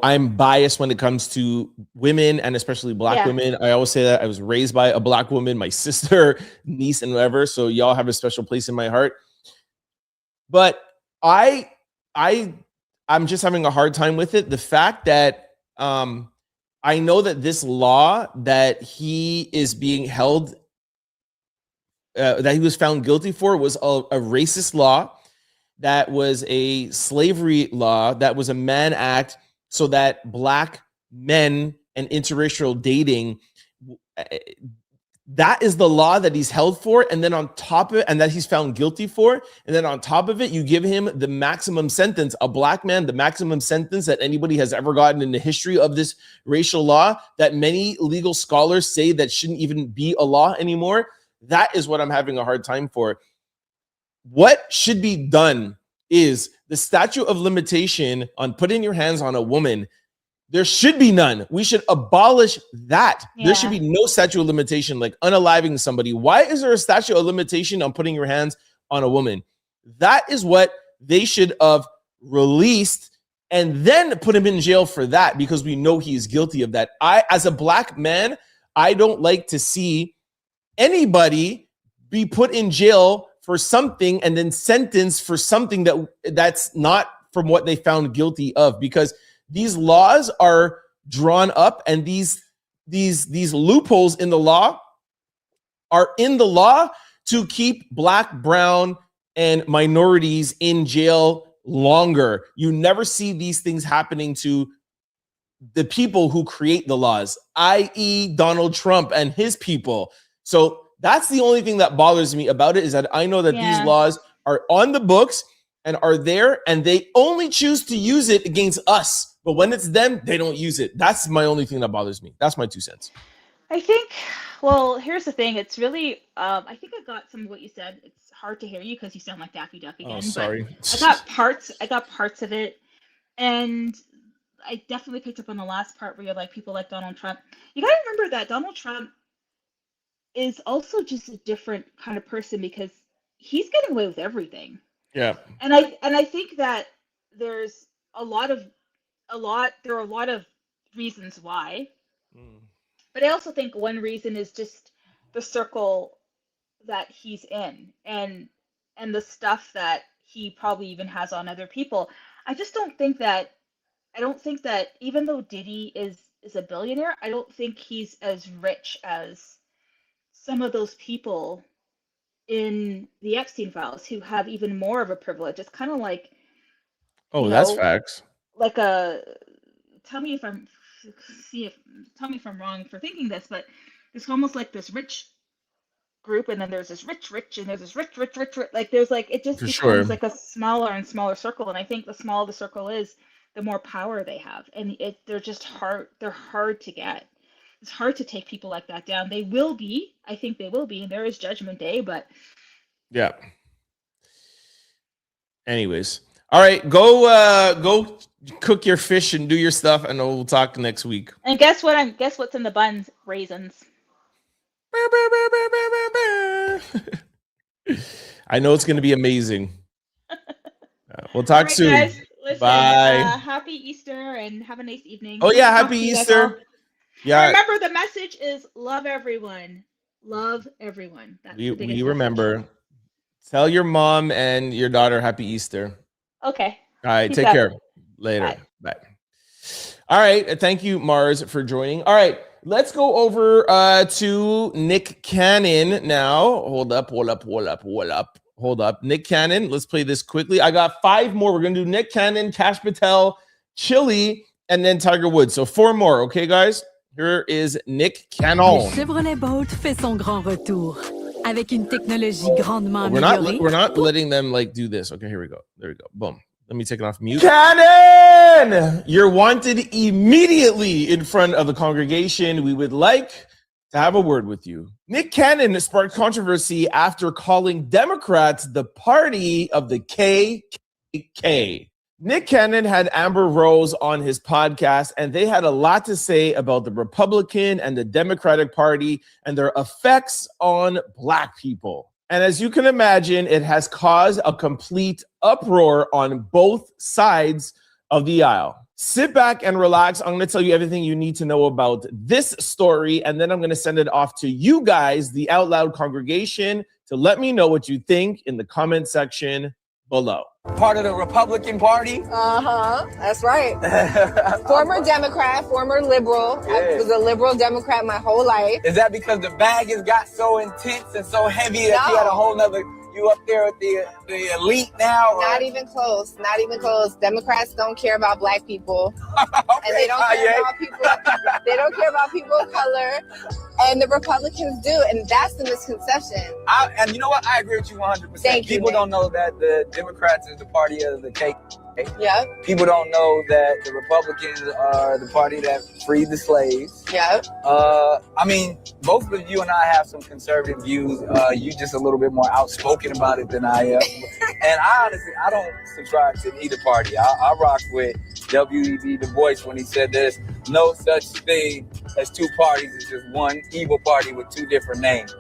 I'm biased when it comes to women and especially Black women. I always say that I was raised by a Black woman, my sister, niece, and whatever. So y'all have a special place in my heart. But I'm just having a hard time with it. The fact that I know that this law that he is being held, that he was found guilty for, was a racist law, that was a slavery law, that was a Mann Act, so that Black men and interracial dating, that is the law that he's held for. And then on top of it, and that he's found guilty for, and then on top of it, you give him the maximum sentence, a Black man, the maximum sentence that anybody has ever gotten in the history of this racial law, that many legal scholars say that shouldn't even be a law anymore. That is what I'm having a hard time for. What should be done is the statute of limitation on putting your hands on a woman. There should be none. We should abolish that. Yeah. There should be no statute of limitation, like unaliving somebody. Why is there a statute of limitation on putting your hands on a woman? That is what they should have released, and then put him in jail for that, because we know he is guilty of that. As a Black man, I don't like to see anybody be put in jail for something and then sentenced for something that's not from what they found guilty of, because these laws are drawn up, and these loopholes in the law are in the law to keep Black, brown, and minorities in jail longer. You never see these things happening to the people who create the laws, i.e. Donald Trump and his people. So that's the only thing that bothers me about it, is that I know that these laws are on the books and are there, and they only choose to use it against us. But when it's them, they don't use it. That's my only thing that bothers me. That's my 2 cents. I think, well, here's the thing. It's really, I think I got some of what you said. It's hard to hear you because you sound like Daffy Duck again. Oh, sorry. I got parts of it. And I definitely picked up on the last part where you're like, people like Donald Trump. You got to remember that Donald Trump is also just a different kind of person, because he's getting away with everything. Yeah. And I think that there's a lot of reasons why. But I also think one reason is just the circle that he's in, and the stuff that he probably even has on other people. I don't think that even though Diddy is a billionaire, I don't think he's as rich as some of those people in the Epstein files who have even more of a privilege. It's kind of like, that's facts. Like tell me if I'm wrong for thinking this, but it's almost like this rich group, and then there's this rich, and there's this rich. Like there's like, it just becomes like a smaller and smaller circle. And I think the smaller the circle is, the more power they have, and they're just hard. They're hard to get. It's hard to take people like that down. They will be. I think they will be. And there is Judgment Day, but yeah. Anyways, all right, go cook your fish and do your stuff, and we'll talk next week. And guess what's in the buns? Raisins. I know it's going to be amazing. We'll talk soon. Guys, listen, bye. Happy Easter and have a nice evening. Oh yeah, happy Easter. Yeah. Remember, the message is love everyone. Love everyone. That's we remember. Message. Tell your mom and your daughter happy Easter. Okay. All right. Take care. Later. Bye. All right. Thank you, Mars, for joining. All right. Let's go over to Nick Cannon now. Hold up. Nick Cannon. Let's play this quickly. I got 5 more. We're going to do Nick Cannon, Kash Patel, Chilli, and then Tiger Woods. So 4 more. Okay, guys? Here is Nick Cannon. Chevrolet Bolt fait son grand retour avec une technologie grandement améliorée. We're not letting them like do this. Okay, here we go. There we go. Boom. Let me take it off mute. Cannon, you're wanted immediately in front of the congregation. We would like to have a word with you. Nick Cannon sparked controversy after calling Democrats the party of the KKK. Nick Cannon had Amber Rose on his podcast, and they had a lot to say about the Republican and the Democratic Party and their effects on Black people. And as you can imagine, it has caused a complete uproar on both sides of the aisle. Sit back and relax. I'm going to tell you everything you need to know about this story, and then I'm going to send it off to you guys, the Out Loud congregation, to let me know what you think in the comment section below. Part of the Republican Party? That's right. Former Democrat, former liberal. Yeah. I was a liberal Democrat my whole life. Is that because the bag has got so intense and so heavy that you had a whole nother, you up there with the elite now? Not even close. Not even close. Democrats don't care about Black people. And they don't care about people. They don't care about people of color. And the Republicans do. And that's the misconception. And you know what? I agree with you 100%. People don't know that the Democrats is the party of the KKK. Yeah. People don't know that the Republicans are the party that freed the slaves. Yeah. I mean, both of you and I have some conservative views. You just a little bit more outspoken about it than I am. And I honestly, I don't subscribe to either party. I rock with W.E.B. Du Bois when he said there's no such thing as two parties. It's just one evil party with two different names.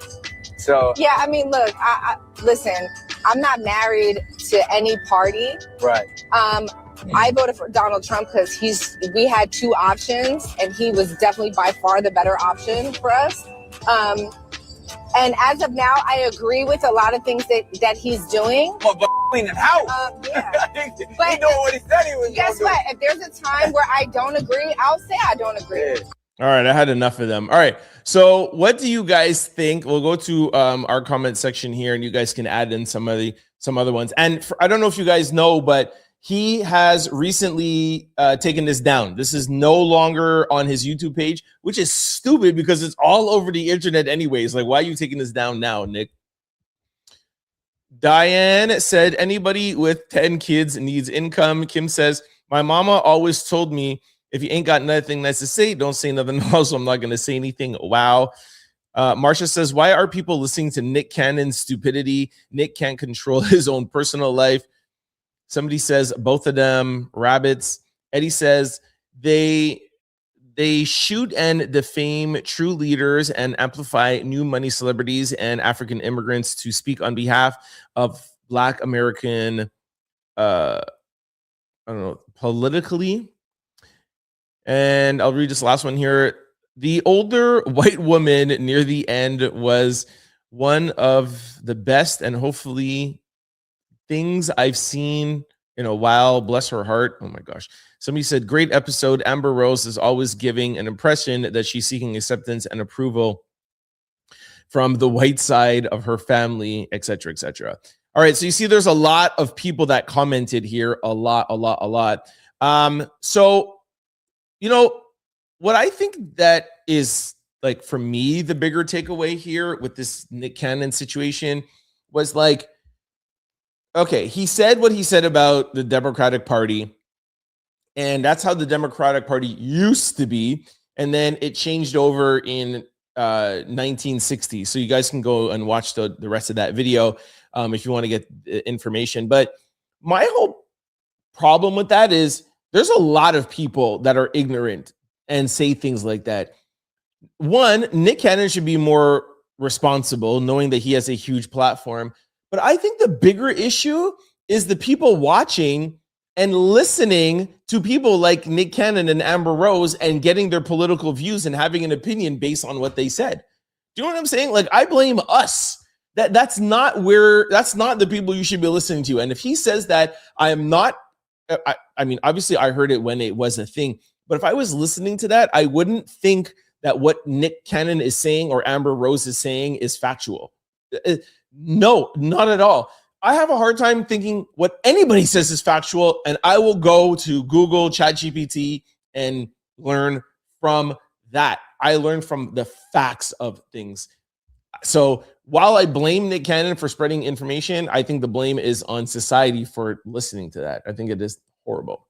So yeah, I mean, look, I listen, I'm not married to any party. Right. I voted for Donald Trump because we had two options and he was definitely by far the better option for us. And as of now, I agree with a lot of things that he's doing. But cleaning house. Yeah. But he doing what he said he was going to do. Guess what? If there's a time where I don't agree, I'll say I don't agree. All right, I had enough of them. All right, so what do you guys think? We'll go to our comment section here, and you guys can add in some other ones. And I don't know if you guys know, but he has recently taken this down. This is no longer on his YouTube page, which is stupid because it's all over the internet anyways. Like, why are you taking this down now, Nick? Diane said, anybody with 10 kids needs income. Kim says, my mama always told me, if you ain't got nothing nice to say, don't say nothing else. So I'm not going to say anything. Wow. Marsha says, why are people listening to Nick Cannon's stupidity? Nick can't control his own personal life. Somebody says both of them rabbits. Eddie says they shoot and defame true leaders and amplify new money celebrities and African immigrants to speak on behalf of Black American, politically. And I'll read this last one here. The older white woman near the end was one of the best and hopefully things I've seen in a while. Bless her heart. Oh my gosh. Somebody said, great episode. Amber Rose is always giving an impression that she's seeking acceptance and approval from the white side of her family, etc., etc. All right. So you see, there's a lot of people that commented here. A lot. So, you know, what I think that is, like, for me, the bigger takeaway here with this Nick Cannon situation was like, okay, he said what he said about the Democratic Party, and that's how the Democratic Party used to be, and then it changed over in 1960. So you guys can go and watch the rest of that video if you want to get information. But my whole problem with that is there's a lot of people that are ignorant and say things like that. One, Nick Cannon should be more responsible, knowing that he has a huge platform. But I think the bigger issue is the people watching and listening to people like Nick Cannon and Amber Rose and getting their political views and having an opinion based on what they said. Do you know what I'm saying? Like, I blame us. That's not the people you should be listening to. And if he says that, I am not, I mean, obviously I heard it when it was a thing, but if I was listening to that, I wouldn't think that what Nick Cannon is saying or Amber Rose is saying is factual. No, not at all. I have a hard time thinking what anybody says is factual, and I will go to Google, ChatGPT, and learn from that. I learn from the facts of things. So while I blame Nick Cannon for spreading information, I think the blame is on society for listening to that. I think it is horrible.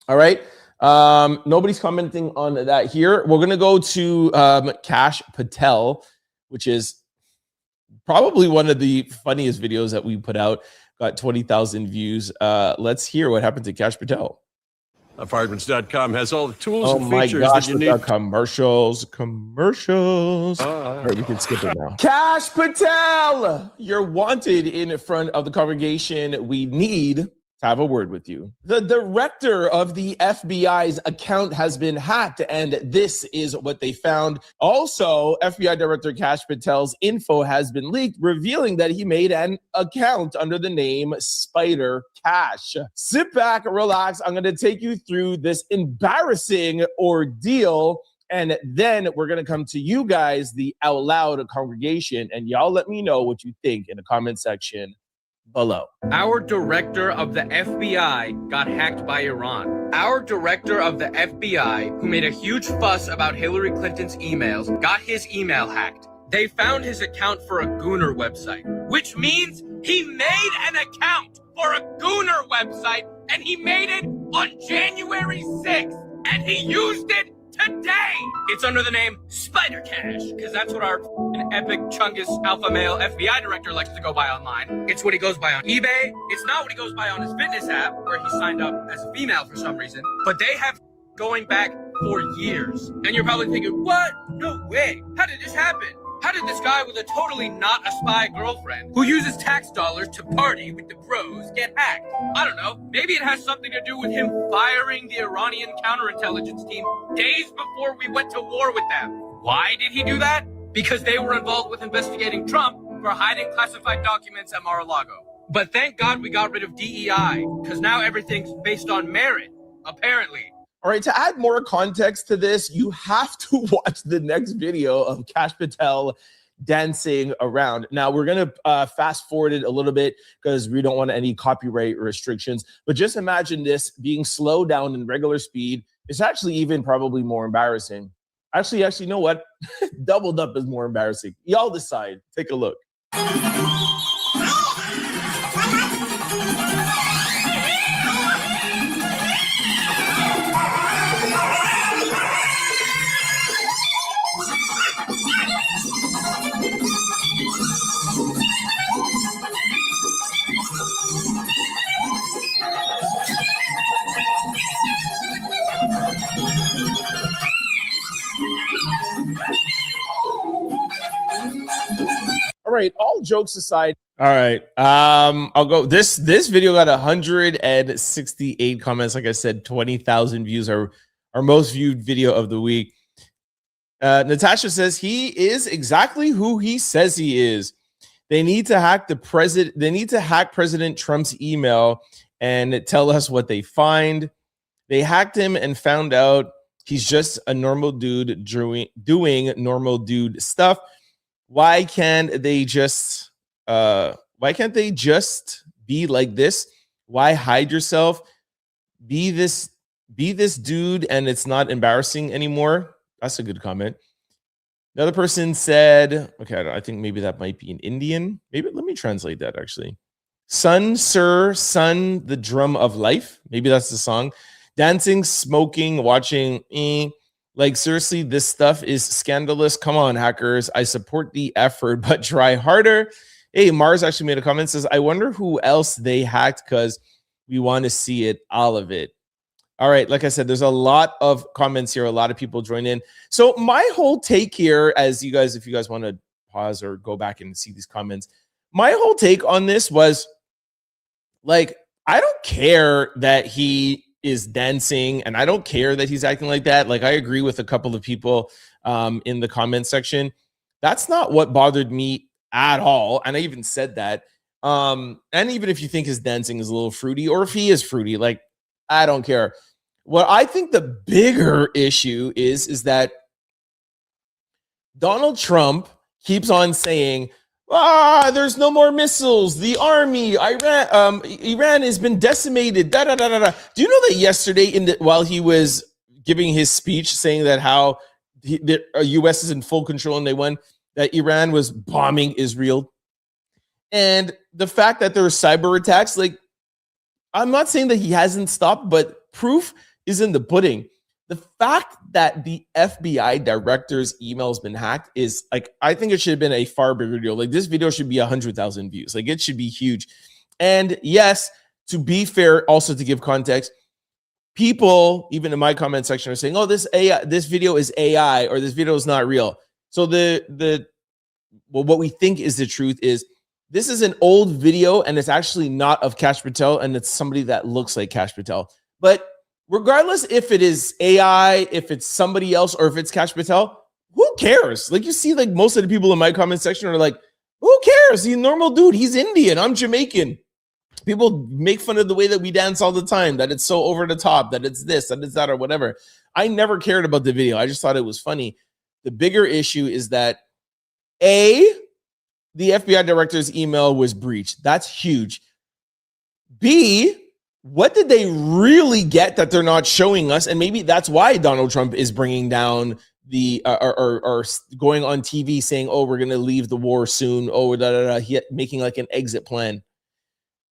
All right. Nobody's commenting on that here. We're going to go to Kash Patel, which is probably one of the funniest videos that we put out. Got 20,000 views. Let's hear what happened to Kash Patel. Apartments.com has all the tools Oh and my features gosh, that you with need. our commercials. All right, we can skip it now. Kash Patel, you're wanted in front of the congregation. We need to have a word with you. The director of the FBI's account has been hacked, and this is what they found. Also, FBI Director Kash Patel's info has been leaked, revealing that he made an account under the name Spider Kash. Sit back, relax. I'm going to take you through this embarrassing ordeal, and then we're going to come to you guys, the Out Loud congregation, and y'all let me know what you think in the comment section below. Our director of the FBI got hacked by Iran. Our director of the FBI, who made a huge fuss about Hillary Clinton's emails, got his email hacked. They found his account for a Gooner website, which means he made an account for a Gooner website, and he made it on January 6th, and he used it today. It's under the name Spider Kash, because that's what our epic chungus alpha male FBI director likes to go by online. It's what he goes by on eBay. It's not what he goes by on his fitness app, where he signed up as a female for some reason. But they have going back for years. And you're probably thinking, what? No way. How did this happen? How did this guy with a totally not a spy girlfriend who uses tax dollars to party with the bros get hacked? I don't know. Maybe it has something to do with him firing the Iranian counterintelligence team days before we went to war with them. Why did he do that? Because they were involved with investigating Trump for hiding classified documents at Mar-a-Lago. But thank God we got rid of DEI, because now everything's based on merit, apparently. All right, to add more context to this, you have to watch the next video of Kash Patel dancing around. Now, we're going to fast forward it a little bit because we don't want any copyright restrictions. But just imagine this being slowed down in regular speed. It's actually even probably more embarrassing. Actually, you know what? Doubled up is more embarrassing. Y'all decide. Take a look. All right, all jokes aside. All right, I'll go. This video got 168 comments. Like I said, 20,000 views. Our most viewed video of the week. Natasha says he is exactly who he says he is. They need to hack the president. They need to hack President Trump's email and tell us what they find. They hacked him and found out he's just a normal dude doing normal dude stuff. Why can't they just be like this? Why hide yourself? Be this dude and it's not embarrassing anymore. That's a good comment. Another person said, okay, I think maybe that might be an Indian. Maybe let me translate that actually. Son, sir, son, the drum of life. Maybe that's the song. Dancing, smoking, watching. Like, seriously, this stuff is scandalous. Come on, hackers. I support the effort, but try harder. Hey, Mars actually made a comment, says, I wonder who else they hacked because we want to see it, all of it. All right, like I said, there's a lot of comments here. A lot of people join in. So my whole take here, as you guys, if you guys want to pause or go back and see these comments, my whole take on this was, like, I don't care that he is dancing and I don't care that he's acting like that. Like, I agree with a couple of people in the comment section. That's not what bothered me at all. And I even said that. And even if you think his dancing is a little fruity, or if he is fruity, like, I don't care. What I think the bigger issue is that Donald Trump keeps on saying, there's no more missiles. The army, Iran has been decimated. Da, da, da, da, da. Do you know that yesterday, while he was giving his speech saying that how the U.S. is in full control and they won, that Iran was bombing Israel. And the fact that there were cyber attacks, like, I'm not saying that he hasn't stopped, but proof is in the pudding. The fact that the FBI director's email has been hacked is like, I think it should have been a far bigger deal. Like, this video should be 100,000 views. Like, it should be huge. And yes, to be fair, also to give context, people, even in my comment section, are saying, "Oh, this video is AI, or this video is not real." So what we think is the truth is this is an old video, and it's actually not of Kash Patel, and it's somebody that looks like Kash Patel. But regardless if it is AI, if it's somebody else, or if it's Kash Patel, who cares? Like, you see, like, most of the people in my comment section are like, who cares? He's a normal dude. He's Indian. I'm Jamaican. People make fun of the way that we dance all the time, that it's so over the top, that it's this, that it's that, or whatever. I never cared about the video. I just thought it was funny. The bigger issue is that A, the FBI director's email was breached. That's huge. B, what did they really get that they're not showing us? And maybe that's why Donald Trump is bringing down the or going on TV saying, "Oh, we're going to leave the war soon." Oh, making like an exit plan.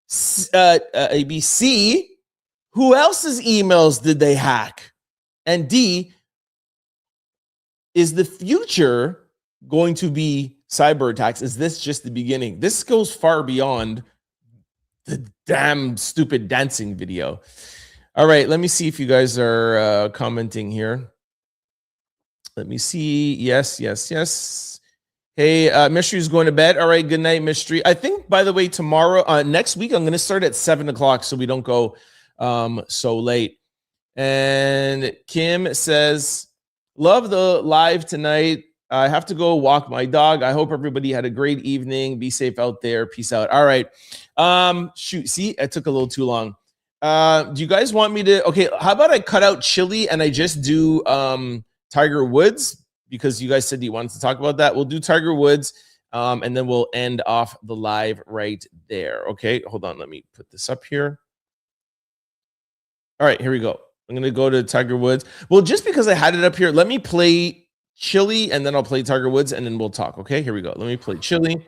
ABC, who else's emails did they hack? And D, is the future going to be cyber attacks? Is this just the beginning? This goes far beyond the damn stupid dancing video. All right, let me see if you guys are commenting here. Let me see. Yes. Hey, Mystery's going to bed. All right, good night, Mystery. I think, by the way, tomorrow, next week, I'm going to start at 7 o'clock so we don't go so late. And Kim says, love the live tonight. I have to go walk my dog. I hope everybody had a great evening. Be safe out there. Peace out. All right. Shoot. See, it took a little too long. Do you guys want me to? Okay. How about I cut out Chilli and I just do Tiger Woods, because you guys said you wanted to talk about that. We'll do Tiger Woods, and then we'll end off the live right there. Okay. Hold on. Let me put this up here. All right. Here we go. I'm going to go to Tiger Woods. Well, just because I had it up here, let me play Chilli, and then I'll play Tiger Woods, and then we'll talk. Okay, here we go. Let me play Chilli.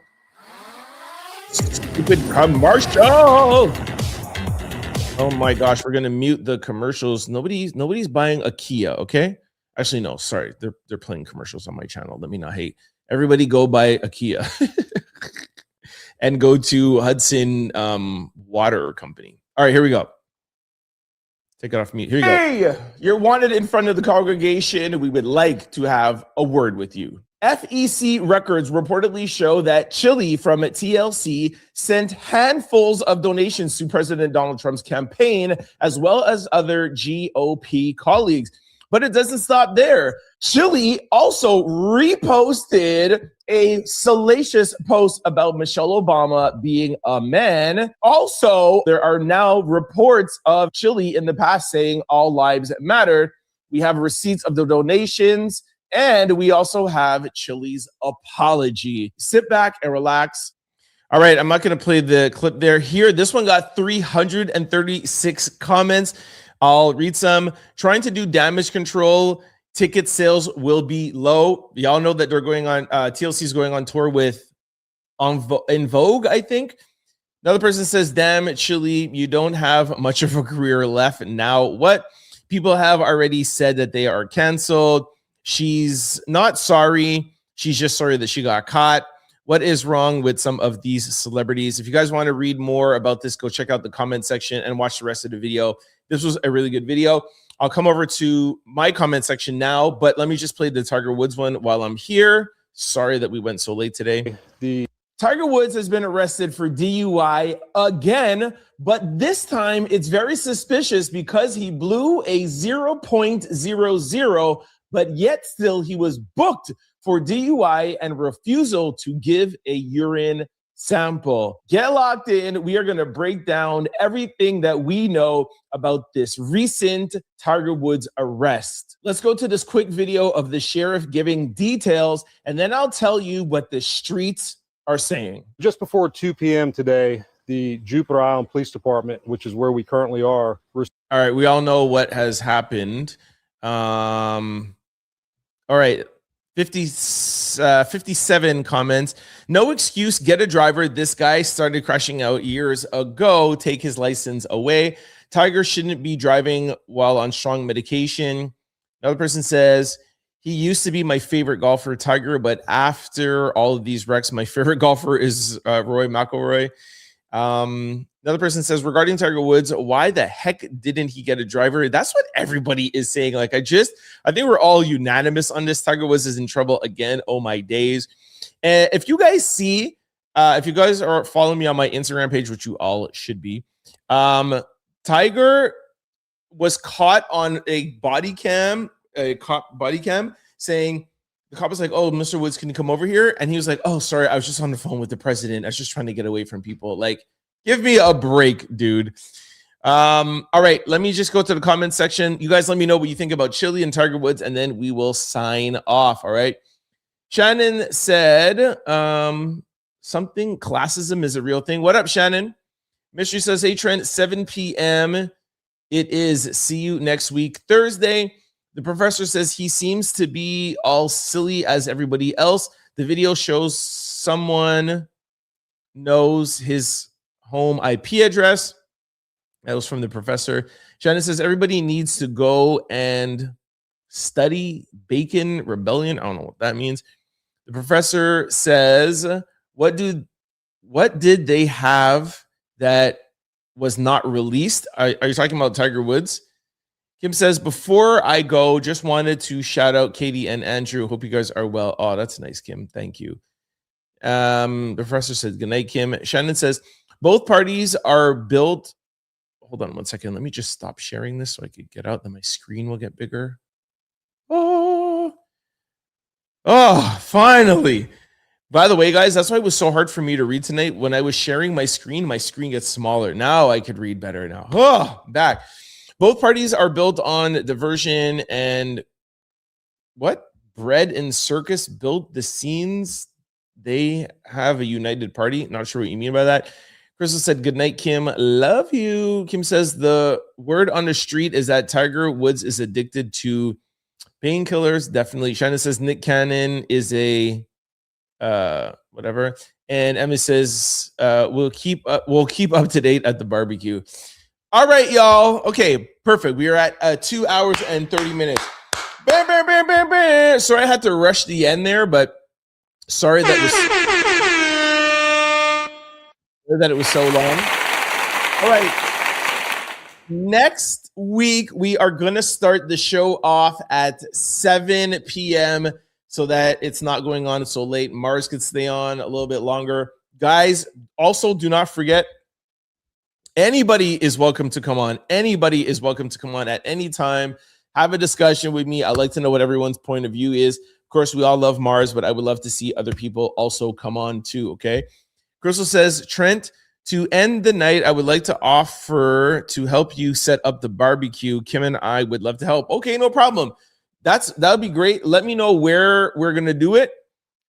Stupid commercial. Oh my gosh, we're gonna mute the commercials. Nobody's buying a Kia. Okay, actually no, sorry, they're playing commercials on my channel. Let me not hate. Everybody go buy a Kia and go to Hudson Water Company. All right, here we go. Take it off mute. Here you go. Hey, you're wanted in front of the congregation. We would like to have a word with you. FEC records reportedly show that Chilli from TLC sent handfuls of donations to President Donald Trump's campaign, as well as other GOP colleagues. But it doesn't stop there. Chilli also reposted a salacious post about Michelle Obama being a man. Also, there are now reports of Chilli in the past saying all lives matter. We have receipts of the donations, and we also have Chilli's apology. Sit back and relax. All right, I'm not going to play the clip there. Here, this one got 336 comments. I'll read some. Trying to do damage control. Ticket sales will be low. Y'all know that they're going on, TLC is going on tour with In Vogue, I think. Another person says, damn, Chilli, you don't have much of a career left now. What? People have already said that they are canceled. She's not sorry. She's just sorry that she got caught. What is wrong with some of these celebrities? If you guys want to read more about this, go check out the comment section and watch the rest of the video. This was a really good video. I'll come over to my comment section now, but let me just play the Tiger Woods one while I'm here. Sorry that we went so late today. Tiger Woods has been arrested for DUI again, but this time it's very suspicious because he blew a 0.00, but yet still he was booked for DUI and refusal to give a urine sample. Get locked in. We are going to break down everything that we know about this recent Tiger Woods arrest. Let's go to this quick video of the sheriff giving details, and then I'll tell you what the streets are saying. Just before 2 p.m. today, the Jupiter Island Police Department, which is where we currently are. All right, we all know what has happened. All right, 56 57 comments. No excuse. Get a driver. This guy started crashing out years ago. Take his license away. Tiger shouldn't be driving while on strong medication. Another person says, he used to be my favorite golfer, Tiger, but after all of these wrecks, my favorite golfer is Roy McIlroy. Another person says, regarding Tiger Woods, why the heck didn't he get a driver? That's what everybody is saying. Like, I think we're all unanimous on this. Tiger Woods is in trouble again. Oh my days. And if you guys see, if you guys are following me on my Instagram page, which you all should be, Tiger was caught on a body cam saying, the cop was like, oh, Mr. Woods, can you come over here? And he was like, oh, sorry, I was just on the phone with the president. I was just trying to get away from people. Like, give me a break, dude. All right, let me just go to the comment section. You guys let me know what you think about Chilli and Tiger Woods, and then we will sign off, all right? Shannon said something, classism is a real thing. What up, Shannon? Mystery says, hey, Trent, 7 p.m. It is. See you next week, Thursday. The professor says he seems to be all silly as everybody else. The video shows someone knows his home IP address. That was from the professor. Shannon says everybody needs to go and study Bacon Rebellion. I don't know what that means. The professor says, what did they have that was not released? Are you talking about Tiger Woods? Kim says, before I go, just wanted to shout out Katie and Andrew. Hope you guys are well. Oh, that's nice, Kim. Thank you. The professor said, good night, Kim. Shannon says, both parties are built. Hold on one second. Let me just stop sharing this so I could get out. Then my screen will get bigger. Oh, finally. By the way, guys, that's why it was so hard for me to read tonight. When I was sharing my screen gets smaller. Now I could read better now. Oh, back. Both parties are built on diversion and what? Bread and circus built the scenes. They have a united party. Not sure what you mean by that. Crystal said, good night, Kim. Love you. Kim says the word on the street is that Tiger Woods is addicted to painkillers. Definitely. Shannon says Nick Cannon is a whatever. And Emma says we'll keep up to date at the barbecue. All right, y'all. Okay, perfect. We are at 2 hours and 30 minutes. Bam, bam, bam, bam, bam. Sorry, I had to rush the end there, but sorry that it was so long. All right. Next week, we are going to start the show off at 7 p.m. so that it's not going on so late. Mars could stay on a little bit longer. Guys, also do not forget, anybody is welcome to come on. Anybody is welcome to come on at any time. Have a discussion with me. I'd like to know what everyone's point of view is. Of course, we all love Mars, but I would love to see other people also come on too, okay? Crystal says, Trent, to end the night, I would like to offer to help you set up the barbecue. Kim and I would love to help. Okay, no problem. That would be great. Let me know where we're going to do it,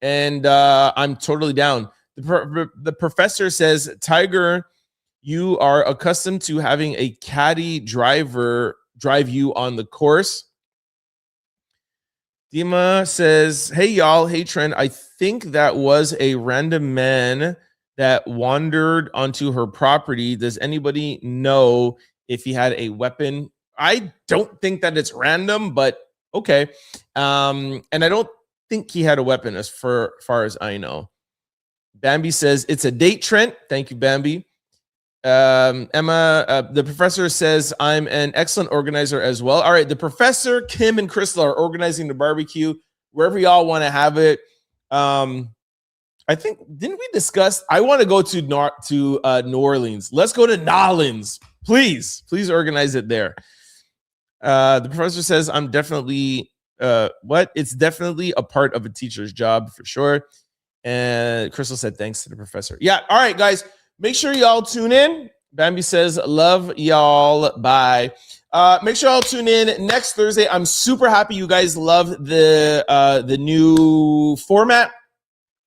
and I'm totally down. The professor says, Tiger, you are accustomed to having a caddy driver drive you on the course. Dima says, hey, y'all. Hey, Trent. I think that was a random man that wandered onto her property. Does anybody know if he had a weapon? I don't think that it's random, but okay. And I don't think he had a weapon as far as I know. Bambi says, it's a date, Trent. Thank you, Bambi. Emma, the professor says, I'm an excellent organizer as well. All right, the professor, Kim, and Crystal are organizing the barbecue wherever y'all want to have it. I think, didn't we discuss? I want to go to New Orleans. Let's go to Nolans. Please organize it there. The professor says, I'm definitely, it's definitely a part of a teacher's job for sure. And Crystal said, thanks to the professor. Yeah, all right, guys. Make sure y'all tune in. Bambi says, love y'all. Bye. Make sure y'all tune in next Thursday. I'm super happy you guys love the new format.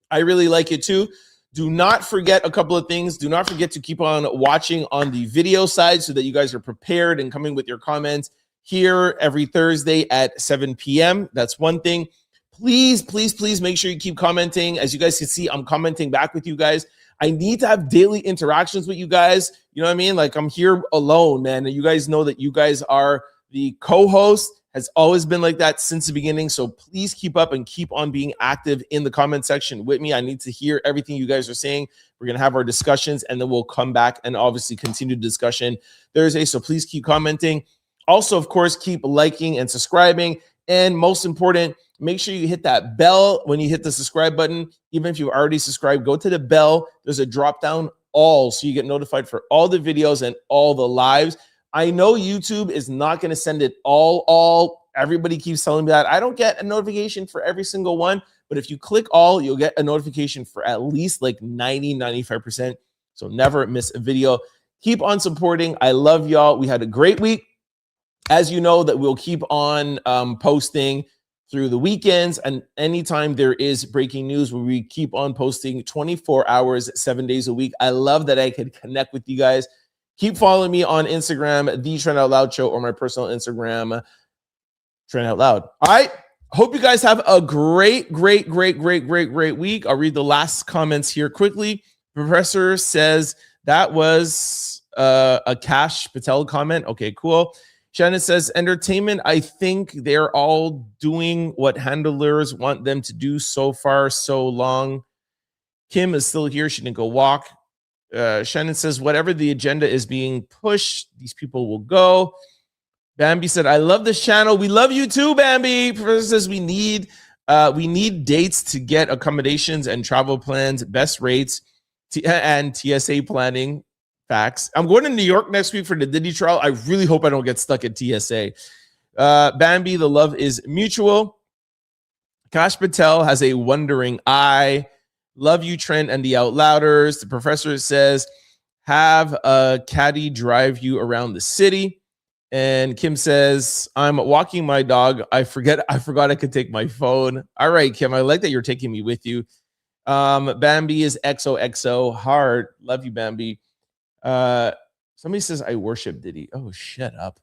I really like it too. Do not forget a couple of things. Do not forget to keep on watching on the video side so that you guys are prepared and coming with your comments here every Thursday at 7 p.m. That's one thing. Please make sure you keep commenting. As you guys can see, I'm commenting back with you guys. I need to have daily interactions with you guys. You know what I mean? Like, I'm here alone, man. And you guys know that you guys are the co-host. Has always been like that since the beginning. So please keep up and keep on being active in the comment section with me. I need to hear everything you guys are saying. We're going to have our discussions and then we'll come back and obviously continue the discussion Thursday. So please keep commenting. Also, of course, keep liking and subscribing. And most important, make sure you hit that bell when you hit the subscribe button. Even if you've already subscribed, go to the bell. There's a drop down all so you get notified for all the videos and all the lives. I know YouTube is not going to send it all. Everybody keeps telling me that. I don't get a notification for every single one, but if you click all, you'll get a notification for at least like 95%. So never miss a video. Keep on supporting. I love y'all. We had a great week. As you know, that we'll keep on posting through the weekends, and anytime there is breaking news, where we keep on posting 24 hours, 7 days a week. I love that I could connect with you guys. Keep following me on Instagram, The Trent Out Loud Show, or my personal Instagram, Trent Out Loud. All right. Hope you guys have a great week. I'll read the last comments here quickly. Professor says that was a Kash Patel comment. Okay, cool. Shannon says, entertainment, I think they're all doing what handlers want them to do so far, so long. Kim is still here. She didn't go walk. Shannon says, whatever the agenda is being pushed, these people will go. Bambi said, I love this channel. We love you too, Bambi. Professor says, we need dates to get accommodations and travel plans, best rates, and TSA planning. Facts. I'm going to New York next week for the Diddy trial. I really hope I don't get stuck at TSA. Bambi, the love is mutual. Kash Patel has a wondering eye. Love you, Trent and the Out Louders. The professor says, have a caddy drive you around the city. And Kim says, I'm walking my dog. I forgot I could take my phone. All right, Kim, I like that you're taking me with you. Bambi is XOXO heart. Love you, Bambi. Somebody says, I worship Diddy. Oh, shut up.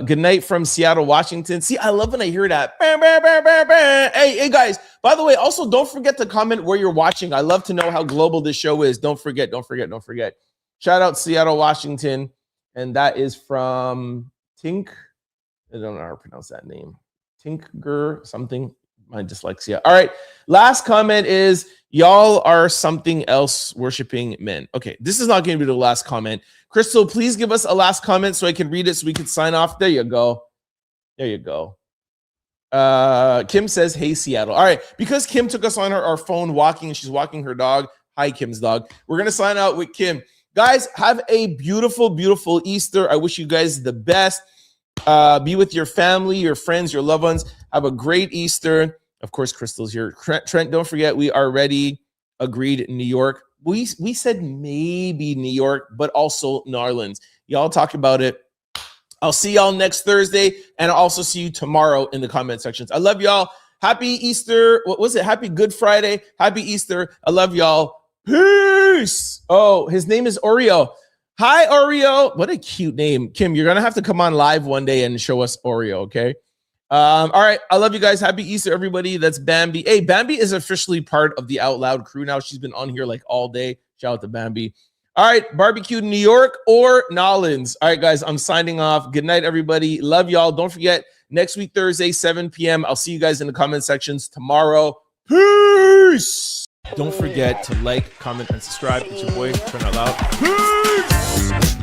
Good night from Seattle, Washington. See, I love when I hear that. Hey, guys, by the way, also don't forget to comment where you're watching. I love to know how global this show is. Don't forget. Shout out Seattle, Washington. And that is from Tink. I don't know how to pronounce that name. Tinker something. My dyslexia. All right. Last comment is, y'all are something else worshiping men. Okay. This is not going to be the last comment. Crystal, please give us a last comment so I can read it so we can sign off. There you go. Kim says, hey, Seattle. All right. Because Kim took us on our phone walking and she's walking her dog. Hi, Kim's dog. We're going to sign out with Kim. Guys, have a beautiful Easter. I wish you guys the best. Be with your family, your friends, your loved ones. Have a great Easter. Of course, Crystal's here. Trent, don't forget, we already agreed in New York. We said maybe New York, but also New Orleans. Y'all talk about it. I'll see y'all next Thursday, and I'll also see you tomorrow in the comment sections. I love y'all. Happy Easter. What was it? Happy Good Friday. Happy Easter. I love y'all. Peace. Oh, his name is Oreo. Hi, Oreo. What a cute name. Kim, you're going to have to come on live one day and show us Oreo, okay? All right. I love you guys. Happy Easter, everybody. That's Bambi. Hey, Bambi is officially part of the Out Loud crew now. She's been on here like all day. Shout out to Bambi. All right. Barbecue in New York or Nolans. All right, guys. I'm signing off. Good night, everybody. Love y'all. Don't forget, next week, Thursday, 7 p.m. I'll see you guys in the comment sections tomorrow. Peace. Don't forget to like, comment, and subscribe. It's your boy, Trent Out Loud. Peace.